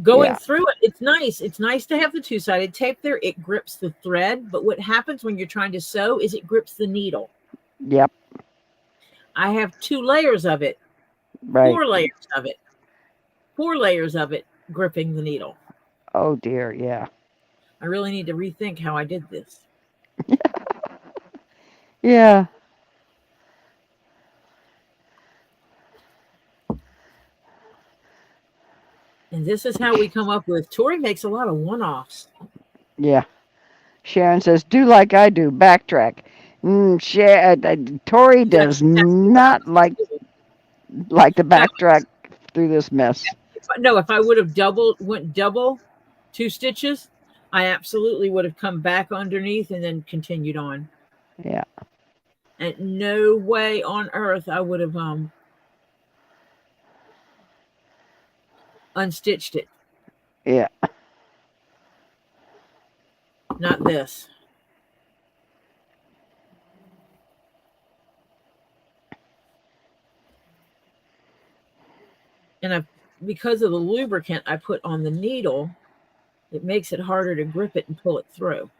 going Yeah. through it. It's nice. It's nice to have the two-sided tape there. It grips the thread, but what happens when you're trying to sew is it grips the needle. Yep. I have 2 layers of it, Right. 4 layers of it, 4 layers of it gripping the needle. Oh, dear. Yeah. I really need to rethink how I did this. Yeah. And this is how we come up with. Tori makes a lot of one-offs. Yeah. Sharon says, do like I do. Backtrack. Tori does not like to backtrack through this mess. No, if I would have went double 2 stitches, I absolutely would have come back underneath and then continued on. Yeah. And no way on earth I would have unstitched it. Yeah. Not this. And because of the lubricant I put on the needle, it makes it harder to grip it and pull it through.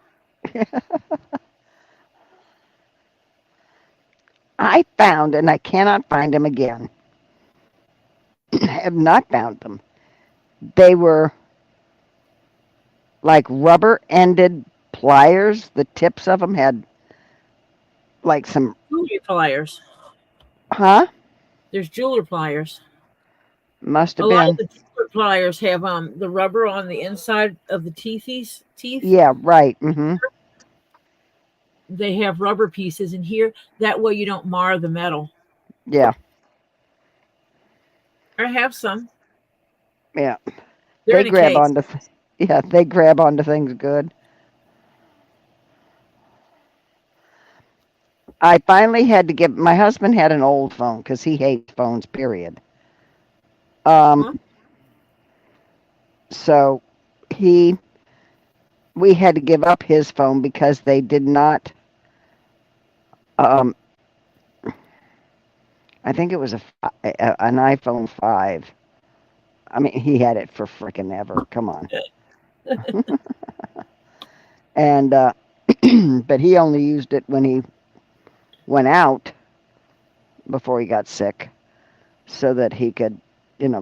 I found, and I cannot find them again. I have not found them. They were like rubber-ended pliers. The tips of them had like some, Jeweler pliers. huh? There's jeweler pliers. Must A have lot of been. the jeweler pliers have the rubber on the inside of the teeth. Yeah, right. Mm-hmm. They have rubber pieces in here. That way you don't mar the metal. Yeah. I have some. Yeah. They're They in a grab case. onto. Yeah, they grab onto things good. I finally had to give. My husband had an old phone because he hates phones. Period. Huh? So we had to give up his phone because they did not. I think it was an iPhone 5. I mean, he had it for frickin' ever. Come on. And but he only used it when he went out before he got sick, so that he could,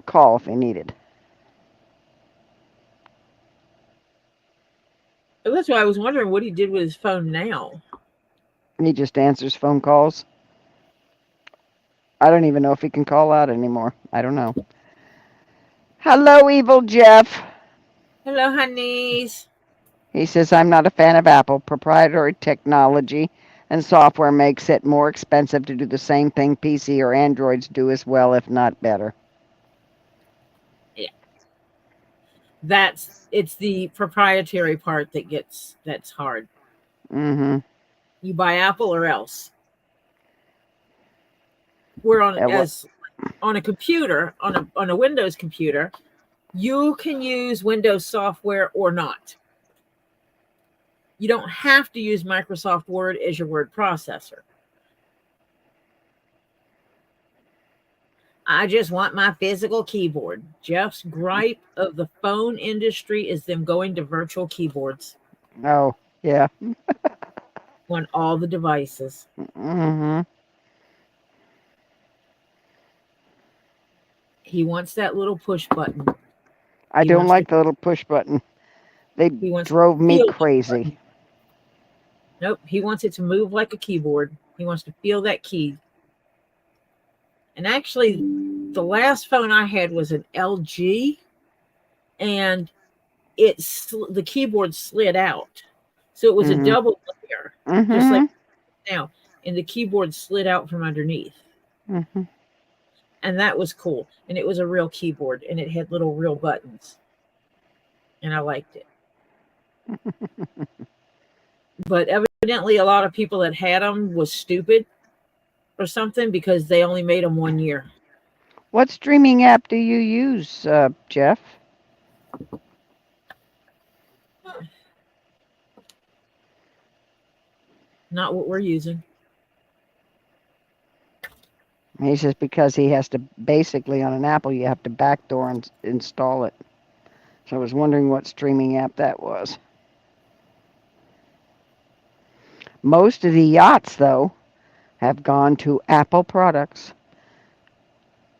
call if he needed. That's why I was wondering what he did with his phone now. He just answers phone calls. I don't even know if he can call out anymore. I don't know. Hello, Evil Jeff. Hello, honeys. He says, I'm not a fan of Apple. Proprietary technology and software makes it more expensive to do the same thing PC or Androids do as well, if not better. Yeah. It's the proprietary part that's hard. Mm-hmm. You buy Apple or else. We're on a computer, on a Windows computer, you can use Windows software or not. You don't have to use Microsoft Word as your word processor. I just want my physical keyboard. Jeff's gripe of the phone industry is them going to virtual keyboards Oh, yeah. on all the devices. Mm-hmm. He wants that little push button. I He don't wants like to- the little push button. They He wants to drove me feel the crazy. button. Nope. He wants it to move like a keyboard. He wants to feel that key. And actually, the last phone I had was an LG, and the keyboard slid out, so it was a Mhm. double layer, just like Mhm. now, and the keyboard slid out from underneath, Mhm. and that was cool. And it was a real keyboard, and it had little real buttons, and I liked it. But evidently, a lot of people that had them was stupid or something because they only made them 1 year. What streaming app do you use, Jeff? Not what we're using. He says because he has to basically on an Apple, you have to backdoor and install it. So I was wondering what streaming app that was. Most of the yachts, though, have gone to Apple products.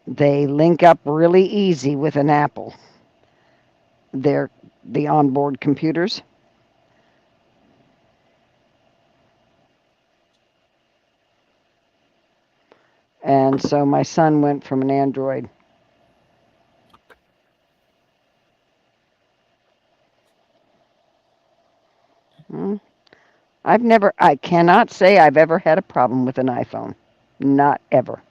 They link up really easy with an Apple. They're the onboard computers. And so my son went from an Android. I cannot say I've ever had a problem with an iPhone. Not ever.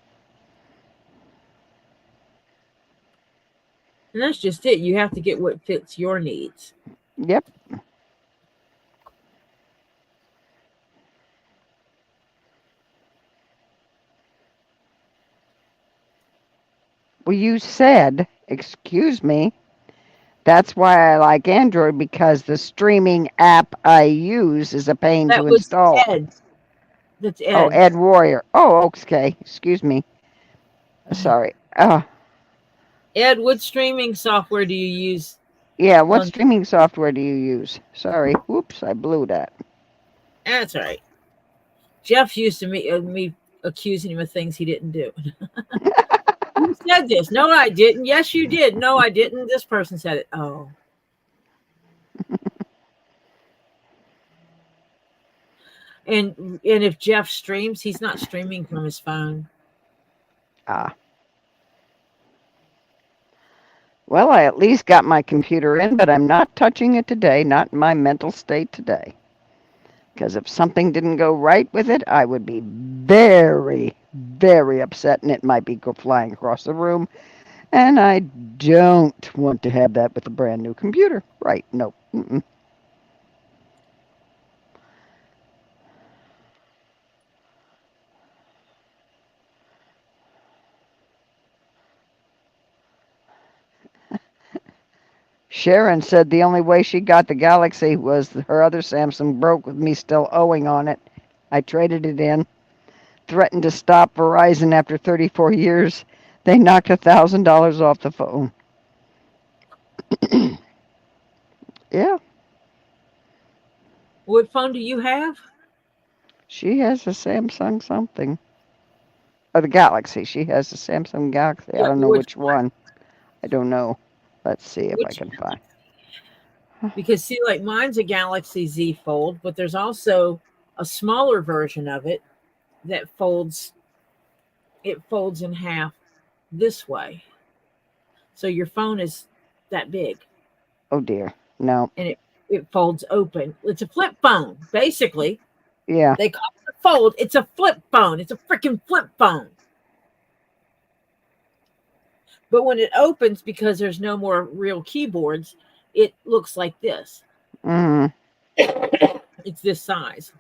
And that's just it. You have to get what fits your needs. Yep. Well, you said, excuse me, that's why I like Android because the streaming app I use is a pain That to was install. Ed. That's Oh, Ed. Ed Warrior. Oh, okay. Excuse me. Sorry. Ed, what streaming software do you use? Yeah, what On, streaming software do you use? Sorry. Whoops, I blew that. that's all right. Jeff used to me accusing him of things he didn't do. You said this. No, I didn't. Yes, you did. No, I didn't. This person said it. Oh. And if Jeff streams, he's not streaming from his phone. Well, I at least got my computer in, but I'm not touching it today, not in my mental state today. Because if something didn't go right with it, I would be very, very upset and it might be flying across the room. And I don't want to have that with a brand new computer. Right, no. Mm-mm. Sharon said the only way she got the Galaxy was her other Samsung broke with me still owing on it. I traded it in, threatened to stop Verizon after 34 years. They knocked $1,000 off the phone. Yeah, What phone do you have? she has a Samsung something. Or the Galaxy. She has a Samsung Galaxy. I Yeah, don't know which which one. I don't know. Let's see if I which can find. because see, like mine's a Galaxy Z Fold, but there's also a smaller version of it that folds. It folds in half this way, so your phone is that big, Oh dear. No. and it folds open. It's a flip phone, basically. Yeah. They call it a fold. It's a flip phone. It's a freaking flip phone. But when it opens, because there's no more real keyboards, it looks like this. Mm. It's this size.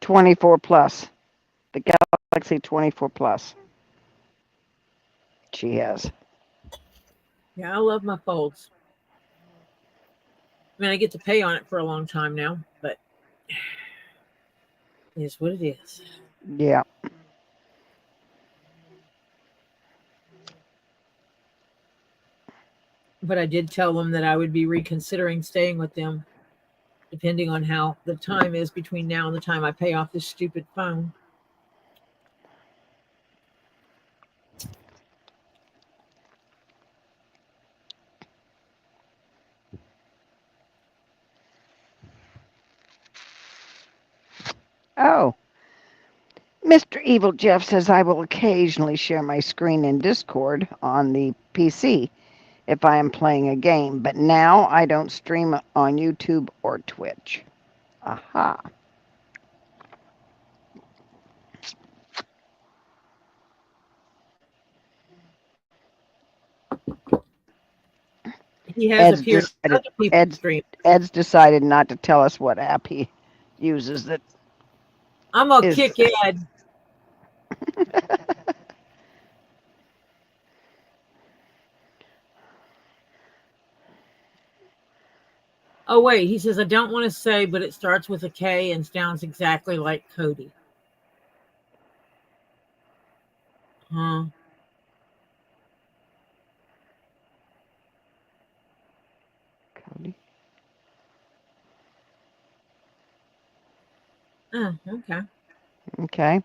$24 plus. The Galaxy 24 plus. She has. Yeah, I love my folds. I mean, I get to pay on it for a long time now, but it is what it is. Yeah. But I did tell them that I would be reconsidering staying with them, depending on how the time is between now and the time I pay off this stupid phone. Oh, Mr. Evil Jeff says I will occasionally share my screen in Discord on the PC if I am playing a game, but now I don't stream on YouTube or Twitch. Aha. He has Ed's appeared on decided other people's Ed's, streams. Ed's decided not to tell us what app he uses that I'm gonna is. kick Ed. Oh wait, he says I don't want to say, but it starts with a K and sounds exactly like Cody. Huh? Cody. Oh, okay. Okay.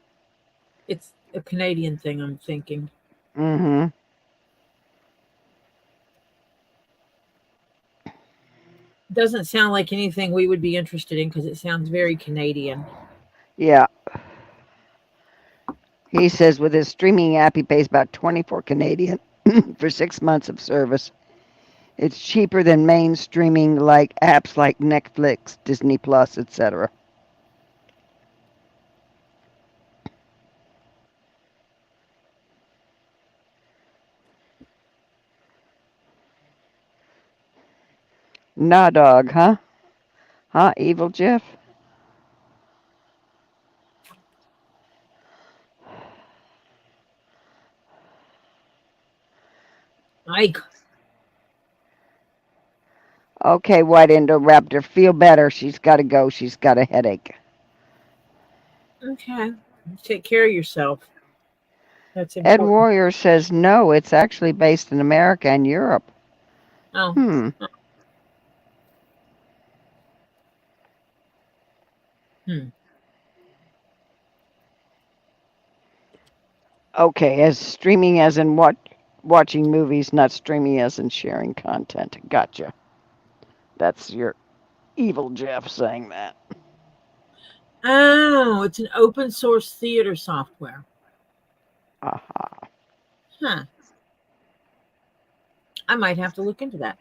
It's a Canadian thing, I'm thinking. Mm-hmm. Doesn't sound like anything we would be interested in because it sounds very Canadian. Yeah. He says with his streaming app, he pays about 24 Canadian for 6 months of service. It's cheaper than main streaming like apps like Netflix, Disney Plus, etc. Nah, dog, huh? Huh, Evil Jeff? Mike, Okay, White Indoraptor, feel better. She's got to go. She's got a headache. okay. Take care of yourself. That's Ed important. Warrior says no, it's actually based in America and Europe. Oh, Hmm. hmm. Okay, as streaming as in watching movies, not streaming as in sharing content. Gotcha. That's your Evil Jeff saying that. Oh, it's an open source theater software. Aha. Huh. I might have to look into that.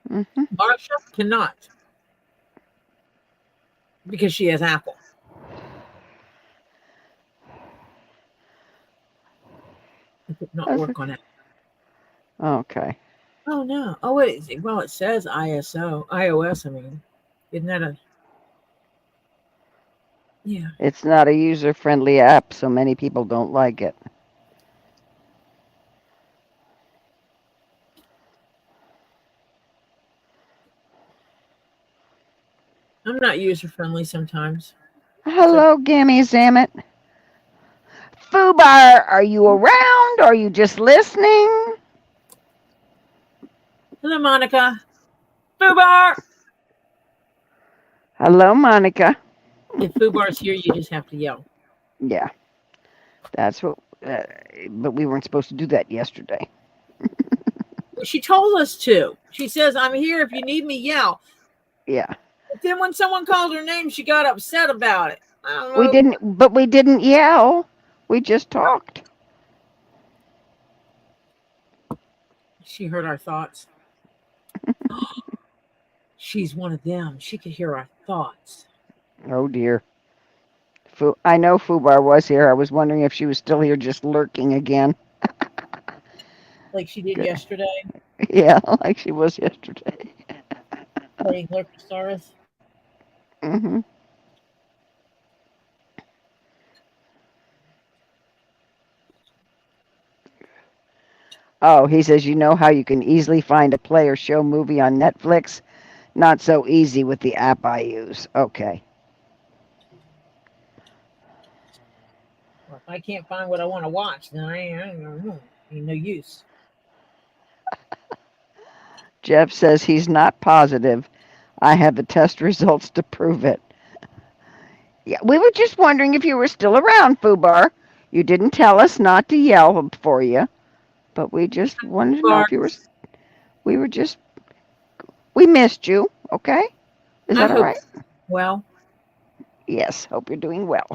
Mm-hmm. Marsha cannot because she has Apple. It could not work on it. Okay. Oh no. Oh wait. Well, it says iOS. I mean, isn't that a? Yeah. It's not a user-friendly app, so many people don't like it. I'm not user friendly sometimes. So Hello, Gammy Zammit. Fubar, are you around? Are you just listening? hello, Monica. Fubar. Hello, Monica. If Fubar's here, you just have to yell. Yeah, that's what. But we weren't supposed to do that yesterday. She told us to. She says, "I'm here. If you need me, yell." Yeah, But then when someone called her name, she got upset about it. I don't we know. didn't. But we didn't yell. We just talked. She heard our thoughts. She's one of them. She could hear our thoughts. Oh dear. I know Fubar was here. I was wondering if she was still here, just lurking again. Like she did yesterday, Yeah, like she was yesterday. playing Lurkosaurus. Hmm. Oh, he says, you know how you can easily find a play or show movie on Netflix? Not so easy with the app I use. Okay. Well, if I can't find what I want to watch, then I ain't no use. Jeff says he's not positive. I have the test results to prove it. Yeah, we were just wondering if you were still around, Fubar. You didn't tell us not to yell for you, but we just wanted to know Bar, if you were. We were just. We missed you. Okay, is I that all hope. right? Well, Yes. Hope you're doing well.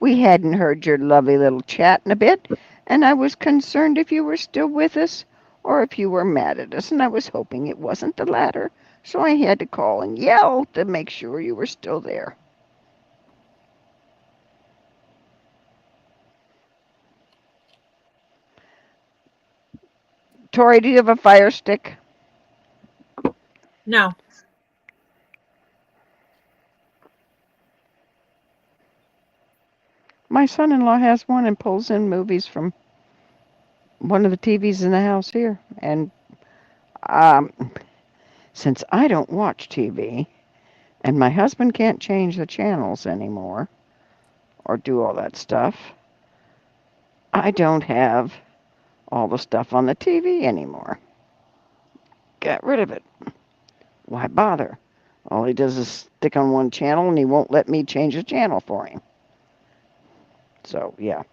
We hadn't heard your lovely little chat in a bit, and I was concerned if you were still with us or if you were mad at us, and I was hoping it wasn't the latter, so I had to call and yell to make sure you were still there. Tori, do you have a fire stick? no. My son-in-law has one and pulls in movies from one of the TVs in the house here. And um, since I don't watch TV and my husband can't change the channels anymore or do all that stuff, I don't have all the stuff on the TV anymore. Got rid of it. Why bother? All he does is stick on one channel and he won't let me change the channel for him. So, yeah.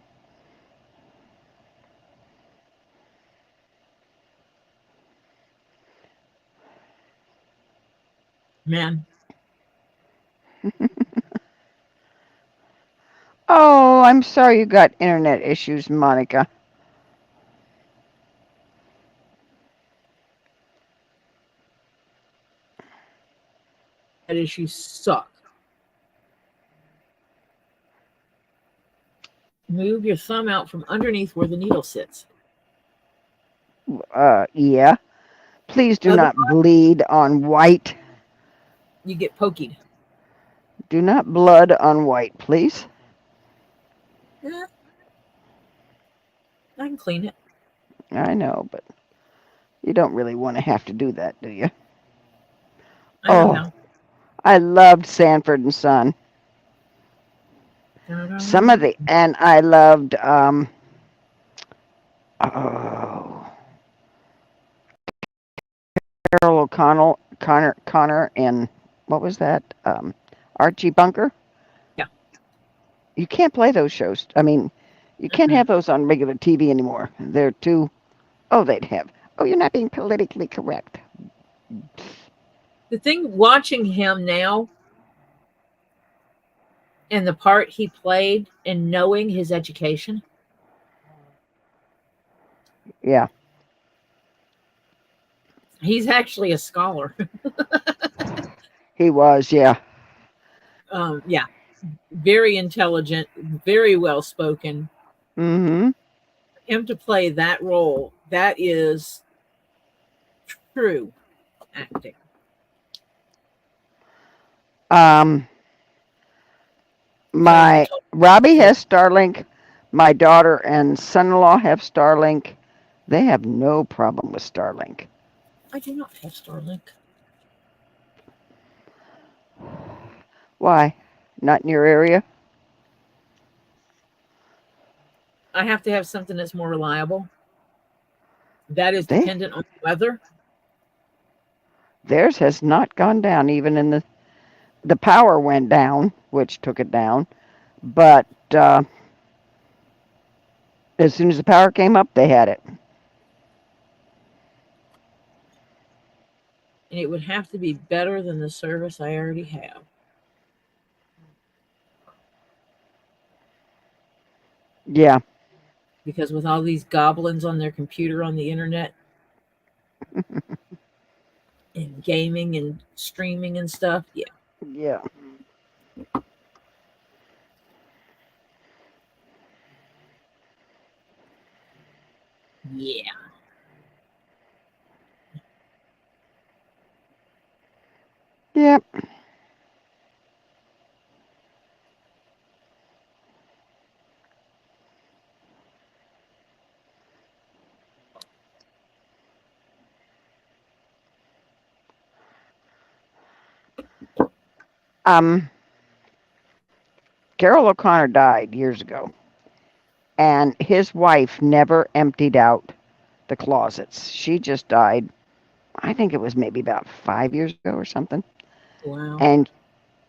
Man, Oh, I'm sorry you got internet issues, Monica. that issue suck. Move your thumb out from underneath where the needle sits. Yeah. Please do Otherwise, not bleed on white. you get pokeyed. Do not blood on white, please. Eh, I can clean it. I know, but you don't really want to have to do that, do you? I know Oh, how. I loved Sanford and Son. Some of the, and I loved, oh, Carol O'Connell, Connor, and what was that? Archie Bunker. Yeah. You can't play those shows. I mean, you can't have those on regular TV anymore. They're too. Oh, they'd have. Oh, you're not being politically correct. The thing watching him now and the part he played and knowing his education, Yeah, he's actually a scholar. he was. Yeah. Yeah, very intelligent, very well spoken. Mm-hmm. Him to play that role, that is true acting. Um, Tell you, I my told Robbie him, has Starlink. My daughter and son-in-law have Starlink. They have no problem with Starlink. I do not have Starlink. Why? Not in your area? I have to have something that's more reliable. That is They dependent on the weather. Theirs has not gone down. Even in the power went down, which took it down. But as soon as the power came up, they had it. And it would have to be better than the service I already have. Yeah. Because with all these goblins on their computer on the internet and gaming and streaming and stuff, yeah. Yeah. Yeah. Yep. Um, Carol O'Connor died years ago, and his wife never emptied out the closets. She just died, I think it was maybe about 5 years ago or something. Wow. And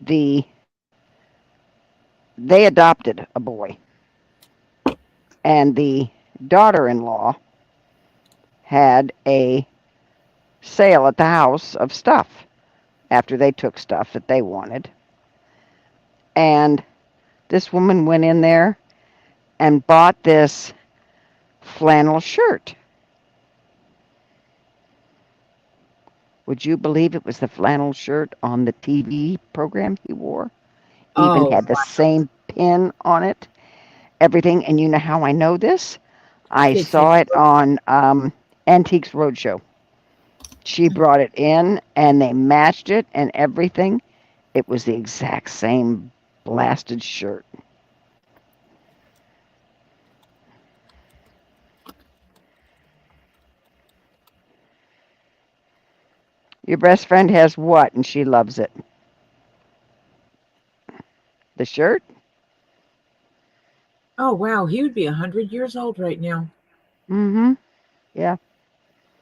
the they adopted a boy, and the daughter-in-law had a sale at the house of stuff after they took stuff that they wanted. And this woman went in there and bought this flannel shirt. Would you believe it was the flannel shirt on the TV program he wore? Even Oh, had the same pin on it, everything. And you know how I know this? I kids saw have. it on Antiques Roadshow. She brought it in and they matched it and everything. It was the exact same blasted shirt. Your best friend has what and she loves it? The shirt? Oh, wow. He would be 100 years old right now. Mm-hmm. Yeah.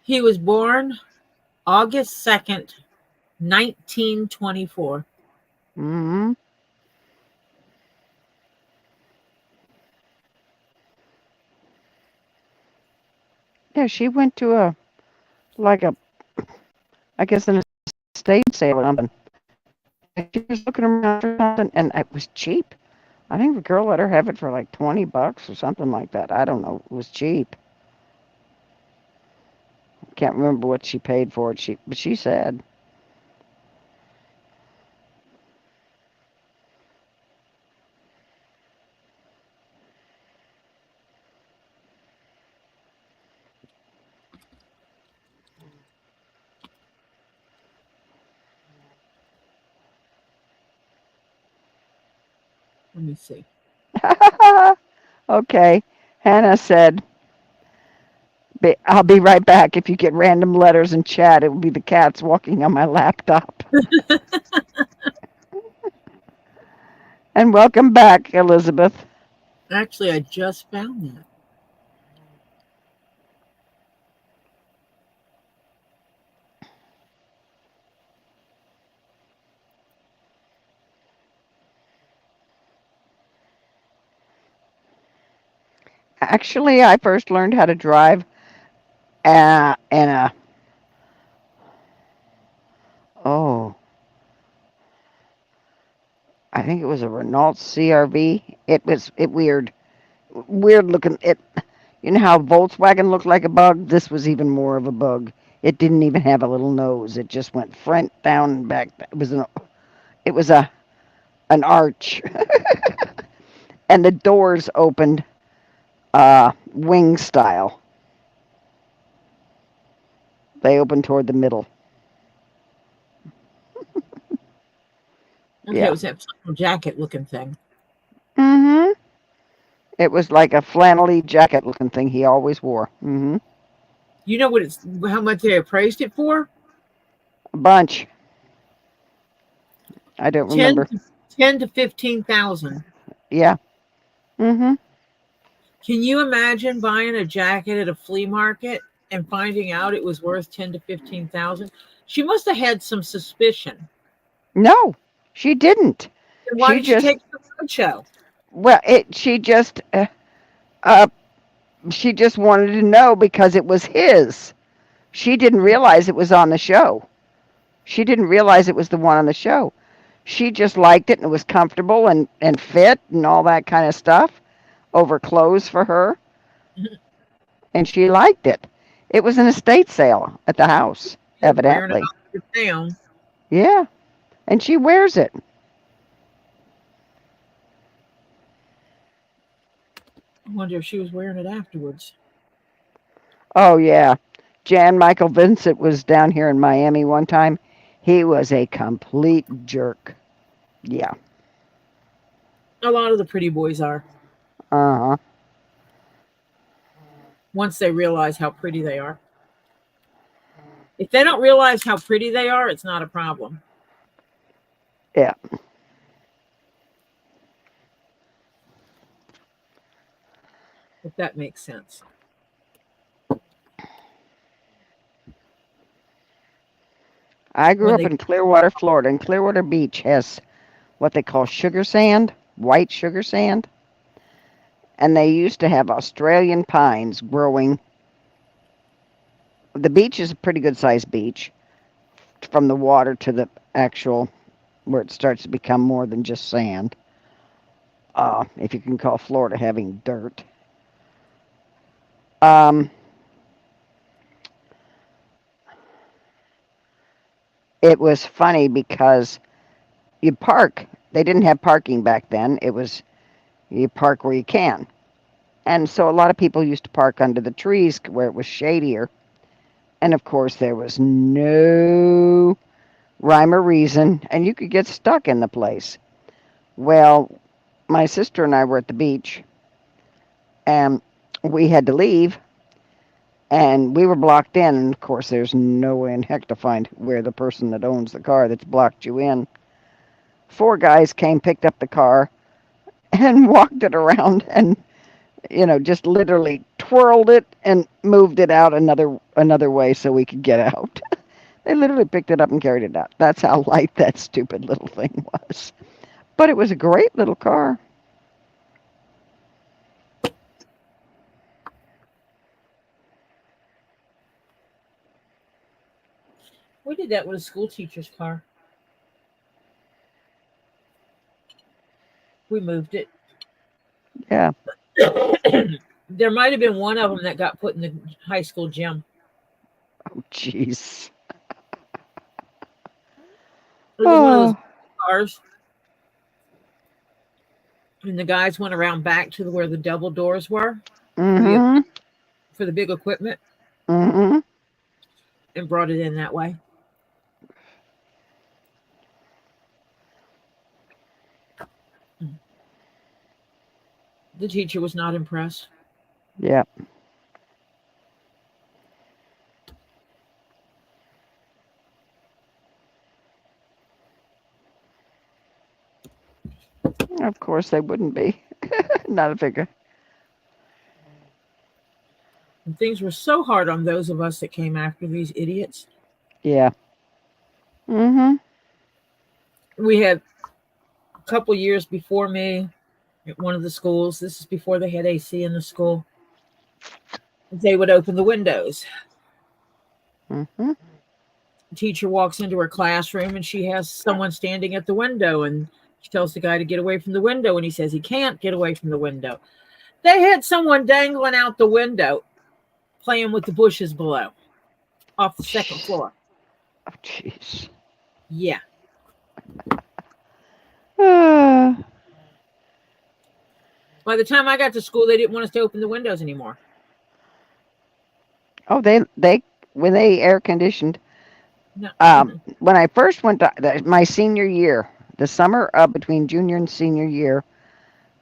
He was born August 2nd, 1924. Mm-hmm. Yeah, she went to a, like a, I guess an estate sale or something. She was looking around for something and it was cheap. I think the girl let her have it for like $20 or something like that. I don't know. It was cheap. Can't remember what she paid for it. But she said. Let me see. Okay. Hannah said, I'll be right back. If you get random letters in chat, it will be the cats walking on my laptop. And welcome back, Elizabeth. Actually, I just found that. Actually, I first learned how to drive in a, oh, I think it was a Renault CRV. It weird looking. You know how Volkswagen looked like a bug? This was even more of a bug. It didn't even have a little nose. It just went front, down, and back. It was an arch, and the doors opened wing style. They opened toward the middle. Okay, it Yeah. was that flannel jacket looking thing. Mm-hmm. It was like a flannelly jacket looking thing he always wore. Mm-hmm. You know what how much they appraised it for? A bunch. I don't 10 remember. to 10 to 15,000. Yeah. Mm-hmm. Can you imagine buying a jacket at a flea market and finding out it was worth 10 to 15,000? She must have had some suspicion. No, she didn't. Then why She did she just take it to the roadshow? well, uh, she just wanted to know because it was his. She didn't realize it was on the show. She didn't realize it was the one on the show. She just liked it and it was comfortable and fit and all that kind of stuff over clothes for her. And she liked it. It was an estate sale at the house, Wearing it evidently. all down. Yeah. And she wears it. I wonder if she was wearing it afterwards. Oh, yeah. Jan Michael Vincent was down here in Miami one time. He was a complete jerk. Yeah. A lot of the pretty boys are. Uh huh. Once they realize how pretty they are. If they don't realize how pretty they are, it's not a problem. Yeah. if that makes sense. I grew When up they in Clearwater, Florida, and Clearwater Beach has what they call sugar sand, white sugar sand. And they used to have Australian pines growing. The beach is a pretty good sized beach from the water to the actual where it starts to become more than just sand. If you can call Florida having dirt. Um, it was funny because you park. They didn't have parking back then. It was you park where you can. And so a lot of people used to park under the trees where it was shadier. And of course, there was no rhyme or reason, and you could get stuck in the place. Well, my sister and I were at the beach, and we had to leave, and we were blocked in. And of course, there's no way in heck to find where the person that owns the car that's blocked you in. 4 guys came, picked up the car, and walked it around, and just literally twirled it and moved it out another way so we could get out. They literally picked it up and carried it out. That's how light that stupid little thing was. But it was a great little car. we did that with a school teacher's car. We moved it. Yeah. There might have been one of them that got put in the high school gym. Oh, jeez. It was one of those Oh. cars, and the guys went around back to where the double doors were Mm-hmm. for the big equipment Mm-hmm. and brought it in that way. The teacher was not impressed. Yeah. Of course they wouldn't be. Not a figure. And things were so hard on those of us that came after these idiots. Yeah. Mm-hmm. We had a couple years before me at one of the schools. This is before they had AC in the school. They would open the windows. Mm-hmm. The teacher walks into her classroom and she has someone standing at the window, and she tells the guy to get away from the window, and he says he can't get away from the window. They had someone dangling out the window playing with the bushes below off the second floor. Oh, jeez. Yeah. Uh, By the time I got to school, they didn't want us to open the windows anymore. oh, they when they air conditioned. No. When I first went to my senior year, the summer between junior and senior year,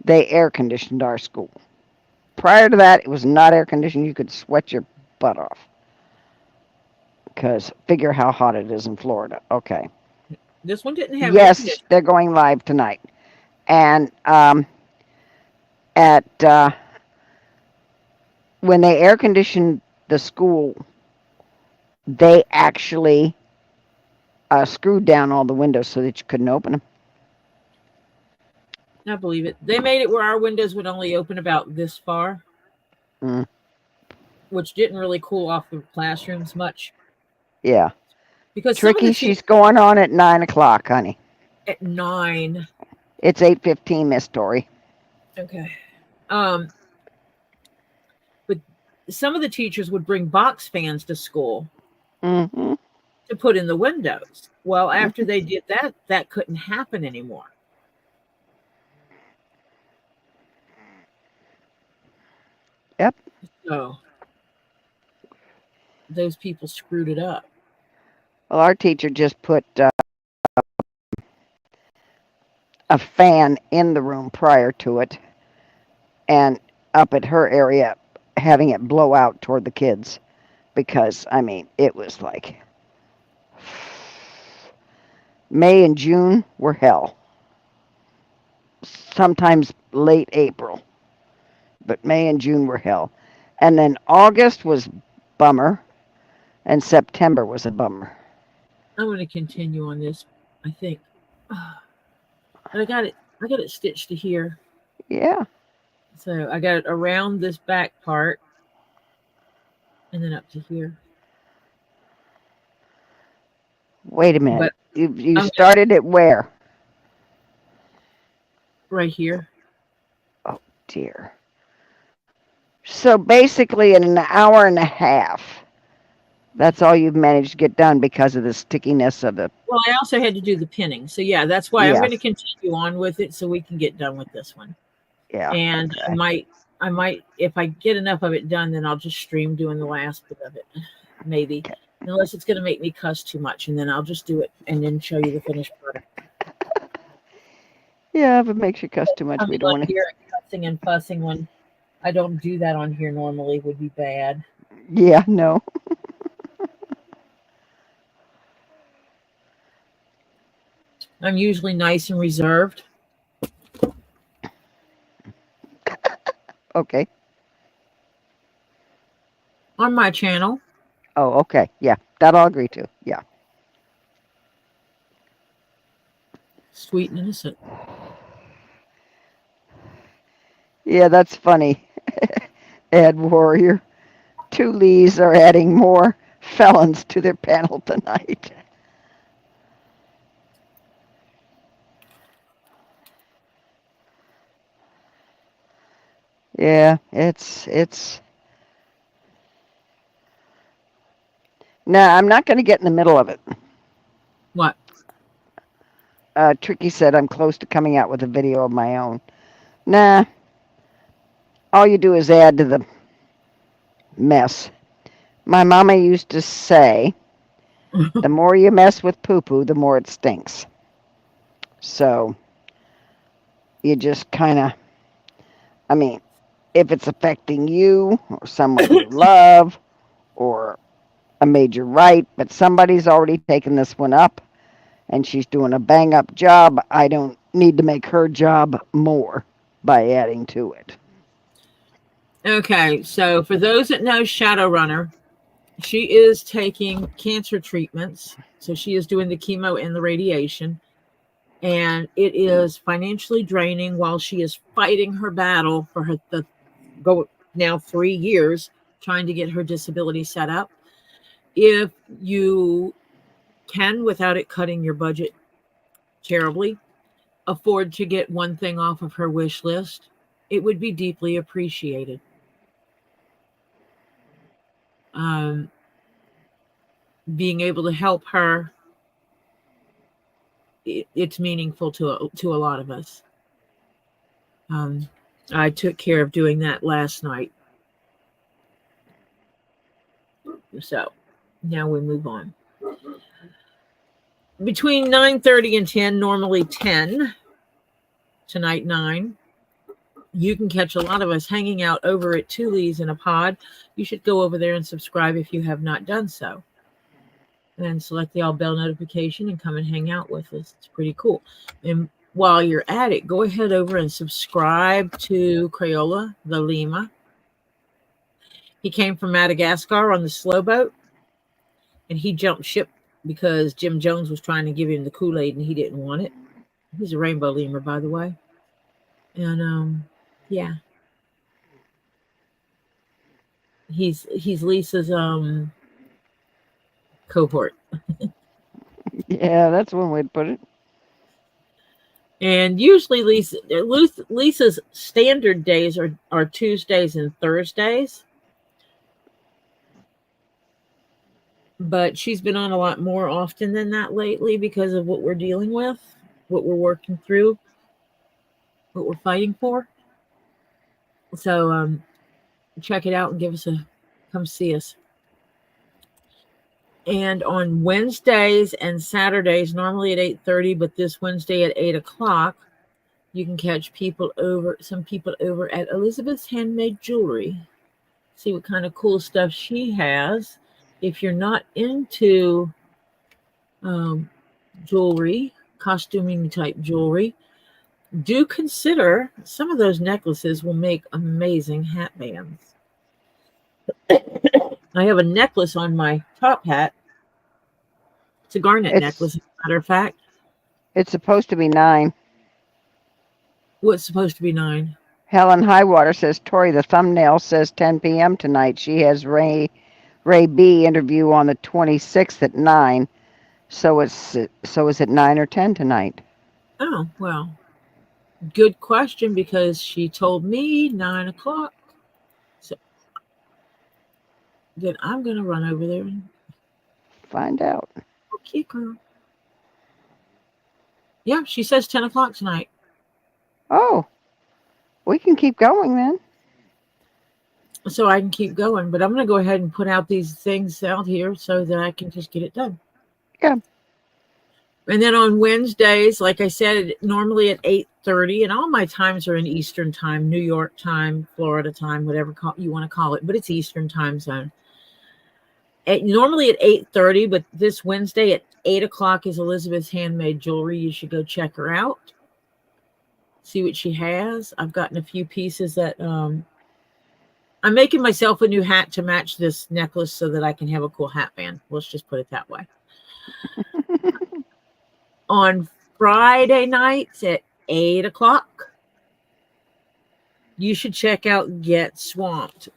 they air conditioned our school. Prior to that, it was not air conditioned. You could sweat your butt off. Because figure how hot it is in Florida. Okay. This one didn't have air Yes, conditioning. they're going live tonight. And at when they air conditioned the school, they actually screwed down all the windows so that you couldn't open them. I believe it. They made it where our windows would only open about this far, Mm. which didn't really cool off the classrooms much. Yeah. Because some of Tricky, the she's going on at 9 o'clock, honey. at 9. It's 8:15, Miss Tori. Okay. But some of the teachers would bring box fans to school Mm-hmm. to put in the windows. Well, after they did that, that couldn't happen anymore. Yep. So those people screwed it up. Well, our teacher just put a fan in the room prior to it, and up at her area, having it blow out toward the kids, because I mean, it was like May and June were hell. Sometimes late April. but May and June were hell. And then August was bummer, and September was a bummer. I'm going to continue on this, I think. And I got it stitched to here. Yeah. So I got it around this back part and then up to here. Wait a minute. But You I'm started it where? right here. Oh, dear. So basically, in an hour and a half, that's all you've managed to get done because of the stickiness of the. Well, I also had to do the pinning. So yeah, that's why I'm Yeah. going to continue on with it so we can get done with this one. Yeah. And Okay. I might, if I get enough of it done, then I'll just stream doing the last bit of it, maybe. Unless it's going to make me cuss too much, and then I'll just do it and then show you the finished product. Yeah, if it makes you cuss too much, we don't want to. Here cussing and fussing when I don't do that on here normally would be bad. Yeah, no. I'm usually nice and reserved. Okay. On my channel. Oh, okay. Yeah, that I'll agree to. Yeah. Sweet and innocent. Yeah, that's funny. Ed Warrior. 2 Lees are adding more felons to their panel tonight. Yeah, it's. No, I'm not going to get in the middle of it. What? Tricky said I'm close to coming out with a video of my own. Nah. All you do is add to the mess. My mama used to say, the more you mess with poo-poo, the more it stinks. So, you just kind of, I mean, if it's affecting you or someone you love or a major right, but somebody's already taken this one up and she's doing a bang-up job, I don't need to make her job more by adding to it. Okay, so for those that know Shadowrunner, she is taking cancer treatments. So she is doing the chemo and the radiation. And it is financially draining while she is fighting her battle for now 3 years trying to get her disability set up. If you can, without it cutting your budget terribly, afford to get one thing off of her wish list, it would be deeply appreciated. Being able to help her, it's meaningful to a lot of us. I took care of doing that last night. So now we move on. Between 9:30 and 10, normally 10, tonight 9, you can catch a lot of us hanging out over at Two Lees in a Pod. You should go over there and subscribe if you have not done so. And select the all bell notification and come and hang out with us. It's pretty cool. And while you're at it, go ahead over and subscribe to Crayola, the Lima. He came from Madagascar on the slow boat, and he jumped ship because Jim Jones was trying to give him the Kool-Aid and he didn't want it. He's a rainbow lemur, by the way. And yeah. He's Lisa's cohort. Yeah, that's one way to put it. And usually Lisa's standard days are Tuesdays and Thursdays. But she's been on a lot more often than that lately because of what we're dealing with, what we're working through, what we're fighting for. So check it out and come see us. And on Wednesdays and Saturdays, normally at 8:30, but this Wednesday at 8 o'clock, you can catch some people over at Elizabeth's Handmade Jewelry. See what kind of cool stuff she has. If you're not into jewelry, costuming type jewelry, do consider some of those necklaces will make amazing hat bands. I have a necklace on my top hat. It's a garnet necklace, as a matter of fact. It's supposed to be 9. What's supposed to be 9? Helen Highwater says, Tori, the thumbnail says 10 p.m. tonight. She has Ray B interview on the 26th at 9. So is it 9 or 10 tonight? Oh, well, good question, because she told me 9 o'clock. So then I'm going to run over there and find out. Okay, girl. Yeah, she says 10 o'clock tonight. Oh, we can keep going then. So I can keep going, but I'm going to go ahead and put out these things out here so that I can just get it done. Yeah. And then on Wednesdays, like I said, normally at 8:30, and all my times are in Eastern time, New York time, Florida time, whatever you want to call it, but it's Eastern time zone. Normally at 8:30, but this Wednesday at 8 o'clock is Elizabeth's Handmade Jewelry. You should go check her out. See what she has. I've gotten a few pieces that I'm making myself a new hat to match this necklace so that I can have a cool hat band. Let's just put it that way. On Friday nights at 8 o'clock, you should check out Get Swamped.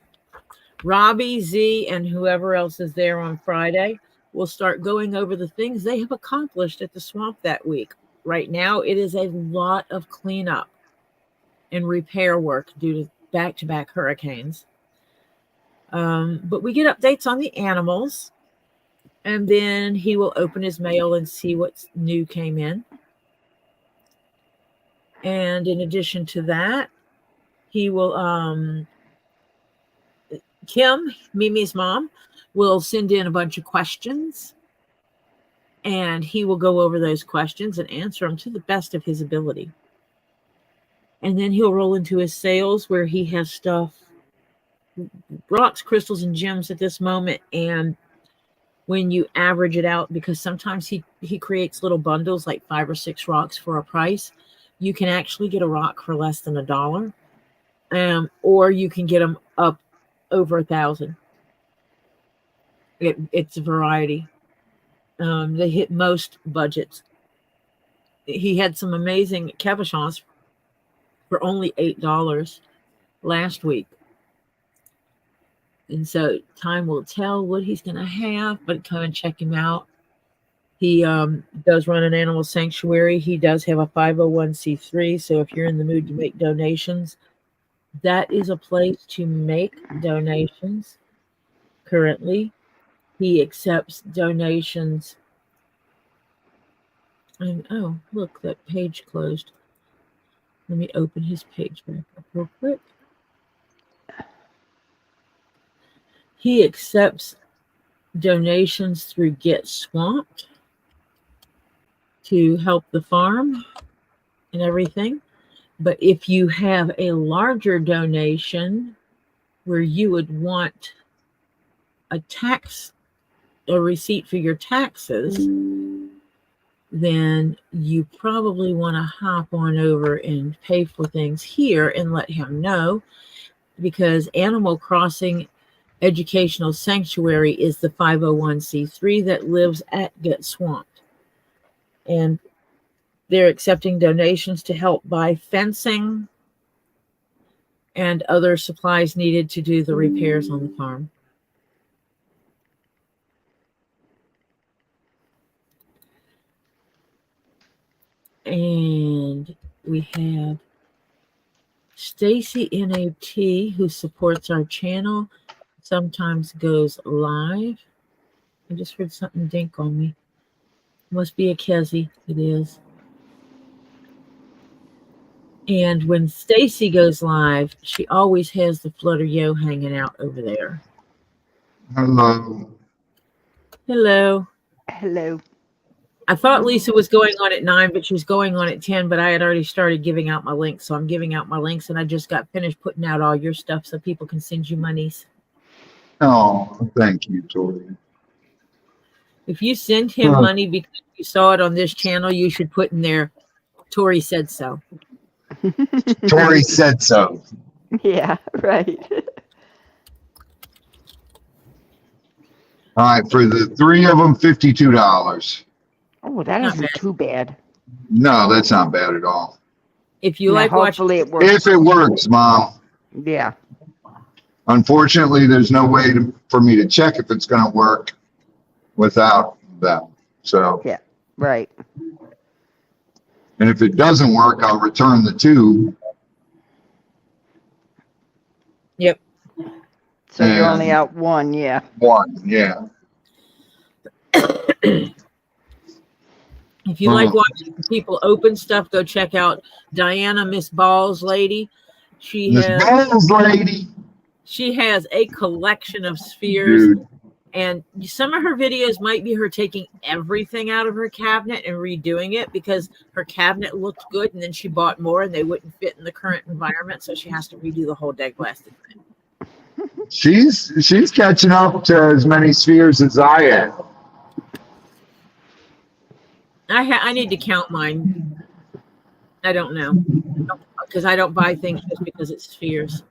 Robbie, Z, and whoever else is there on Friday will start going over the things they have accomplished at the swamp that week. Right now, it is a lot of cleanup and repair work due to back-to-back hurricanes. But we get updates on the animals, and then he will open his mail and see what's new came in. And in addition to that, he will, Kim, Mimi's mom, will send in a bunch of questions, and he will go over those questions and answer them to the best of his ability. And then he'll roll into his sales where he has stuff, rocks, crystals, and gems at this moment. And when you average it out, because sometimes he creates little bundles, like 5 or 6 rocks for a price, you can actually get a rock for less than $1. Or you can get them up over 1,000. It's a variety. They hit most budgets. He had some amazing cabochons for only $8 last week. And so time will tell what he's going to have, but come and check him out. He does run an animal sanctuary. He does have a 501c3. So if you're in the mood to make donations, that is a place to make donations. Currently, he accepts donations. And oh, look, that page closed. Let me open his page back up real quick. He accepts donations through Get Swamped to help the farm and everything. But if you have a larger donation where you would want a receipt for your taxes, then you probably want to hop on over and pay for things here and let him know, because Animal Crossing Educational Sanctuary is the 501c3 that lives at Get Swamped. And they're accepting donations to help buy fencing and other supplies needed to do the repairs on the farm. And we have Stacy NAT, who supports our channel, sometimes goes live. I just heard something dink on me. Must be a Kezi. It is. And when Stacy goes live, she always has the Flutter Yo hanging out over there. Hello. Hello. Hello. I thought Lisa was going on at 9, but she was going on at 10, but I had already started giving out my links. So I'm giving out my links, and I just got finished putting out all your stuff so people can send you monies. Oh, thank you, Tori. If you send him money because you saw it on this channel, you should put in there, Tori said so. Tori said so. Yeah, right. All right, for the three of them, $52. Oh, that Not isn't bad. too bad. No, that's not bad at all. If you Now, like watching, hopefully it works. If it works, Mom. Yeah. Unfortunately, there's no way for me to check if it's going to work without them. So, Right. and if it doesn't work, I'll return the two. yep. So you're And- only out one, yeah. One, yeah. If you like watching people open stuff, go check out Diana Miss Balls Lady. She Miss has Balls Lady. she has a collection of spheres, Dude, and some of her videos might be her taking everything out of her cabinet and redoing it because her cabinet looked good, and then she bought more and they wouldn't fit in the current environment, so she has to redo the whole deck blasted thing. she's catching up to as many spheres as I am. I need to count mine. I don't know because I don't buy things just because it's spheres.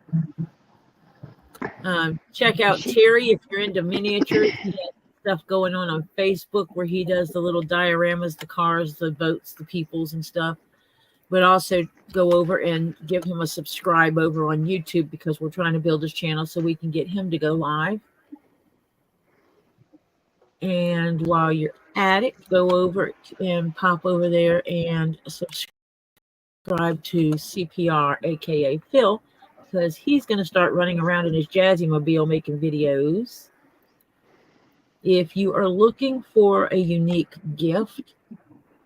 Check out Terry if you're into miniatures. He has stuff going on Facebook where he does the little dioramas, the cars, the boats, the peoples, and stuff. But also go over and give him a subscribe over on YouTube because we're trying to build his channel so we can get him to go live. And while you're at it, go over and pop over there and subscribe to CPR, aka Phil, because he's going to start running around in his Jazzy Mobile making videos. If you are looking for a unique gift,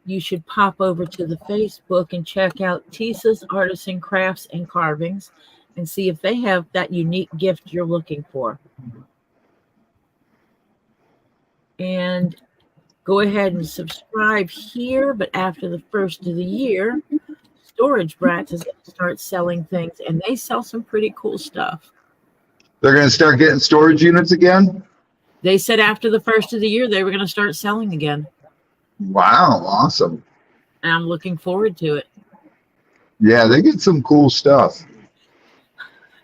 you should pop over to the Facebook and check out Tisa's Artisan Crafts and Carvings and see if they have that unique gift you're looking for. And go ahead and subscribe here, but after the first of the year, Storage Brats is going to start selling things, and they sell some pretty cool stuff. They're going to start getting storage units again? They said after the first of the year, they were going to start selling again. Wow, awesome. And I'm looking forward to it. Yeah, they get some cool stuff.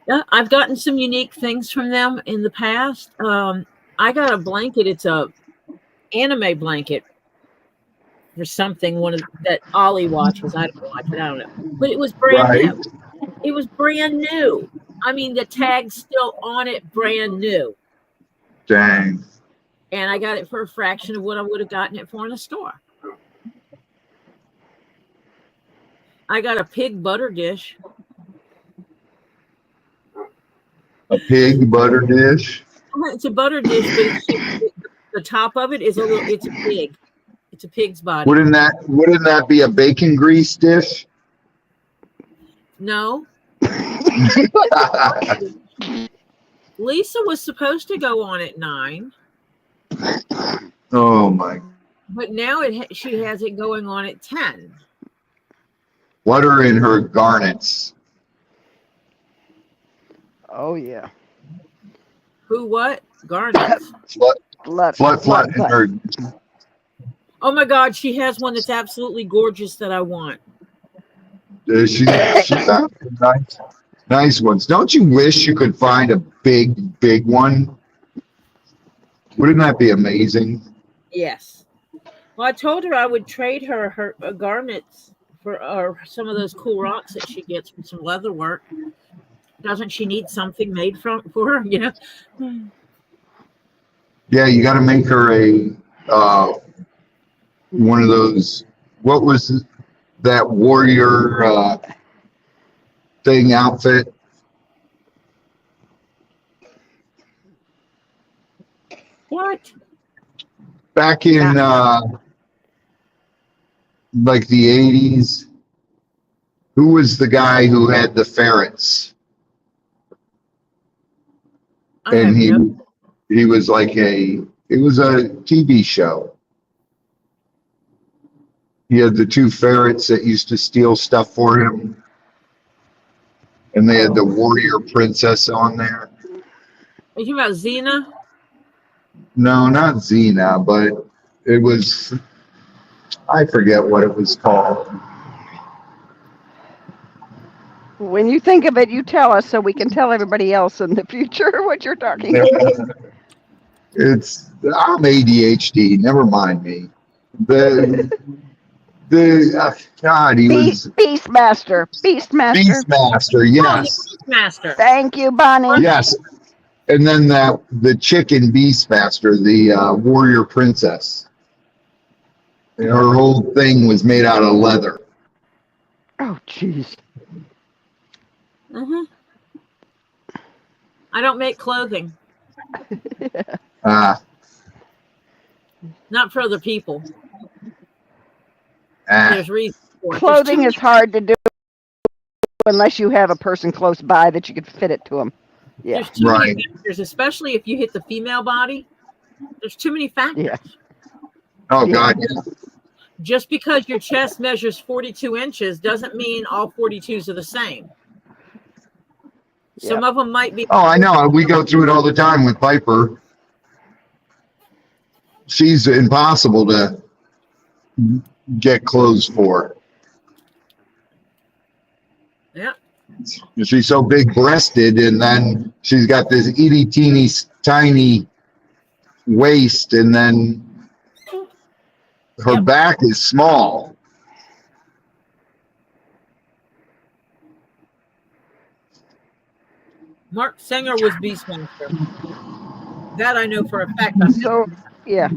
Yeah, I've gotten some unique things from them in the past. I got a blanket. It's a anime blanket or something. One of that Ollie watches. I don't watch it. I don't know. But it was brand new. It was brand new. I mean, the tag's still on it, brand new. Dang. And I got it for a fraction of what I would have gotten it for in a store. I got a pig butter dish. A pig butter dish? It's a butter dish, but the top of it is it's a pig. It's a pig's body. Wouldn't that be a bacon grease dish? No. Lisa was supposed to go on at 9. Oh my. But now she has it going on at 10. What are in her garnets? Oh, yeah. Who what? Garnets. Flut in her. Oh my God, she has one that's absolutely gorgeous that I want. She got nice ones. Don't you wish you could find a big one? Wouldn't that be amazing? Yes. Well, I told her I would trade her garments for some of those cool rocks that she gets from some Leatherwork. Doesn't she need something made for her? You know. Yeah, you got to make her a one of those. What was that warrior thing outfit? What? Back in like the 80s, who was the guy who had the ferrets? And he was like it was a TV show. He had the 2 ferrets that used to steal stuff for him. And they had the warrior princess on there. Are you talking about Xena? No, not Xena, but it was, I forget what it was called. When you think of it, you tell us so we can tell everybody else in the future what you're talking about. I'm ADHD. Never mind me. God, he was Beastmaster. Beastmaster. Oh, Yes, the Master. Thank you, Bonnie. yes. And then the chicken Beastmaster, the warrior princess. Her whole thing was made out of leather. Oh, jeez. Mm-hmm. I don't make clothing, Uh, not for other people. ah, There's reasons for it. Clothing is hard to do unless you have a person close by that you could fit it to them. Yeah. There's too Right. many factors, especially if you hit the female body. There's too many factors. Yeah. oh Yeah. God, yeah. Just because your chest measures 42 inches doesn't mean all 42s are the same. Some of them might be. Oh, I know. We go through it all the time with Piper. She's impossible to get clothes for. Yeah. She's so big breasted, and then she's got this itty teeny tiny waist, and then her Yep. back is small. Mark Singer was Beastmaster. That I know for a fact. So, yeah.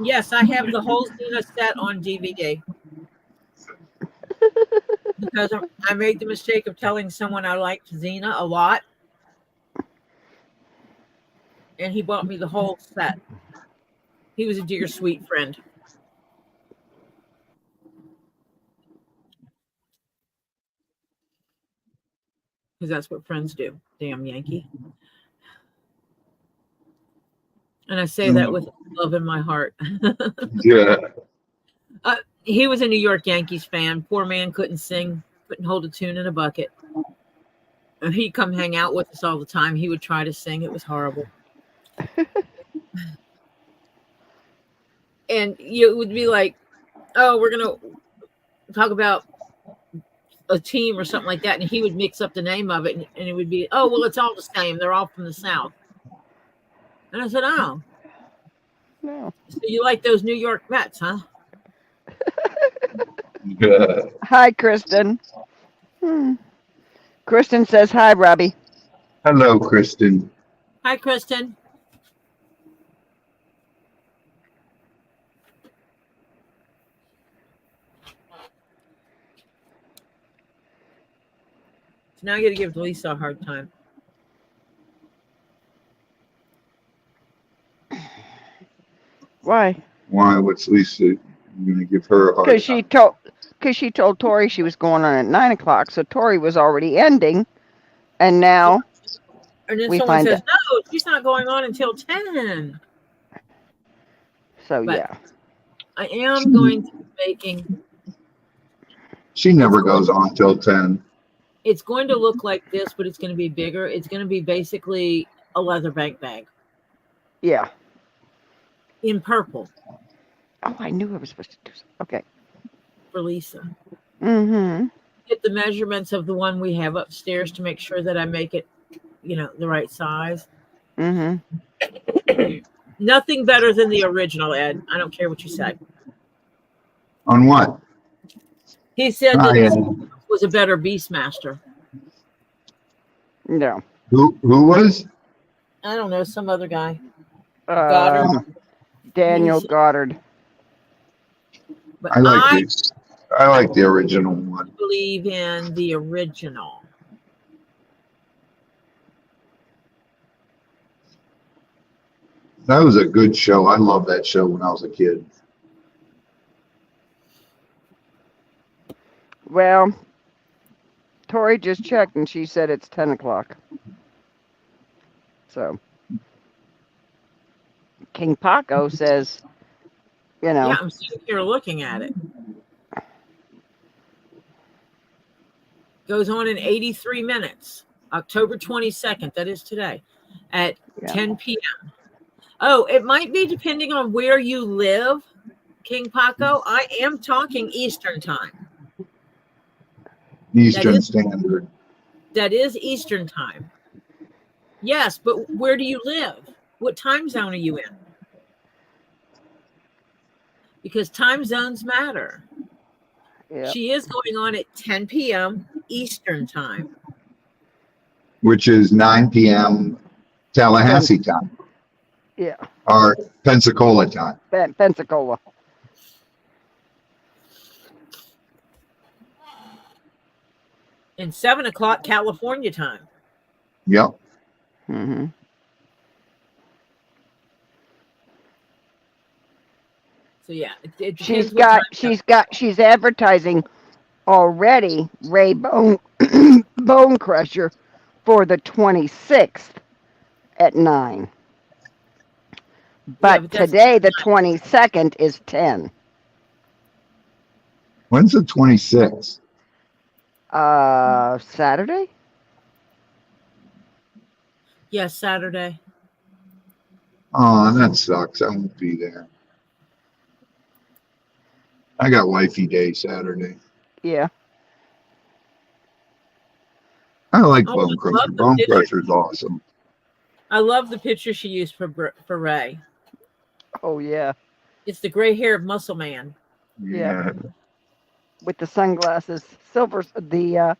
Yes, I have the whole Xena set on DVD. Because I made the mistake of telling someone I liked Xena a lot. And he bought me the whole set. He was a dear, sweet friend. Because that's what friends do. Damn Yankee. And I say that with love in my heart. Yeah. He was a New York Yankees fan. Poor man couldn't sing, couldn't hold a tune in a bucket. And he'd come hang out with us all the time. He would try to sing. It was horrible. And you would be like, oh, we're going to talk about a team or something like that. And he would mix up the name of it. And it would be, oh, well, it's all the same. They're all from the South. And I said, oh. No. So you like those New York Mets, huh? Hi, Kristen. Kristen says hi, Robbie. Hello, Kristen. Hi, Kristen. So now I got to give Lisa a hard time. Why? Why? What's Lisa? You're gonna give her a hard Because she told Tori she was going on at 9 o'clock, so Tori was already ending, and now And then we someone find says, out. no, she's not going on until 10. So But- yeah. I am going to be making, She never goes on till 10. it's going to look like this, but it's going to be bigger. It's going to be basically a leather bank bag Yeah. in purple Oh, I knew I was supposed to do something. Okay. for Lisa. Mm-hmm. Get the measurements of the one we have upstairs to make sure that I make it, the right size. Mm-hmm. Nothing better than the original, Ed. I don't care what you say. On what? He said Oh, that yeah. this was a better Beastmaster. No. Who was? I don't know, some other guy. Goddard. Daniel He's- Goddard. But I like I this. I like the original one. believe in the original. That was a good show. I loved that show when I was a kid. Well, Tori just checked and she said it's 10 o'clock. So, King Paco says, Yeah, I'm sitting here looking at it. Goes on in 83 minutes. October 22nd, that is today, at Yeah. 10 p.m. Oh, it might be depending on where you live. King Paco, I am talking Eastern time. Eastern is- Standard. That is Eastern time. Yes, but where do you live? What time zone are you in? Because time zones matter. Yeah. She is going on at 10 p.m. Eastern time. Which is 9 p.m. Tallahassee time Yeah. or Pensacola time. Pensacola. And 7 o'clock California time. Yep. Mm-hmm. So yeah, it depends She's advertising already Ray Bone Bone Crusher for the 26th at 9. But that's today the 22nd is 10. When's the 26th? Saturday? Yes, Saturday. Oh, that sucks. I won't be there. I got wifey day Saturday. Yeah. I like Oh, Bone I Crusher. love the Bone picture. Crusher's awesome. I love the picture she used for Ray. Oh yeah. It's the gray hair of Muscle Man. Yeah. With the sunglasses, the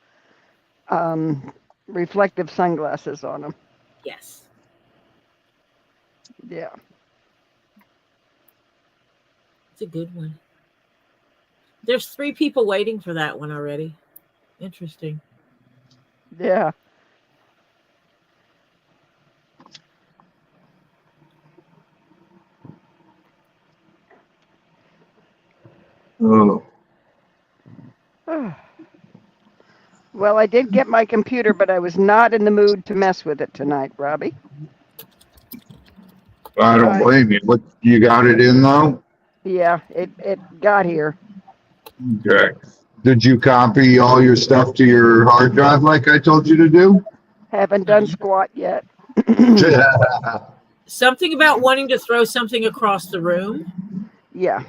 reflective sunglasses on them. Yes. Yeah. It's a good one. There's 3 people waiting for that one already. Interesting. Yeah. Oh, Well, I did get my computer, but I was not in the mood to mess with it tonight, Robbie. I don't blame you. What, you got it in though? Yeah, it got here. Okay. Did you copy all your stuff to your hard drive like I told you to do? Haven't done squat yet. Something about wanting to throw something across the room. Yeah.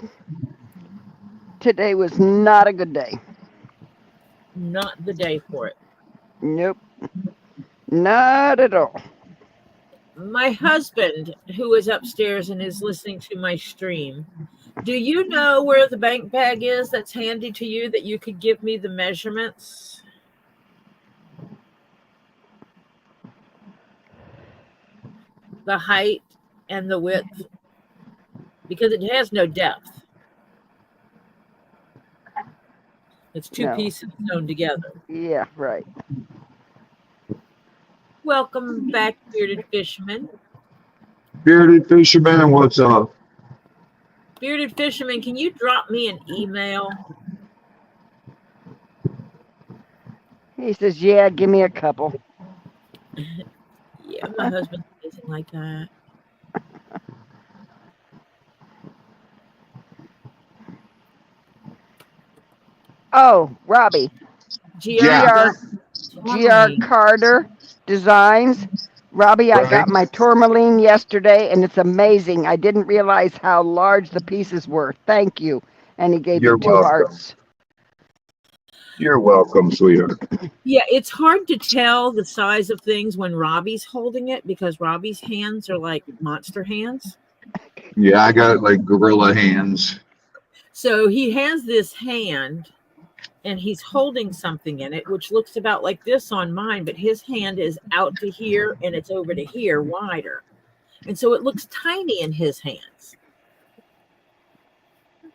Today was not a good day. Not the day for it. Nope. Not at all. My husband, who is upstairs and is listening to my stream, do you know where the bank bag is that's handy to you that you could give me the measurements? The height and the width, because it has no depth. It's 2 No. pieces sewn together. Yeah, right. Welcome back, Bearded Fisherman. Bearded Fisherman, what's up? Bearded Fisherman, can you drop me an email? He says, yeah, give me a couple. Yeah, my husband isn't like that. Oh, Robbie. Yeah. GR Carter Designs. Robbie, I got Right. my tourmaline yesterday, and it's amazing. I didn't realize how large the pieces were. Thank you. And he gave You're me 2 welcome. hearts. You're welcome, sweetheart. Yeah, it's hard to tell the size of things when Robbie's holding it because Robbie's hands are like monster hands. Yeah, I got like gorilla hands. So he has this hand and he's holding something in it, which looks about like this on mine, but his hand is out to here and it's over to here wider. And so it looks tiny in his hands.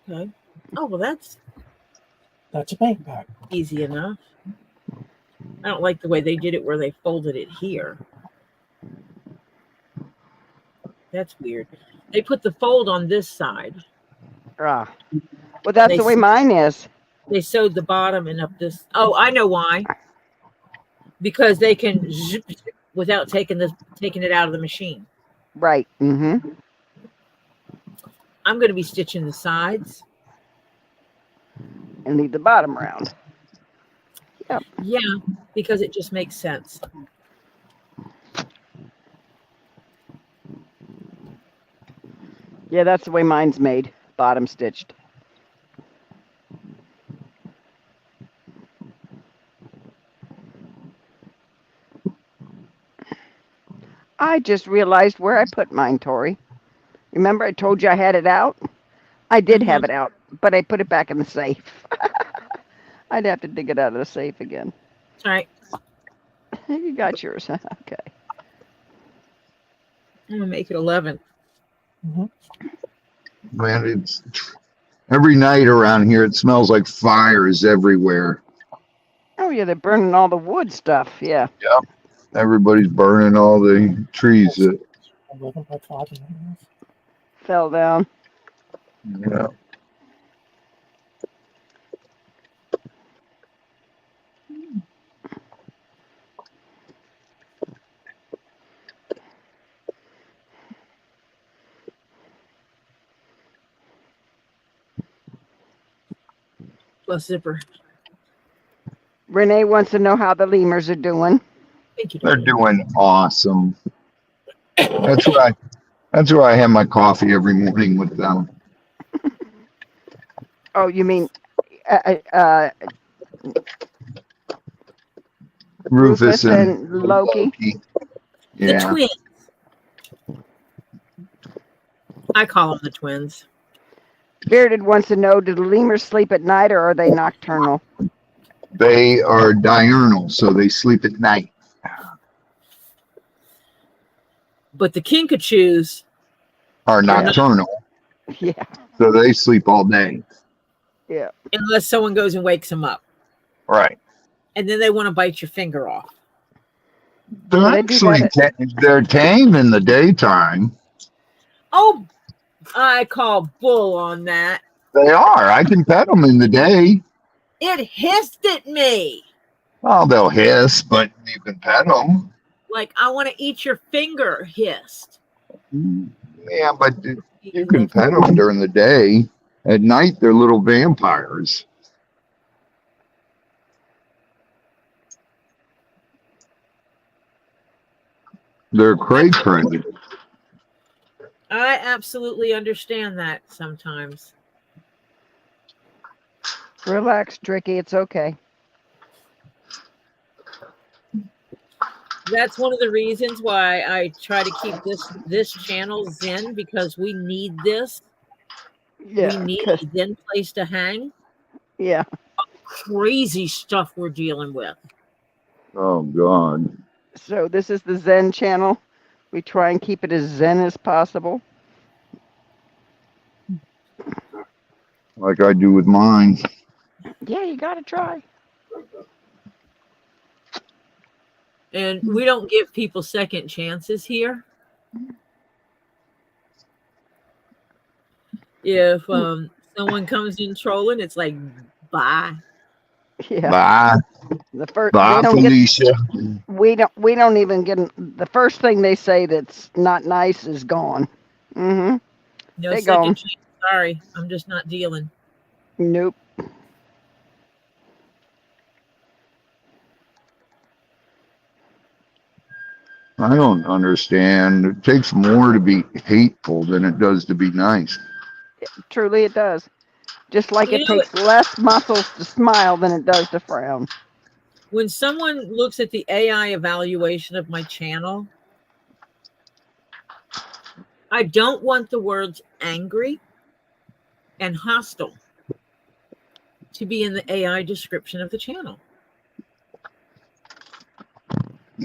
Okay. Oh, well, that's That's a bank bag. easy enough. I don't like the way they did it where they folded it here. That's weird. They put the fold on this side. Ah. Well, that's the way mine is. They sewed the bottom and up this. Oh, I know why. Because they can zip without taking it out of the machine. Right. Mm-hmm. I'm going to be stitching the sides. And leave the bottom round. Yep. Yeah, because it just makes sense. Yeah, that's the way mine's made. bottom stitched. I just realized where I put mine, Tori. Remember I told you I had it out? I did have it out, but I put it back in the safe. I'd have to dig it out of the safe again. All right. You got yours, huh? Okay. I'm gonna make it 11. Man, it's every night around here. It smells like fires everywhere. Oh yeah, they're burning all the wood stuff. Yeah. Yep. Everybody's burning all the trees that, 11 by 5.5. Fell down. yeah. Plus zipper. Renee wants to know how the lemurs are doing. Thank you. They're doing awesome. That's why I have my coffee every morning with them. Oh, you mean Rufus and Loki? The Yeah. twins. I call them the twins. Bearded wants to know, do the lemurs sleep at night or are they nocturnal? They are diurnal, so they sleep at night. But the kinkajous Are nocturnal, Yeah. so they sleep all day. Yeah. unless someone goes and wakes them up. Right. And then they want to bite your finger off. They're Well, they do actually that they're tame in the daytime. Oh, I call bull on that. They are. I can pet them in the day. It hissed at me. Well, they'll hiss, but you can pet them. Like, I want to eat your finger, hissed. Yeah, but you can pet them during the day. At night, they're little vampires. They're cray-cray. I absolutely understand that sometimes. Relax, Tricky. It's okay. That's one of the reasons why I try to keep this channel zen, because we need this. Yeah. We need 'cause- a zen place to hang. Yeah. Crazy stuff we're dealing with. Oh, God. So this is the Zen channel. We try and keep it as zen as possible. Like I do with mine. Yeah, you gotta try. And we don't give people second chances here. If someone comes in trolling, it's like, bye. Yeah. Bye. The first Bye, they don't get Felicia. we don't even get the first thing they say that's not nice is gone. Mm-hmm. No They second gone. chance. Sorry, I'm just not dealing. Nope. I don't understand. It takes more to be hateful than it does to be nice. Truly it does. Just like You it know takes less muscles to smile than it does to frown. When someone looks at the AI evaluation of my channel, I don't want the words angry and hostile to be in the AI description of the channel.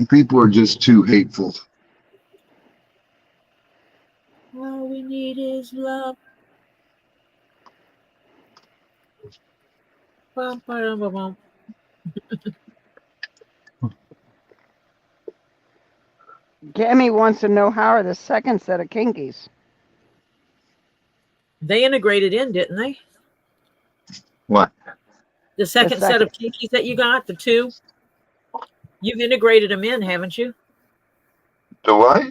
People are just too hateful. All we need is love. Bum, ba-dum, ba-bum. Gammy wants to know, how are the second set of kinkies? They integrated in, didn't they? What? The second set of kinkies that you got, the two, you've integrated them in, haven't you? The what?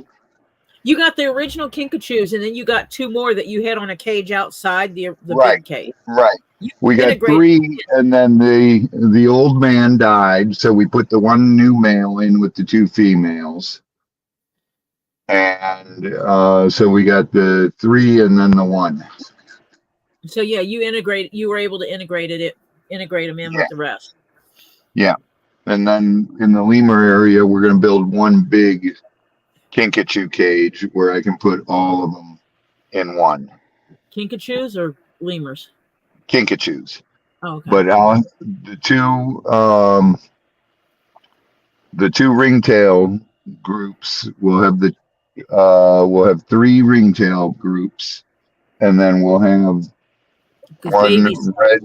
You got the original kinkajous, and then you got two more that you had on a cage outside the Right. big cage. Right. You We got integrated 3, and then the old man died, so we put the one new male in with the 2 females. And so we got the 3 and then the 1. So yeah, you were able to integrate them in with the rest. Yeah. And then in the lemur area, we're going to build one big kinkajou cage where I can put all of them in one. Kinkajous or lemurs? Kinkajous. Oh, okay. But the two ringtail groups will have we'll have 3 ringtail groups, and then we'll have one red.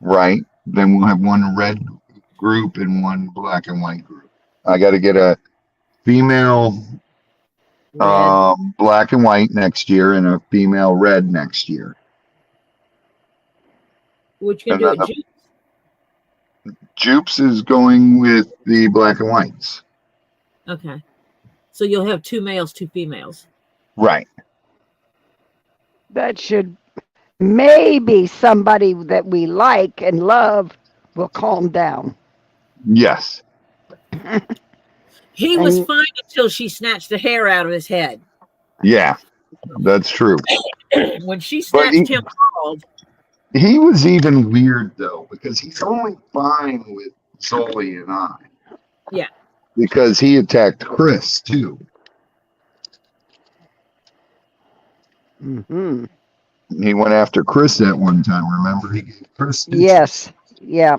Right. Then we'll have one red group and one black and white group. I got to get a female black and white next year and a female red next year. Which can do it. Jupes is going with the black and whites. Okay. So you'll have 2 males, 2 females. Right. That should maybe somebody that we like and love will calm down. Yes. He was fine until she snatched the hair out of his head. Yeah, that's true. When she snatched him bald. He was even weird though, because he's only fine with Sully and I. Yeah. Because he attacked Chris too. Mm-hmm. He went after Chris at one time, remember? He gave Chris stitches. Yes. Yeah.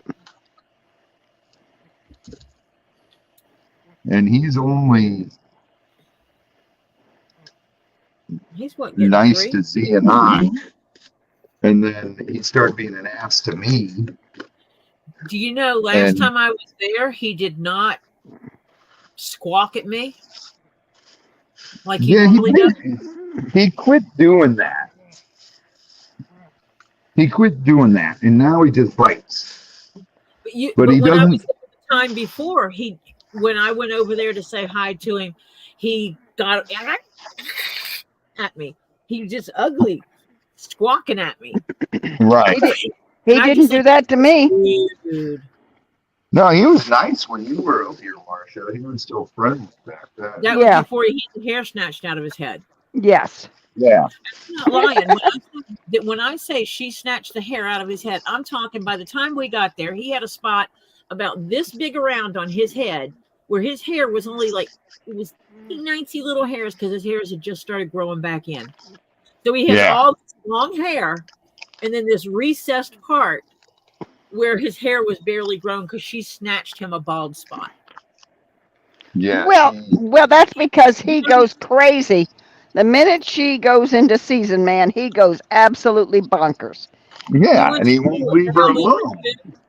And he's what, nice 3? to Z and I. And then he started being an ass to me. Do you know last time I was there, he did not squawk at me? Like he normally does? He quit doing that. And now he just bites. But he doesn't. I was there the time before, when I went over there to say hi to him, he got at me. He was just ugly, squawking at me. Right. He didn't do that to me. Dude. No, he was nice when you were over here, Marcia. He was still friendly back then. That was before he had the hair snatched out of his head. Yes. Yeah. I'm not lying. When I say she snatched the hair out of his head, I'm talking by the time we got there, he had a spot about this big around on his head where his hair was only it was teensy little hairs because his hairs had just started growing back in. So he had all this long hair and then this recessed part where his hair was barely grown because she snatched him a bald spot. Yeah. Well, that's because he goes crazy. The minute she goes into season, man, he goes absolutely bonkers. Yeah, and he won't leave her alone.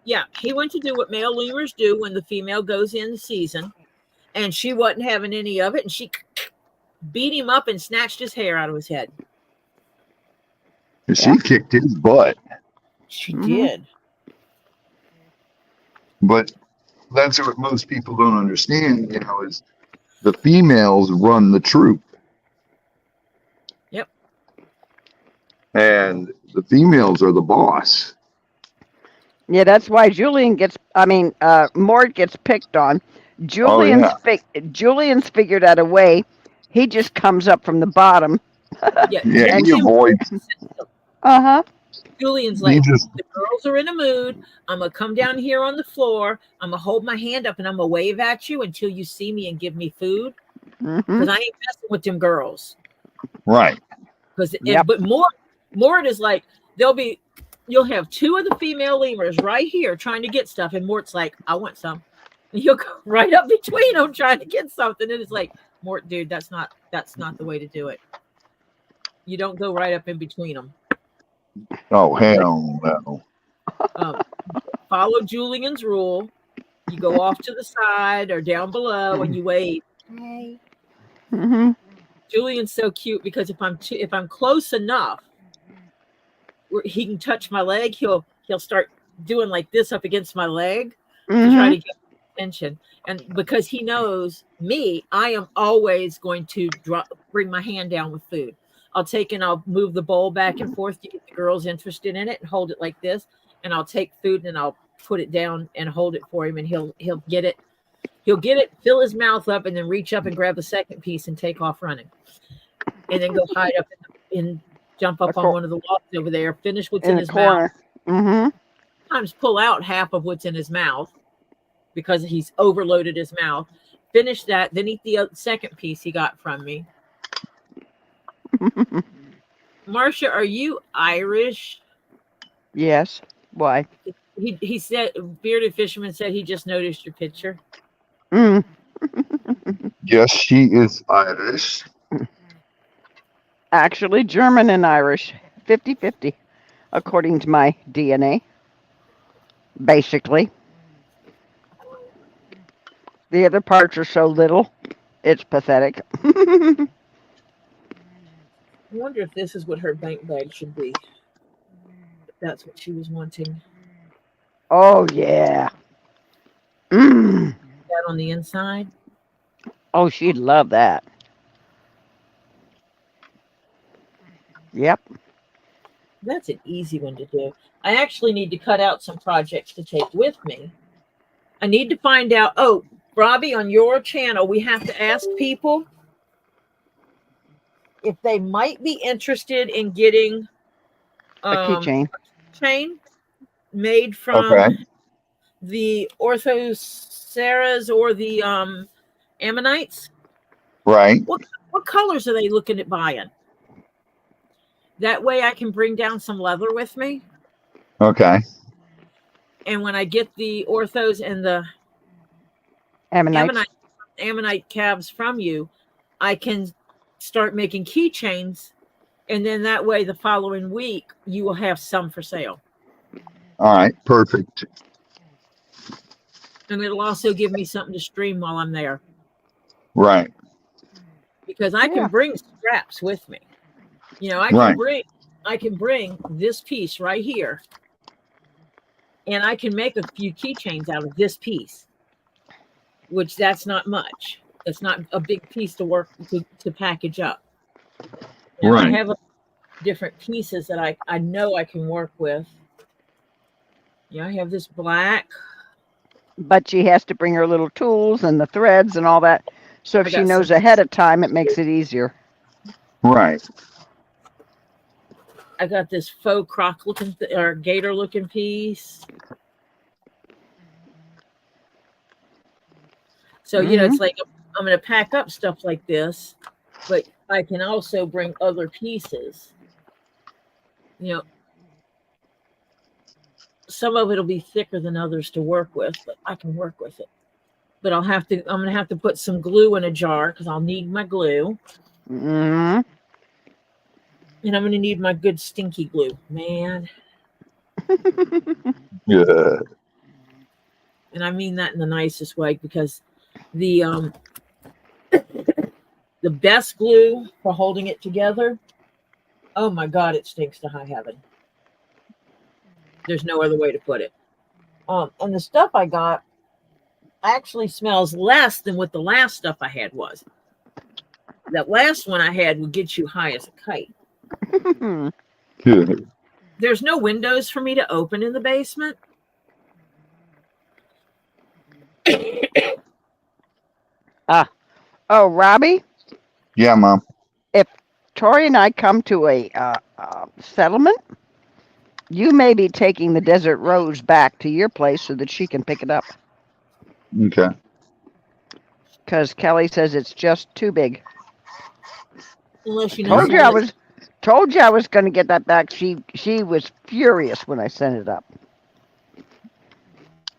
Yeah, he went to do what male lemurs do when the female goes in the season, and she wasn't having any of it, and she beat him up and snatched his hair out of his head. She kicked his butt. She did. But that's what most people don't understand, is the females run the troop. Yep. And the females are the boss. Yeah, that's why Mort gets picked on. Julian's figured out a way. He just comes up from the bottom. Yeah, he avoids. Uh-huh. Julian's like, the girls are in a mood. I'm going to come down here on the floor. I'm going to hold my hand up and I'm going to wave at you until you see me and give me food. Because I ain't messing with them girls. Right. But Mort is like, you'll have 2 of the female lemurs right here trying to get stuff. And Mort's like, I want some. And you'll go right up between them trying to get something. And it's like, Mort, dude, that's not the way to do it. You don't go right up in between them. Oh, hell no. Follow Julian's rule. You go off to the side or down below and you wave. Hey. Julian's so cute because if I'm close enough where he can touch my leg, he'll start doing like this up against my leg to try to get attention. And because he knows me, I am always going to bring my hand down with food. I'll move the bowl back and forth to get the girls interested in it and hold it like this. And I'll take food and I'll put it down and hold it for him. And he'll get it. He'll get it, fill his mouth up, and then reach up and grab the second piece and take off running. And then go hide up in jump up on one of the logs over there, finish what's in in the his mouth. corner. Sometimes pull out half of what's in his mouth because he's overloaded his mouth. Finish that, then eat the second piece he got from me. Marcia, are you Irish? Yes. Why? He said, Bearded Fisherman said he just noticed your picture. Mm. Yes, she is Irish. Actually, German and Irish, 50-50, according to my DNA. Basically. The other parts are so little, it's pathetic. I wonder if this is what her bank bag should be. If that's what she was wanting. Oh, yeah. Mm. That on the inside. Oh, she'd love that. Yep. That's an easy one to do. I actually need to cut out some projects to take with me. I need to find out. Oh, Robbie, on your channel, we have to ask people if they might be interested in getting A keychain. chain made from Okay. the orthoceras or the ammonites. Right. What colors are they looking at buying? That way I can bring down some leather with me. Okay. And when I get the orthos and the Ammonites. ammonite calves from you, I can start making keychains. And then that way the following week you will have some for sale. All right. Perfect. And it'll also give me something to stream while I'm there. Right. Because I Yeah. can bring straps with me. You know, I can bring this piece right here. And I can make a few keychains out of this piece. Which that's not much. That's not a big piece to work to package up. Now, Right. I have different pieces that I know I can work with. Yeah, I have this black. But she has to bring her little tools and the threads and all that. So if I she got knows some- ahead of time, it makes it easier. Right. I got this faux croc looking or gator looking piece. So, you know, it's like I'm going to pack up stuff like this, but I can also bring other pieces. You know, some of it'll be thicker than others to work with, but I can work with it. But I'm going to have to put some glue in a jar because I'll need my glue. Mm-hmm. And I'm going to need my good stinky glue, man. Yeah. And I mean that in the nicest way because the best glue for holding it together, oh my God, it stinks to high heaven. There's no other way to put it. And the stuff I got actually smells less than what the last stuff I had was. That last one I had would get you high as a kite. Good. There's no windows for me to open in the basement. Oh, Robbie, Yeah, Mom. Tori and I come to a settlement. You may be taking the Desert Rose back to your place so that she can pick it up. Okay. Because Kelly says it's just too big. Unless you know Told you someone I was going to get that back. She was furious when I sent it up.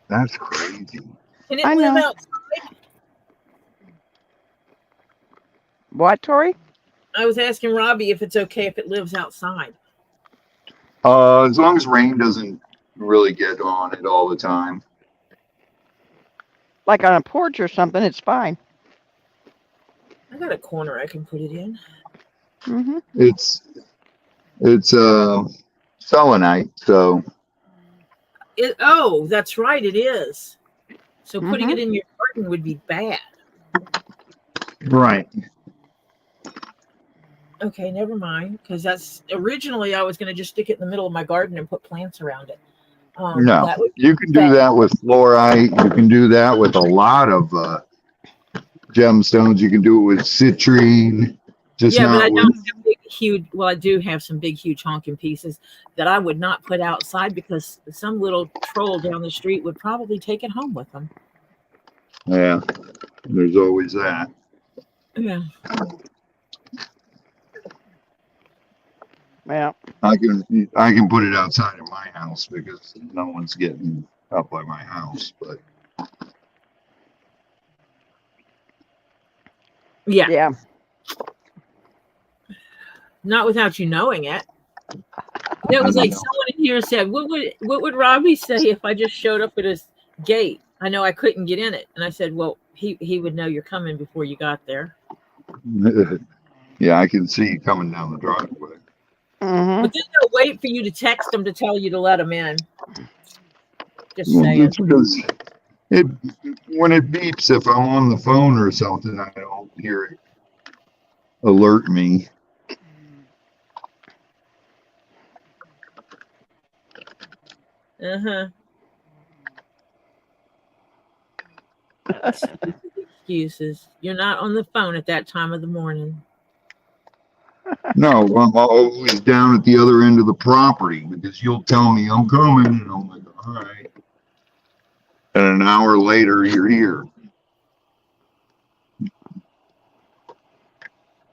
That's crazy. can it I live know. outside? What, Tori? I was asking Robbie if it's okay if it lives outside. As long as rain doesn't really get on it all the time. Like on a porch or something, it's fine. I got a corner I can put it in. Mm-hmm. It's selenite, so Oh, that's right, it is. So putting Mhm. it in your garden would be bad. right. Okay, never mind. Because that's originally I was going to just stick it in the middle of my garden and put plants around it. No, That would, you can do that with fluorite. You can do that with a lot of gemstones. You can do it with citrine. Just yeah, but not I with. don't have big, huge. Well, I do have some big, huge honking pieces that I would not put outside because some little troll down the street would probably take it home with them. Yeah, there's always that. Yeah. Well, I can put it outside of my house because no one's getting up by my house, but Yeah. yeah. Not without you knowing it. It was I don't like know. someone in here said, what would Robbie say if I just showed up at his gate? I know I couldn't get in it. And I said, well, he would know you're coming before you got there. Yeah, I can see you coming down the driveway. Hmm. But then they'll wait for you to text them to tell you to let them in. Just Well, saying. that's because when it beeps, if I'm on the phone or something, I don't hear it alert me. Uh-huh. Excuses. You're not on the phone at that time of the morning. No, I'm always down at the other end of the property because you'll tell me I'm coming, and I'm like, all right. And an hour later, you're here.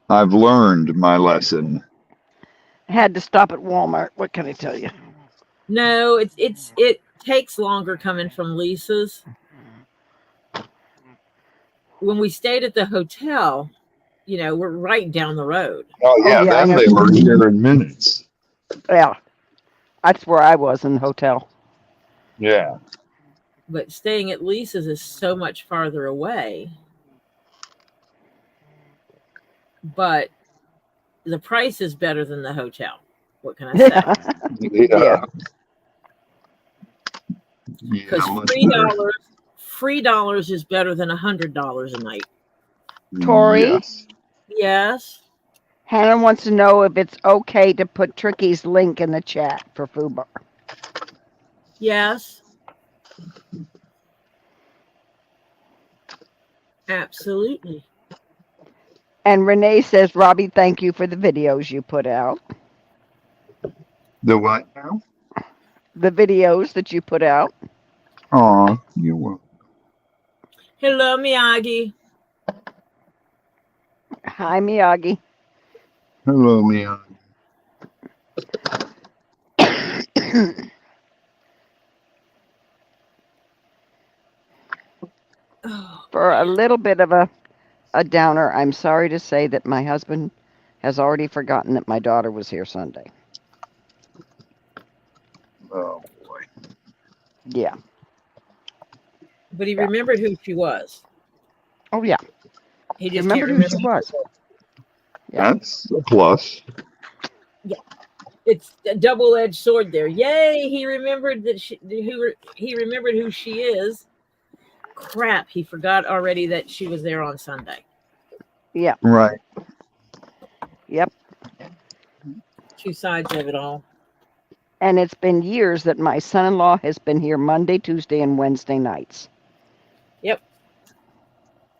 I've learned my lesson. Had to stop at Walmart. What can I tell you? No, it takes longer coming from Lisa's. When we stayed at the hotel, we're right down the road. Oh yeah, I then know. they were here in minutes. Yeah, that's where I was in the hotel. Yeah. But staying at Lisa's is so much farther away. But the price is better than the hotel. What can I say? Yeah. Because much better. $3 is better than $100 a night. Tori? Yes. Yes. Hannah wants to know if it's okay to put Tricky's link in the chat for FUBAR. Yes. Absolutely. And Renee says, Robbie, thank you for the videos you put out. The what now? The videos that you put out. Oh, you will. Hello, Miyagi. Hi, Miyagi. Hello, Mia. For a little bit of a downer, I'm sorry to say that my husband has already forgotten that my daughter was here Sunday. Oh boy. Yeah. But he remembered who she was. Oh, yeah. He just Remembered can't who she remember. was. Yeah. That's a plus. It's a double-edged sword there. Yay! He remembered he remembered who she is. Crap! He forgot already that she was there on Sunday. Yeah. Right. Yep. Two sides of it all. And it's been years that my son-in-law has been here Monday, Tuesday, and Wednesday nights. Yep.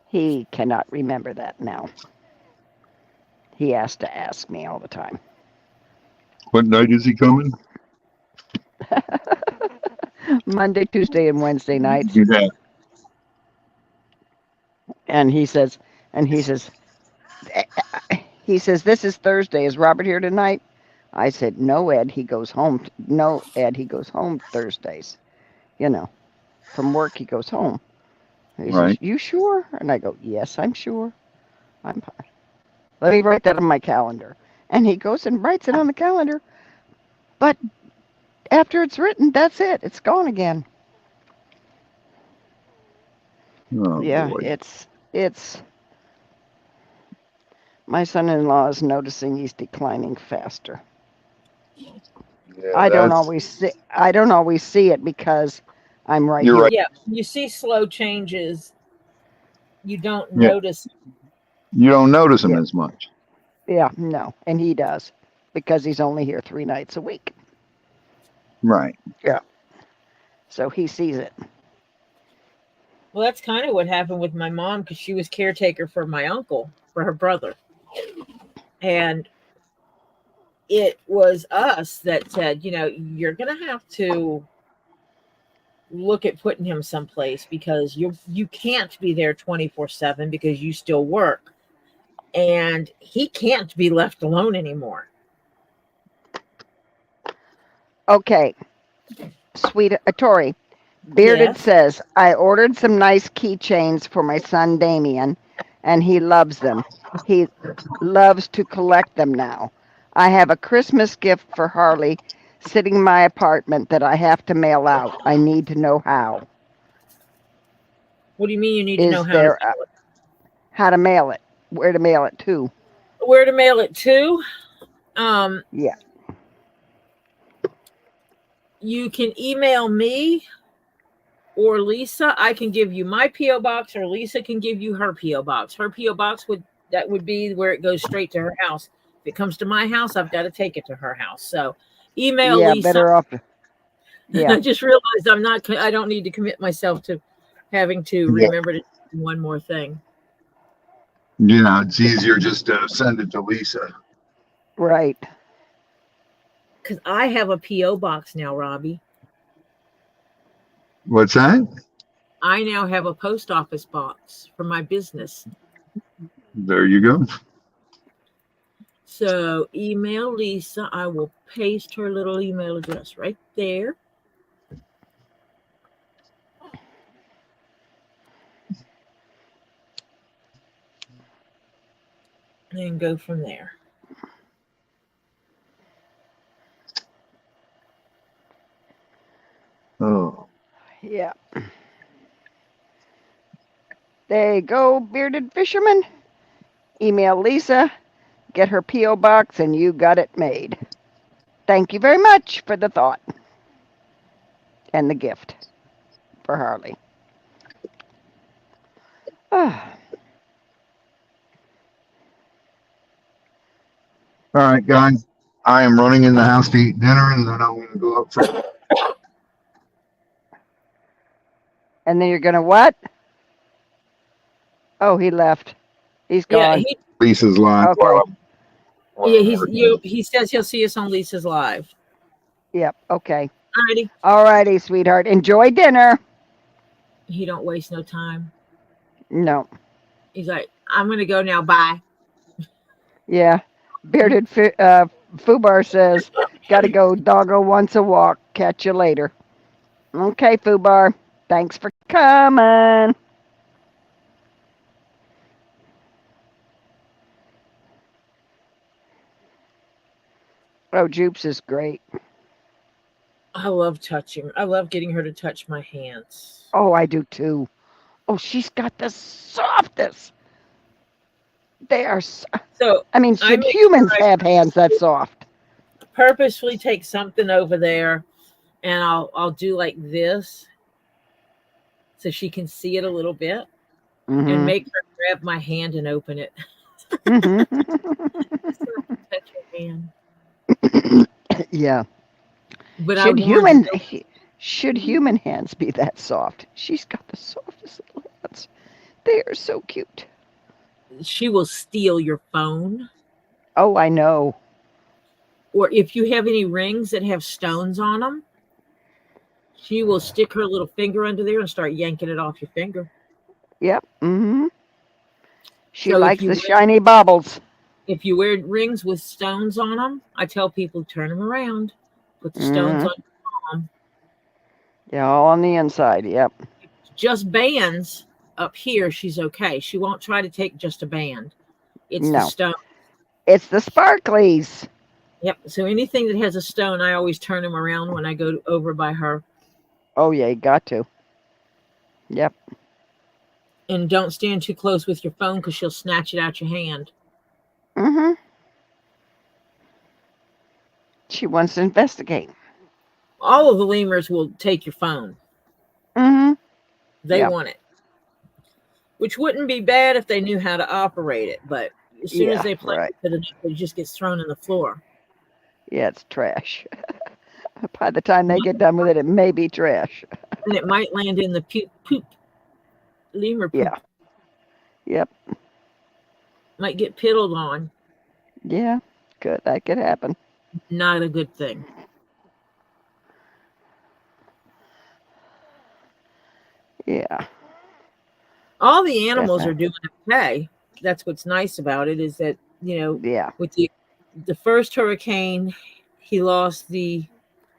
He cannot remember that now. He has to ask me all the time. What night is he coming? Monday, Tuesday, and Wednesday nights. Yeah. And he says, this is Thursday. Is Robert here tonight? I said, no, Ed. He goes home. No, Ed. He goes home Thursdays. From work he goes home. He says, you sure? And I go, yes, I'm sure. Let me write that on my calendar. And he goes and writes it on the calendar. But after it's written, that's it. It's gone again. Oh, Yeah, boy. it's my son-in-law is noticing he's declining faster. Yeah, I don't always see it because I'm right You're here. right. Yeah, you see slow changes. You don't notice. You don't notice him Yeah. as much. Yeah, no, and he does because he's only here 3 nights a week. Right. Yeah. So he sees it. Well, that's kind of what happened with my mom because she was caretaker for my uncle, for her brother. And it was us that said, you're going to have to look at putting him someplace because you can't be there 24/7 because you still work, and he can't be left alone anymore. Okay, sweet Tori. Bearded Yes. says, I ordered some nice keychains for my son Damien, and he loves them. He loves to collect them now. I have a Christmas gift for Harley sitting in my apartment that I have to mail out. I need to know how. What do you mean you need to know Is how to there mail it? how to mail it? Where to mail it to? Where to mail it to? Yeah. You can email me or Lisa. I can give you my P.O. box, or Lisa can give you her P.O. box. Her P.O. box would be where it goes straight to her house. If it comes to my house, I've got to take it to her house. So email Yeah, Lisa. better off. Yeah. I just realized I don't need to commit myself to having to remember to do one more thing. Yeah, it's easier just to send it to Lisa. Right. Because I have a P.O. box now, Robbie. What's that? I now have a post office box for my business. There you go. So email Lisa. I will paste her little email address right there. And go from there. Oh. Yeah. There you go, bearded fisherman. Email Lisa, get her P.O. box, and you got it made. Thank you very much for the thought and the gift for Harley. Ah. All right, guys. I am running in the house to eat dinner, and then I'm going to go up for And then you're going to what? Oh, he left. He's Yeah, gone. Lisa's line. Okay. he says he'll see us on Lisa's live. Yep. Okay. Alrighty. Alrighty, sweetheart. Enjoy dinner. He don't waste no time. No. He's like, I'm gonna go now. Bye. Yeah. Bearded Fubar says, gotta go doggo once a walk. Catch you later. Okay, Fubar. Thanks for coming. Oh, Jupes is great. I love touching. I love getting her to touch my hands. Oh, I do too. Oh, she's got the softest. They are. So I mean, I should make humans sure I have hands that soft? purposefully take something over there, and I'll do like this, so she can see it a little bit, and make her grab my hand and open it. Touch her hand. Yeah. But Should human hands be that soft? She's got the softest little hands. They are so cute. she will steal your phone. Oh, I know. Or if you have any rings that have stones on them, she will stick her little finger under there and start yanking it off your finger. Yep. She So likes the shiny baubles. If you wear rings with stones on them, I tell people turn them around, put the stones on your palm. Yeah, all on the inside. Yep. Just bands up here, she's okay. She won't try to take just a band. It's the No. stone. It's the sparklies. Yep. So anything that has a stone, I always turn them around when I go over by her. Oh, yeah, you got to. Yep. And don't stand too close with your phone because she'll snatch it out your hand. She wants to investigate. All of the lemurs will take your phone. They want it. Which wouldn't be bad if they knew how to operate it, but as soon as they play with it, it just gets thrown in the floor. Yeah, it's trash. By the time they get done with it, it may be trash. And it might land in the poop. Lemur poop. Yeah. Yep. Might get piddled on. Yeah, good. That could happen. Not a good thing. Yeah. All the animals are Definitely. doing okay. That's what's nice about it is that, Yeah. with the first hurricane, he lost the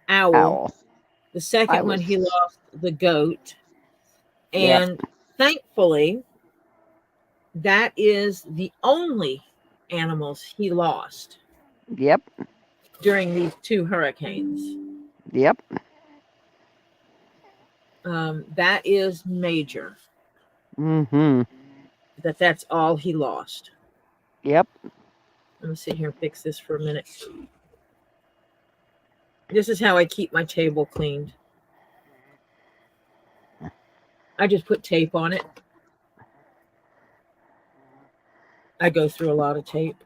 owl. Owl. The I second one, he was. lost the goat. Yep. And thankfully, that is the only animals he lost Yep. during these two hurricanes. Yep. That is major. Mm-hmm. That's all he lost. Yep. Let me sit here and fix this for a minute. This is how I keep my table cleaned. I just put tape on it. I go through a lot of tape.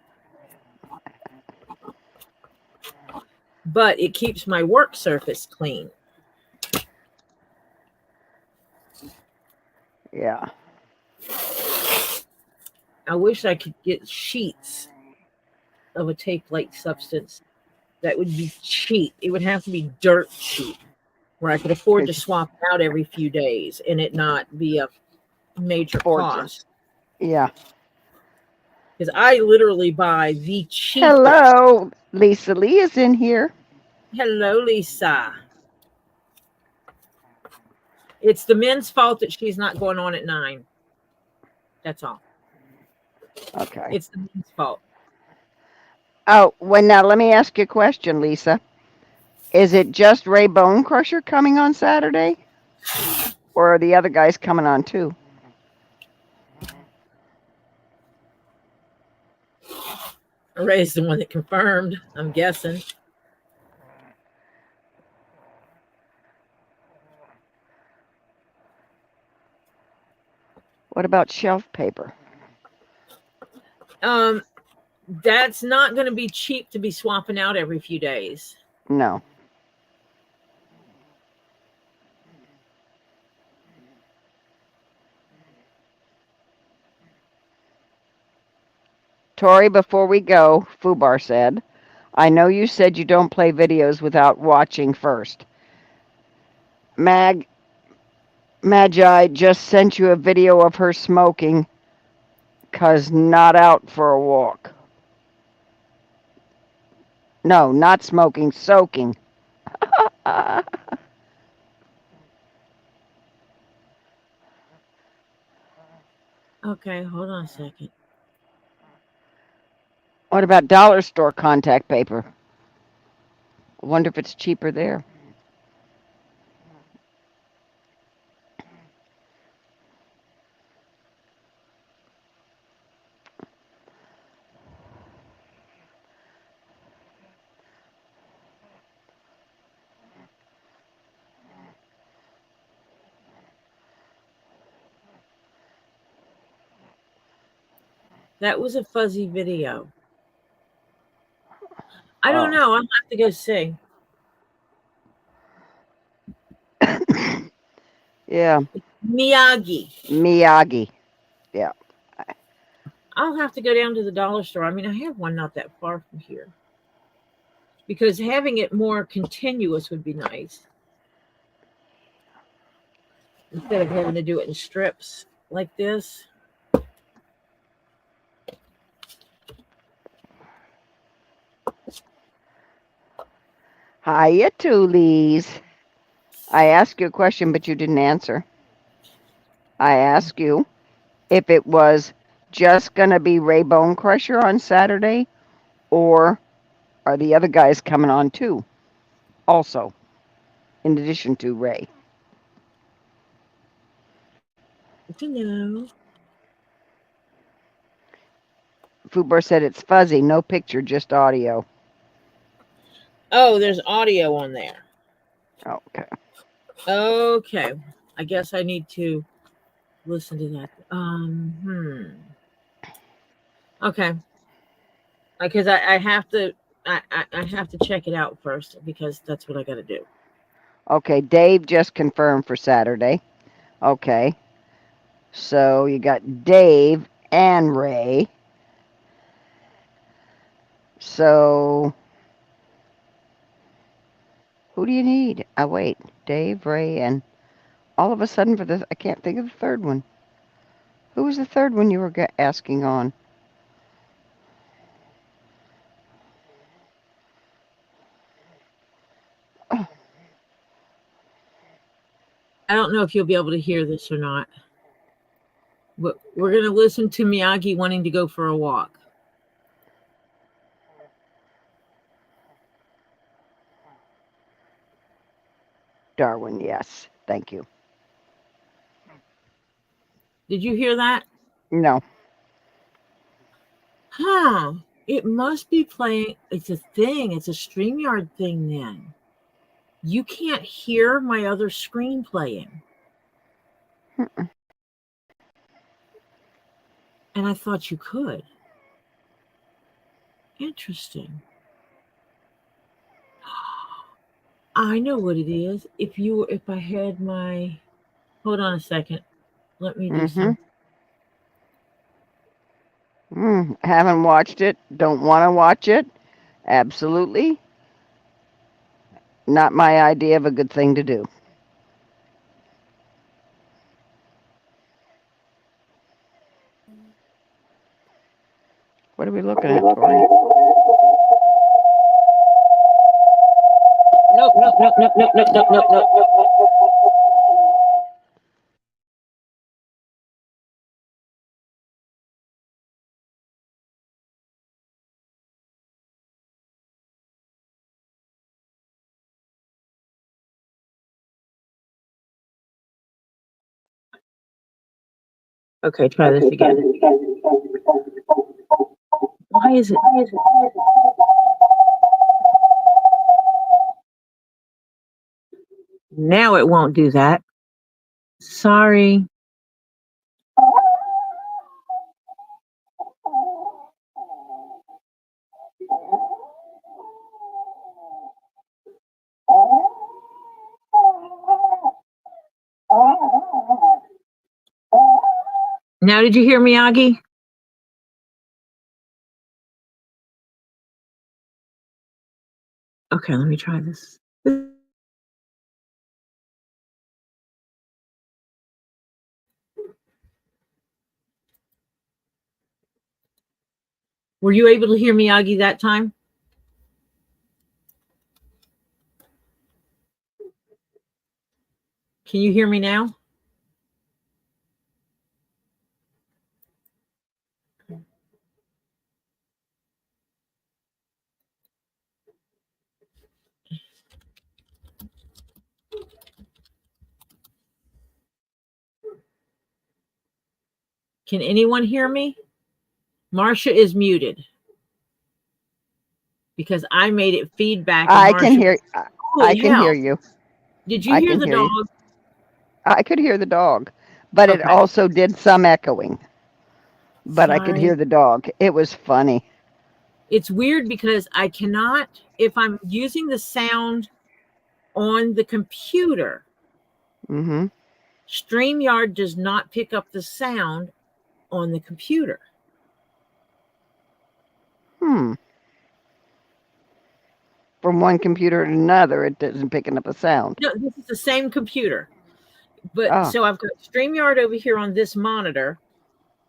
But it keeps my work surface clean. Yeah. I wish I could get sheets of a tape-like substance that would be cheap. It would have to be dirt cheap, where I could afford to swap out every few days and it not be a major Fortune. cost. Yeah. Because I literally buy the cheapest. Hello. Lisa Lee is in here. Hello, Lisa. It's the men's fault that she's not going on at 9. That's all. Okay. It's the men's fault. Oh, well, now let me ask you a question, Lisa. Is it just Ray Bone Crusher coming on Saturday? Or are the other guys coming on too? Ray's the one that confirmed, I'm guessing. What about shelf paper? That's not going to be cheap to be swapping out every few days. No. Tori, before we go, Fubar said, I know you said you don't play videos without watching first. Magi just sent you a video of her smoking, 'cause not out for a walk. No, not smoking, soaking. Okay, hold on a second. What about dollar store contact paper? Wonder if it's cheaper there. That was a fuzzy video. I don't Oh. know. I'll have to go see. Yeah, Miyagi. yeah. I'll have to go down to the dollar store. I mean, I have one not that far from here. Because having it more continuous would be nice. Instead of having to do it in strips like this. Hiya, Toolies. I asked you a question, but you didn't answer. I asked you if it was just going to be Ray Bone Crusher on Saturday, or are the other guys coming on too? Also, in addition to Ray. Hello. Fubar said it's fuzzy, no picture, just audio. Oh, there's audio on there. Okay. Okay. I guess I need to listen to that. Okay. Because I have to I have to check it out first because that's what I got to do. Okay, Dave just confirmed for Saturday. Okay. So you got Dave and Ray. So Who do you need? Wait, Dave, Ray, and all of a sudden I can't think of the third one. Who was the third one you were asking on? Oh, I don't know if you'll be able to hear this or not, but we're going to listen to Miyagi wanting to go for a walk. Darwin, yes. Thank you. Did you hear that? No. Huh. It must be playing. It's a thing. It's a StreamYard thing then. You can't hear my other screen playing. Mm-mm. And I thought you could. Interesting. I know what it is. If I had my, hold on a second. Let me do something. Haven't watched it. Don't want to watch it. Absolutely. Not my idea of a good thing to do. What are we looking at, Tori? Nope. Okay, try this again. Why is it? Now it won't do that. Sorry. Now, did you hear Miyagi? Okay, let me try this. Were you able to hear Miyagi that time? Can you hear me now? Can anyone hear me? Marcia is muted because I made it feedback. I can hear. I can hear you. Did you hear the dog? I could hear the dog, but it also did some echoing. But I could hear the dog. It was funny. It's weird because I cannot, if I'm using the sound on the computer, StreamYard does not pick up the sound on the computer. From one computer to another, it isn't picking up a sound. No, this is the same computer. But so I've got StreamYard over here on this monitor,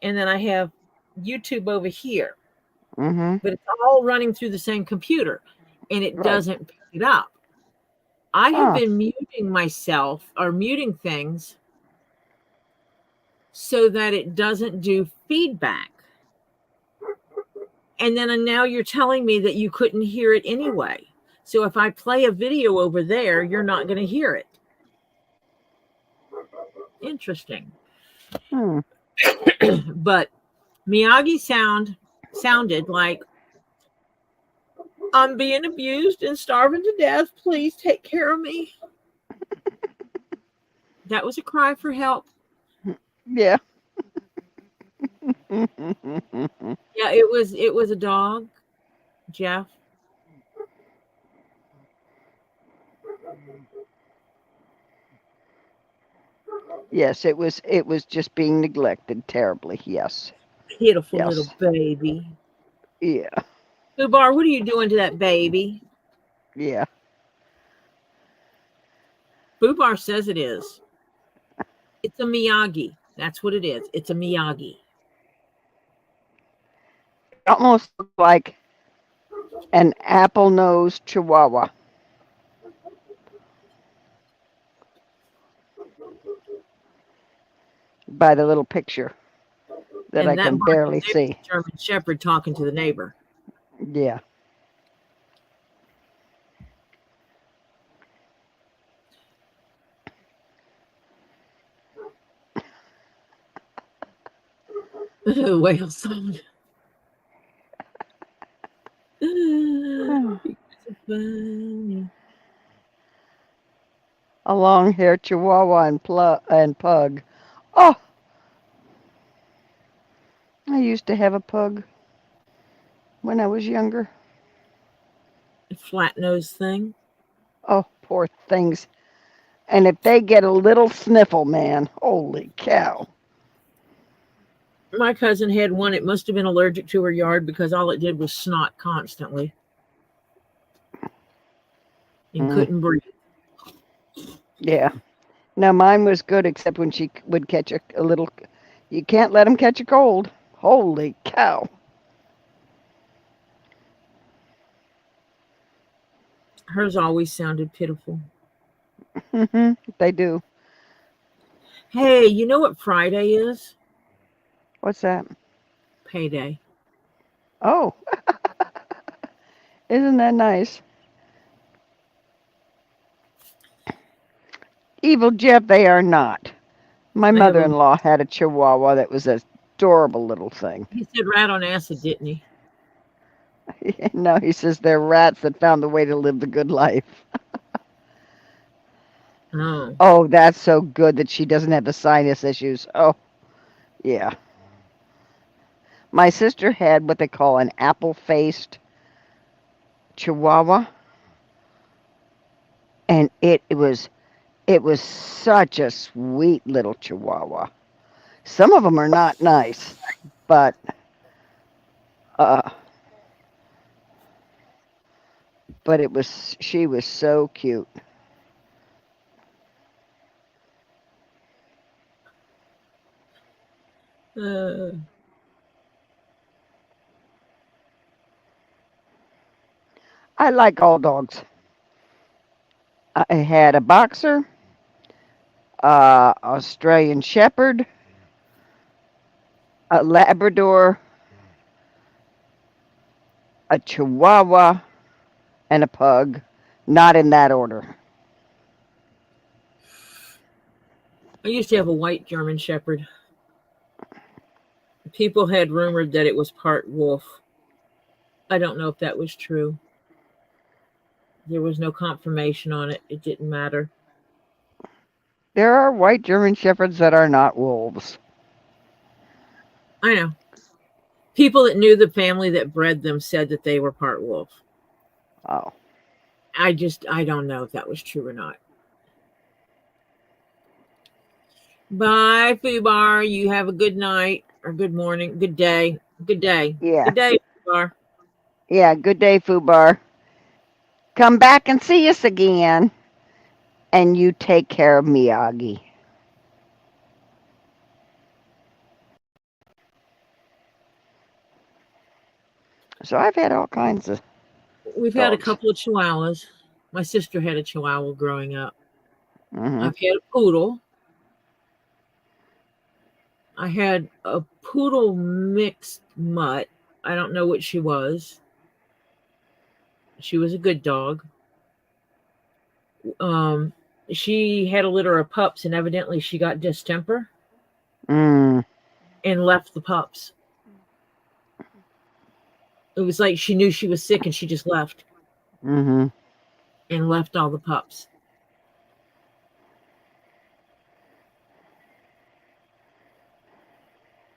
and then I have YouTube over here. But it's all running through the same computer, and it doesn't pick it up. I have been muting myself or muting things so that it doesn't do feedback. And then now you're telling me that you couldn't hear it anyway. So if I play a video over there, you're not going to hear it. Interesting. But Miyagi sounded like, I'm being abused and starving to death. Please take care of me. That was a cry for help. Yeah. Yeah, it was a dog, Jeff. Yes, it was just being neglected terribly. Yes. Pitiful little baby. Yeah. Ubar, what are you doing to that baby? Yeah. Fubar says it is. It's a Miyagi. That's what it is. It's a Miyagi. Almost looks like an apple-nosed chihuahua. By the little picture that And I that can barking barely there is see. a German Shepherd talking to the neighbor. Yeah. Whale song. A long-haired chihuahua and pug. Oh, I used to have a pug when I was younger. Flat nose thing. Oh, poor things. And if they get a little sniffle, man, holy cow. My cousin had one. It must have been allergic to her yard because all it did was snot constantly and Mm, couldn't breathe. yeah. Now mine was good except when she would catch a little. You can't let them catch a cold. Holy cow. Hers always sounded pitiful. They do. Hey, you know what Friday is? What's that? Payday. Oh, isn't that nice? Evil Jeff, they are not. My I have a. mother-in-law had a chihuahua that was an adorable little thing. He said rat on acid, didn't he? No, he says they're rats that found the way to live the good life. Oh, Oh, that's so good that she doesn't have the sinus issues. Oh, yeah. My sister had what they call an apple-faced chihuahua, and it was such a sweet little chihuahua. Some of them are not nice, but uh, she was so cute. uh, I like all dogs. I had a boxer, Australian Shepherd, a Labrador, a Chihuahua, and a pug. Not in that order. I used to have a white German Shepherd. People had rumored that it was part wolf. I don't know if that was true. There was no confirmation on it. It didn't matter. There are white German Shepherds that are not wolves. I know. People that knew the family that bred them said that they were part wolf. Oh. I don't know if that was true or not. Bye, Fubar. You have a good night or good morning, good day, good day, Yeah. good day, Fubar. Yeah, good day, Fubar. Come back and see us again. And you take care of Miyagi. So I've had all kinds of We've had a dogs. couple of Chihuahuas. My sister had a Chihuahua growing up. Hmm. I've had a poodle. I had a poodle mixed mutt. I don't know what she was. She was a good dog. Um, she had a litter of pups, and evidently she got distemper Mm. and left the pups. It was like she knew she was sick and she just left Hmm. and left all the pups.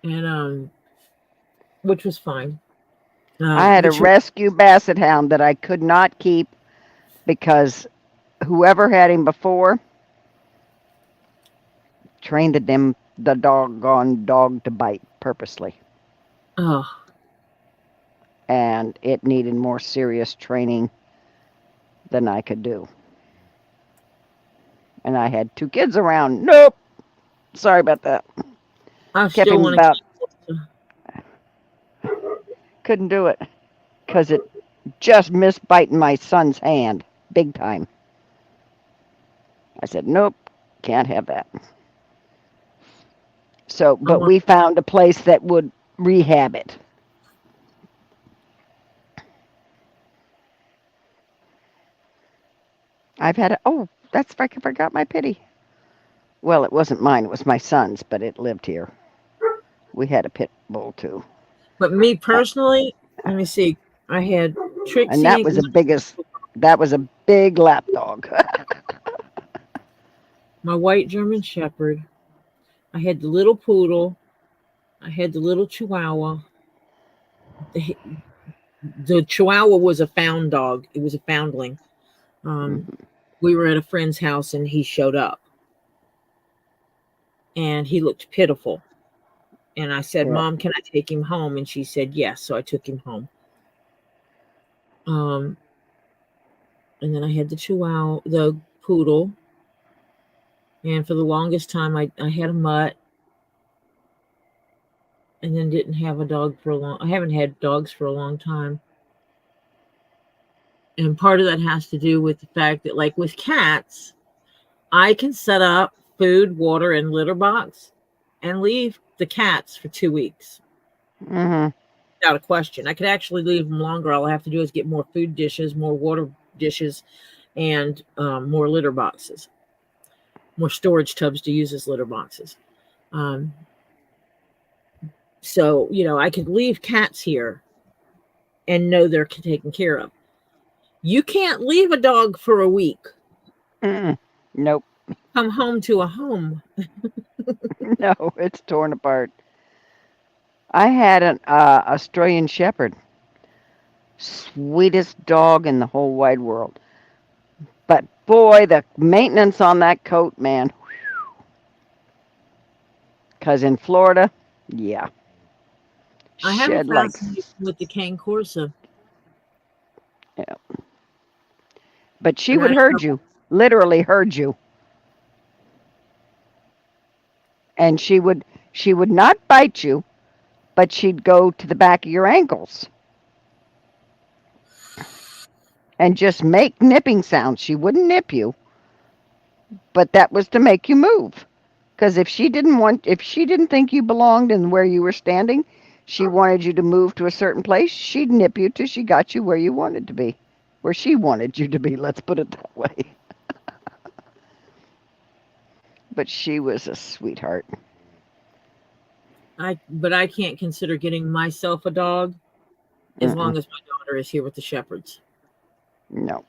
And which was fine. I had The a rescue basset hound that I could not keep because whoever had him before trained the doggone dog to bite purposely. oh, And it needed more serious training than I could do. And I had 2 kids around. Nope. Sorry about that. I Kept still him want about, to. couldn't do it because it just missed biting my son's hand big time. I said, nope, can't have that. So, I but want. we found a place that would rehab it. I've had a, oh, that's, I forgot my pity. Well, it wasn't mine, it was my son's, but it lived here. We had a pit bull too. But me personally, let me see. I had And Trixie that and was that was a big lap dog. my white German Shepherd. I had the little poodle. I had the little Chihuahua. The Chihuahua was a found dog. It was a foundling. We were at a friend's house and he showed up. And he looked pitiful. And I said, Yeah. Mom, can I take him home? And she said, yes. So I took him home. And then I had the Chihuahua, the poodle. And for the longest time, I had a mutt. And then didn't have a dog for a long. I haven't had dogs for a long time. And part of that has to do with the fact that, like with cats, I can set up food, water, and litter box and leave the cats for 2 weeks Mm-hmm. without a question. I could actually leave them longer. All I have to do is get more food dishes, more water dishes, and more litter boxes, more storage tubs to use as litter boxes. So, I could leave cats here and know they're taken care of. You can't leave a dog for a week. Nope. Come home to a home. No, it's torn apart. I had an Australian Shepherd. Sweetest dog in the whole wide world. But boy, the maintenance on that coat, man. Because in Florida, yeah. I have a Shed like, fascination with the cane corso. yeah. But she And would I don't herd know. you, literally herd you. And she would not bite you, but she'd go to the back of your ankles and just make nipping sounds. She wouldn't nip you, but that was to make you move. Because if she didn't think you belonged in where you were standing, she wanted you to move to a certain place, she'd nip you till she got you where you wanted to be, where she wanted you to be. Let's put it that way. But she was a sweetheart. But I can't consider getting myself a dog as Mm-mm. long as my daughter is here with the Shepherds. No.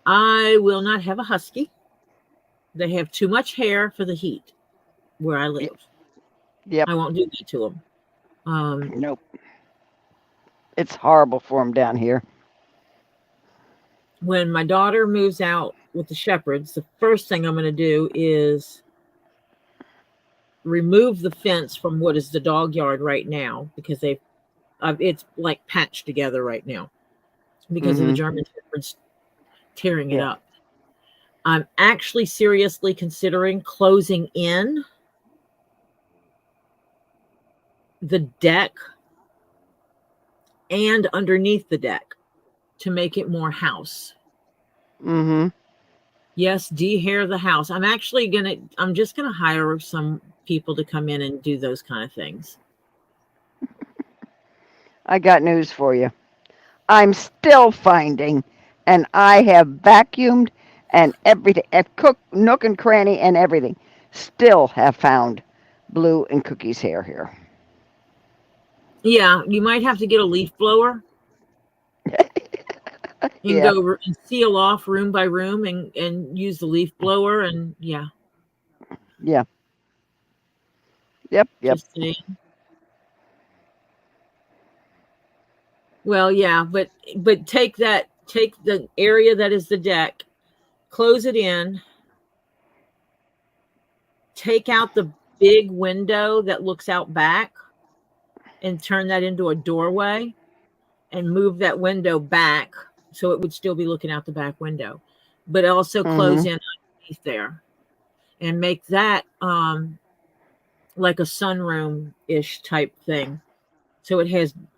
I will not have a husky. They have too much hair for the heat where I live. Yep. I won't do that to them. Nope. It's horrible for them down here. When my daughter moves out with the Shepherds, the first thing I'm going to do is remove the fence from what is the dog yard right now, because it's like patched together right now because of the Mm-hmm. German Shepherds tearing it Yeah. up. I'm actually seriously considering closing in the deck and underneath the deck to make it more house. Mm-hmm. Yes, dehair the house. I'm just gonna hire some people to come in and do those kind of things. I got news for you. I'm still finding, and I have vacuumed and everything, I've cooked nook and cranny and everything. Still have found Blue and Cookie's hair here. Yeah, you might have to get a leaf blower and Yeah. go and seal off room by room and use the leaf blower and yeah. Yeah. Yep. Just saying. Well, yeah, but take the area that is the deck, close it in, take out the big window that looks out back and turn that into a doorway and move that window back so it would still be looking out the back window. but also close Mhm. in underneath there and make that like a sunroom ish type thing. So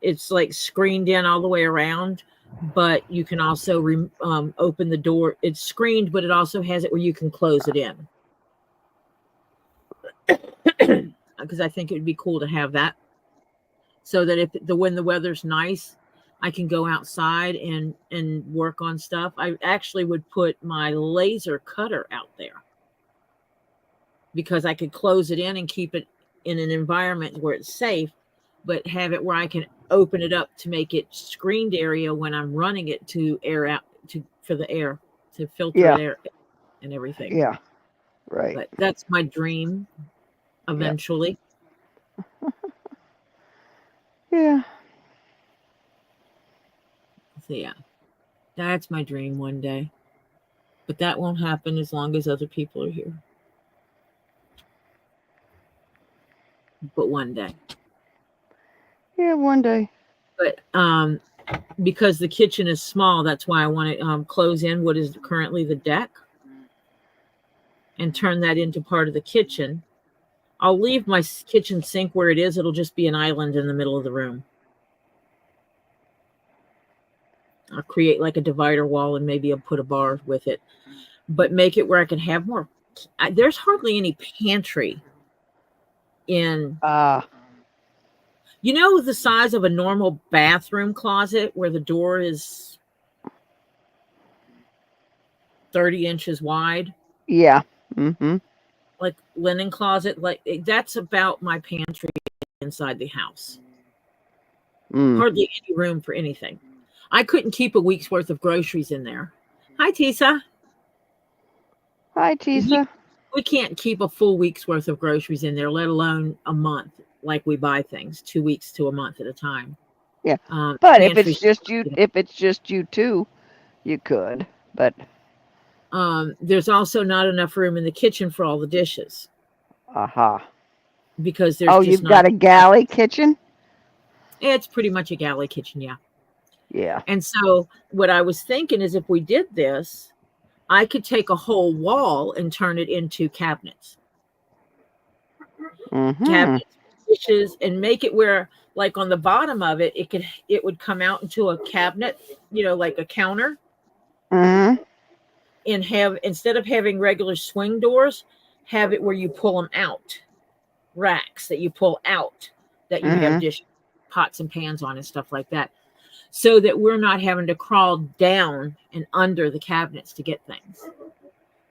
it's like screened in all the way around, but you can also open the door. It's screened, but it also has it where you can close it in. Because I think it would be cool to have that, so that when the weather's nice, I can go outside and work on stuff. I actually would put my laser cutter out there because I could close it in and keep it in an environment where it's safe, but have it where I can open it up to make it screened area when I'm running it to air out for the air to filter Yeah. it air and everything. Yeah. Right. But that's my dream eventually. Yeah. So yeah, that's my dream one day. But that won't happen as long as other people are here. But one day. Yeah. One day. But because the kitchen is small, that's why I want to close in what is currently the deck and turn that into part of the kitchen. I'll leave my kitchen sink where it is. It'll just be an island in the middle of the room. I'll create like a divider wall and maybe I'll put a bar with it, but make it where I can have more. There's hardly any pantry in, you know, the size of a normal bathroom closet where the door is 30 inches wide. Yeah. Mm-hmm. Like linen closet, like that's about my pantry inside the house. Hardly any room for anything. I couldn't keep a week's worth of groceries in there. Hi, Tisa. Hi, Tisa. We can't keep a full week's worth of groceries in there, let alone a month. Like we buy things 2 weeks to a month at a time. Yeah. But if it's just you two, you could. But there's also not enough room in the kitchen for all the dishes. Because there's you've got a galley kitchen? It's pretty much a galley kitchen, yeah. Yeah. And so what I was thinking is if we did this, I could take a whole wall and turn it into cabinets. Cabinets, dishes, and make it where, like on the bottom of it, it would come out into a cabinet, you know, like a counter. And have, instead of having regular swing doors, have it where you pull them out. Racks that you pull out that you have dish pots and pans on and stuff like that. So that we're not having to crawl down and under the cabinets to get things.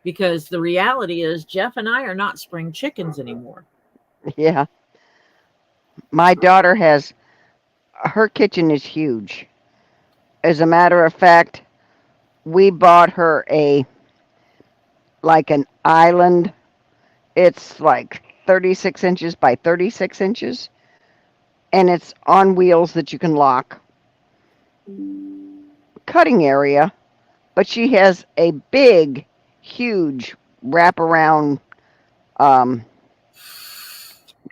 Because the reality is Jeff and I are not spring chickens anymore. Yeah. My daughter her kitchen is huge. As a matter of fact, we bought her like an island. It's like 36 inches by 36 inches. And it's on wheels that you can lock. Cutting area, but she has a big, huge wraparound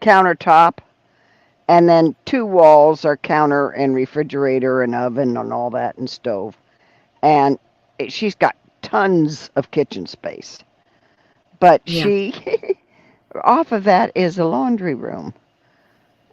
countertop, and then 2 walls are counter and refrigerator and oven and all that and stove. And she's got tons of kitchen space. But she, off of that is a laundry room.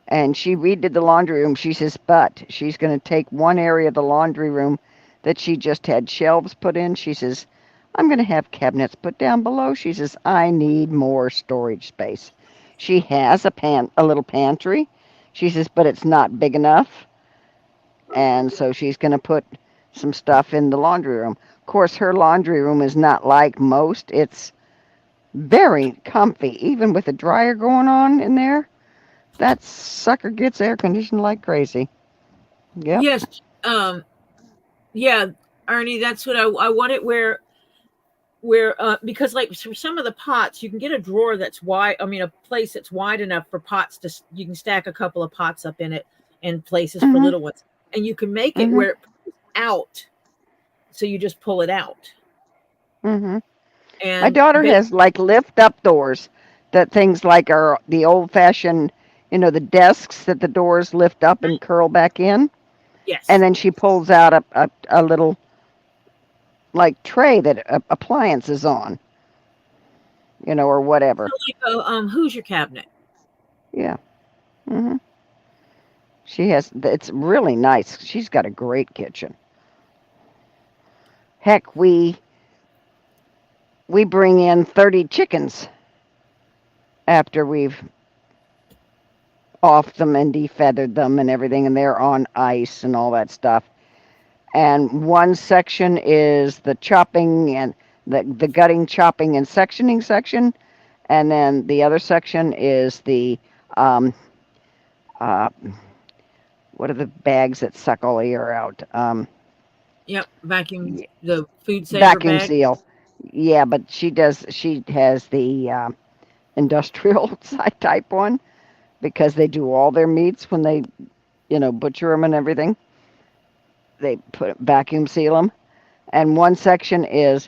And she redid the laundry room. She says, but she's going to take one area of the laundry room that she just had shelves put in. She says, I'm going to have cabinets put down below. She says, I need more storage space. She has a little pantry. She says, but it's not big enough. And so she's going to put some stuff in the laundry room. Of course, her laundry room is not like most. It's very comfy, even with a dryer going on in there. That sucker gets air conditioned like crazy. Yep. Yes. Yeah, Ernie, that's what I want it where because like for some of the pots, you can get a drawer that's wide. I mean, a place that's wide enough for pots you can stack a couple of pots up in it and places for little ones. And you can make it where it pulls out. So you just pull it out. And my daughter has like lift up doors that things like are the old fashioned, you know, the desks that the doors lift up and curl back in. Yes. And then she pulls out a little like tray that appliance is on, or whatever. Like a Hoosier cabinet. Yeah. hmm She has. It's really nice. She's got a great kitchen. Heck, we bring in 30 chickens after we've offed them and defeathered them and everything, and they're on ice and all that stuff. And one section is the chopping and the gutting, chopping, and sectioning section, and then the other section is the um, uh, what are the bags that suck all the air out? Yep, vacuum, the food saver Vacuum bag. seal. Yeah, but she does. She has the industrial side type one because they do all their meats when they, butcher them and everything. They vacuum seal them. And one section is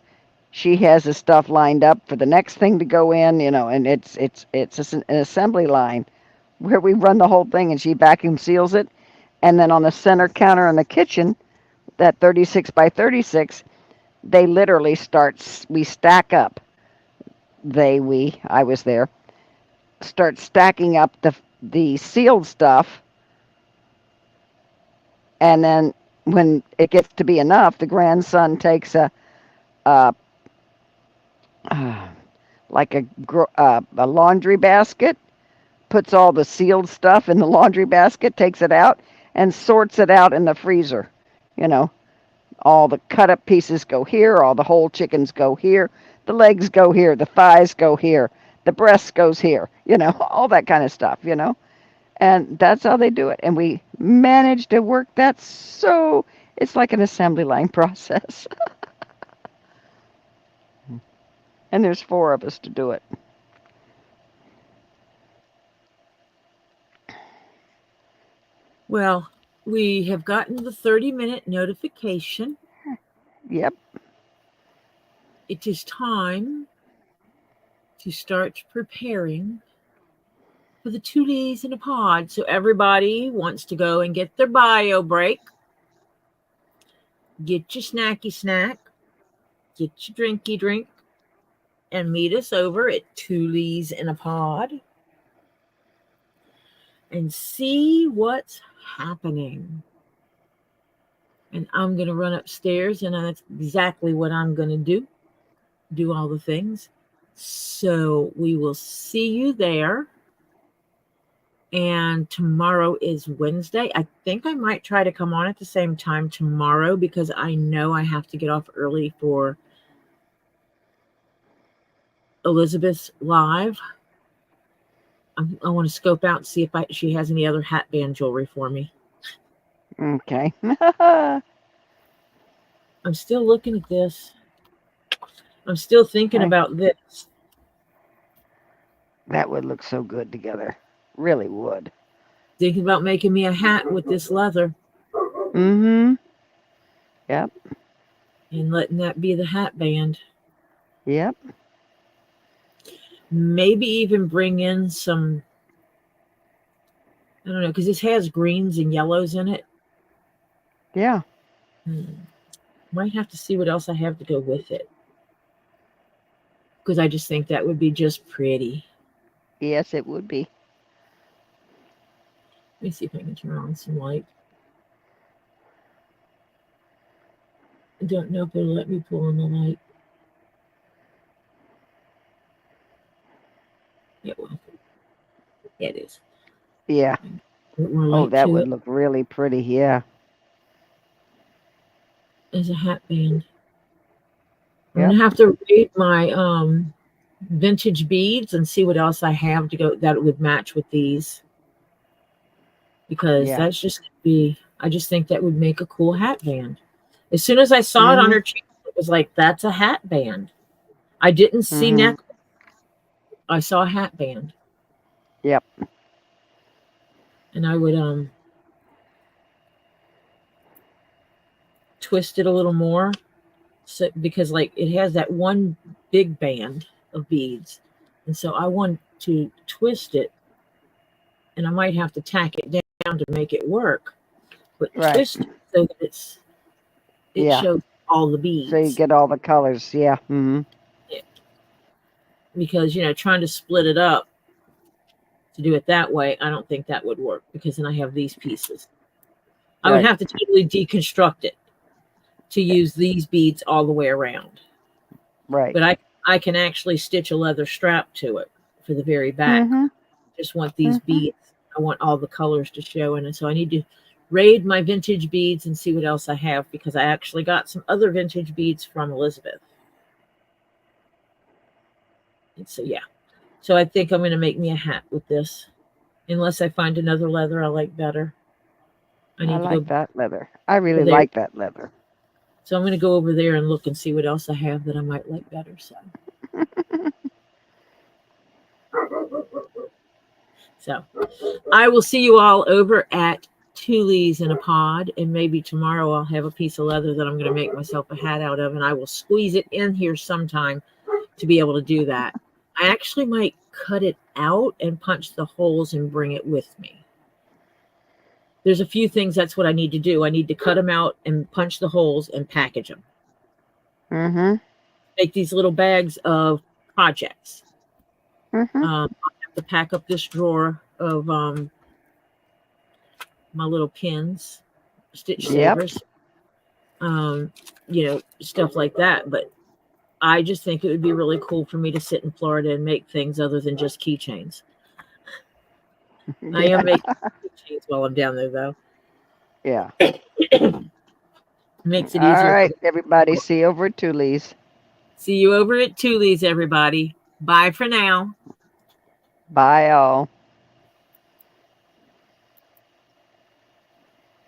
she has the stuff lined up for the next thing to go in, and it's an assembly line where we run the whole thing, and she vacuum seals it. And then on the center counter in the kitchen, that 36 by 36, they literally we stack up. I was there, start stacking up the sealed stuff, and then when it gets to be enough, the grandson takes a like a laundry basket, puts all the sealed stuff in the laundry basket, takes it out, and sorts it out in the freezer. You know, all the cut up pieces go here, all the whole chickens go here, the legs go here, the thighs go here, the breast goes here, all that kind of stuff. And that's how they do it. And we managed to work that so it's like an assembly line process. And there's 4 of us to do it. Well, we have gotten the 30-minute notification. Yep. It is time to start preparing for the 2 leaves in a pod. So everybody wants to go and get their bio break. Get your snacky snack. Get your drinky drink. And meet us over at 2 leaves in a pod. And see what's happening. And I'm going to run upstairs, and that's exactly what I'm going to do all the things. So we will see you there. And tomorrow is Wednesday. I think I might try to come on at the same time tomorrow because I know I have to get off early for Elizabeth's live. I want to scope out and see if she has any other hat band jewelry for me. Okay. I'm still looking at this. I'm still thinking about this. That would look so good together. Really would. Thinking about making me a hat with this leather. Mm-hmm. Yep. And letting that be the hat band. Yep. Maybe even bring in some, I don't know, because this has greens and yellows in it. Yeah. Might have to see what else I have to go with it. Because I just think that would be just pretty. Yes, it would be. Let me see if I can turn on some light. I don't know if it'll let me pull on the light. Yeah, well, yeah, it is. Yeah. Oh, that would look really pretty. Yeah. As a hat band. I'm Yep. gonna have to read my vintage beads and see what else I have to go that would match with these. Because that's just I just think that would make a cool hat band. As soon as I saw it on her cheek, it was like, that's a hat band. I didn't see neck. I saw a hat band. Yep. And I would twist it a little more. So because like it has that one big band of beads. And so I want to twist it, and I might have to tack it down to make it work. But twist it so that it shows all the beads. So you get all the colors. Yeah. Mm-hmm. Because, trying to split it up to do it that way, I don't think that would work because then I have these pieces. I would Right. have to totally deconstruct it to use these beads all the way around. Right. But I can actually stitch a leather strap to it for the very back. Mm-hmm. Just want these Mhm. beads. I want all the colors to show in it. So I need to raid my vintage beads and see what else I have because I actually got some other vintage beads from Elizabeth. And so, yeah. So I think I'm going to make me a hat with this. Unless I find another leather I like better. I need to like go that leather. I really there. like that leather. So I'm going to go over there and look and see what else I have that I might like better. So I will see you all over at Two Leaves in a Pod, and maybe tomorrow I'll have a piece of leather that I'm going to make myself a hat out of, and I will squeeze it in here sometime to be able to do that. I actually might cut it out and punch the holes and bring it with me. There's a few things that's what I need to do. I need to cut them out and punch the holes and package them. Mm-hmm. Make these little bags of projects. Mm-hmm. I have to pack up this drawer of my little pins, stitch Yep. savers, stuff like that. But I just think it would be really cool for me to sit in Florida and make things other than just keychains. I am making keychains while I'm down there, though. Yeah. Makes it All easier. right, everybody. See you over at Tully's. See you over at Two Leaves, everybody. Bye for now. Bye, all.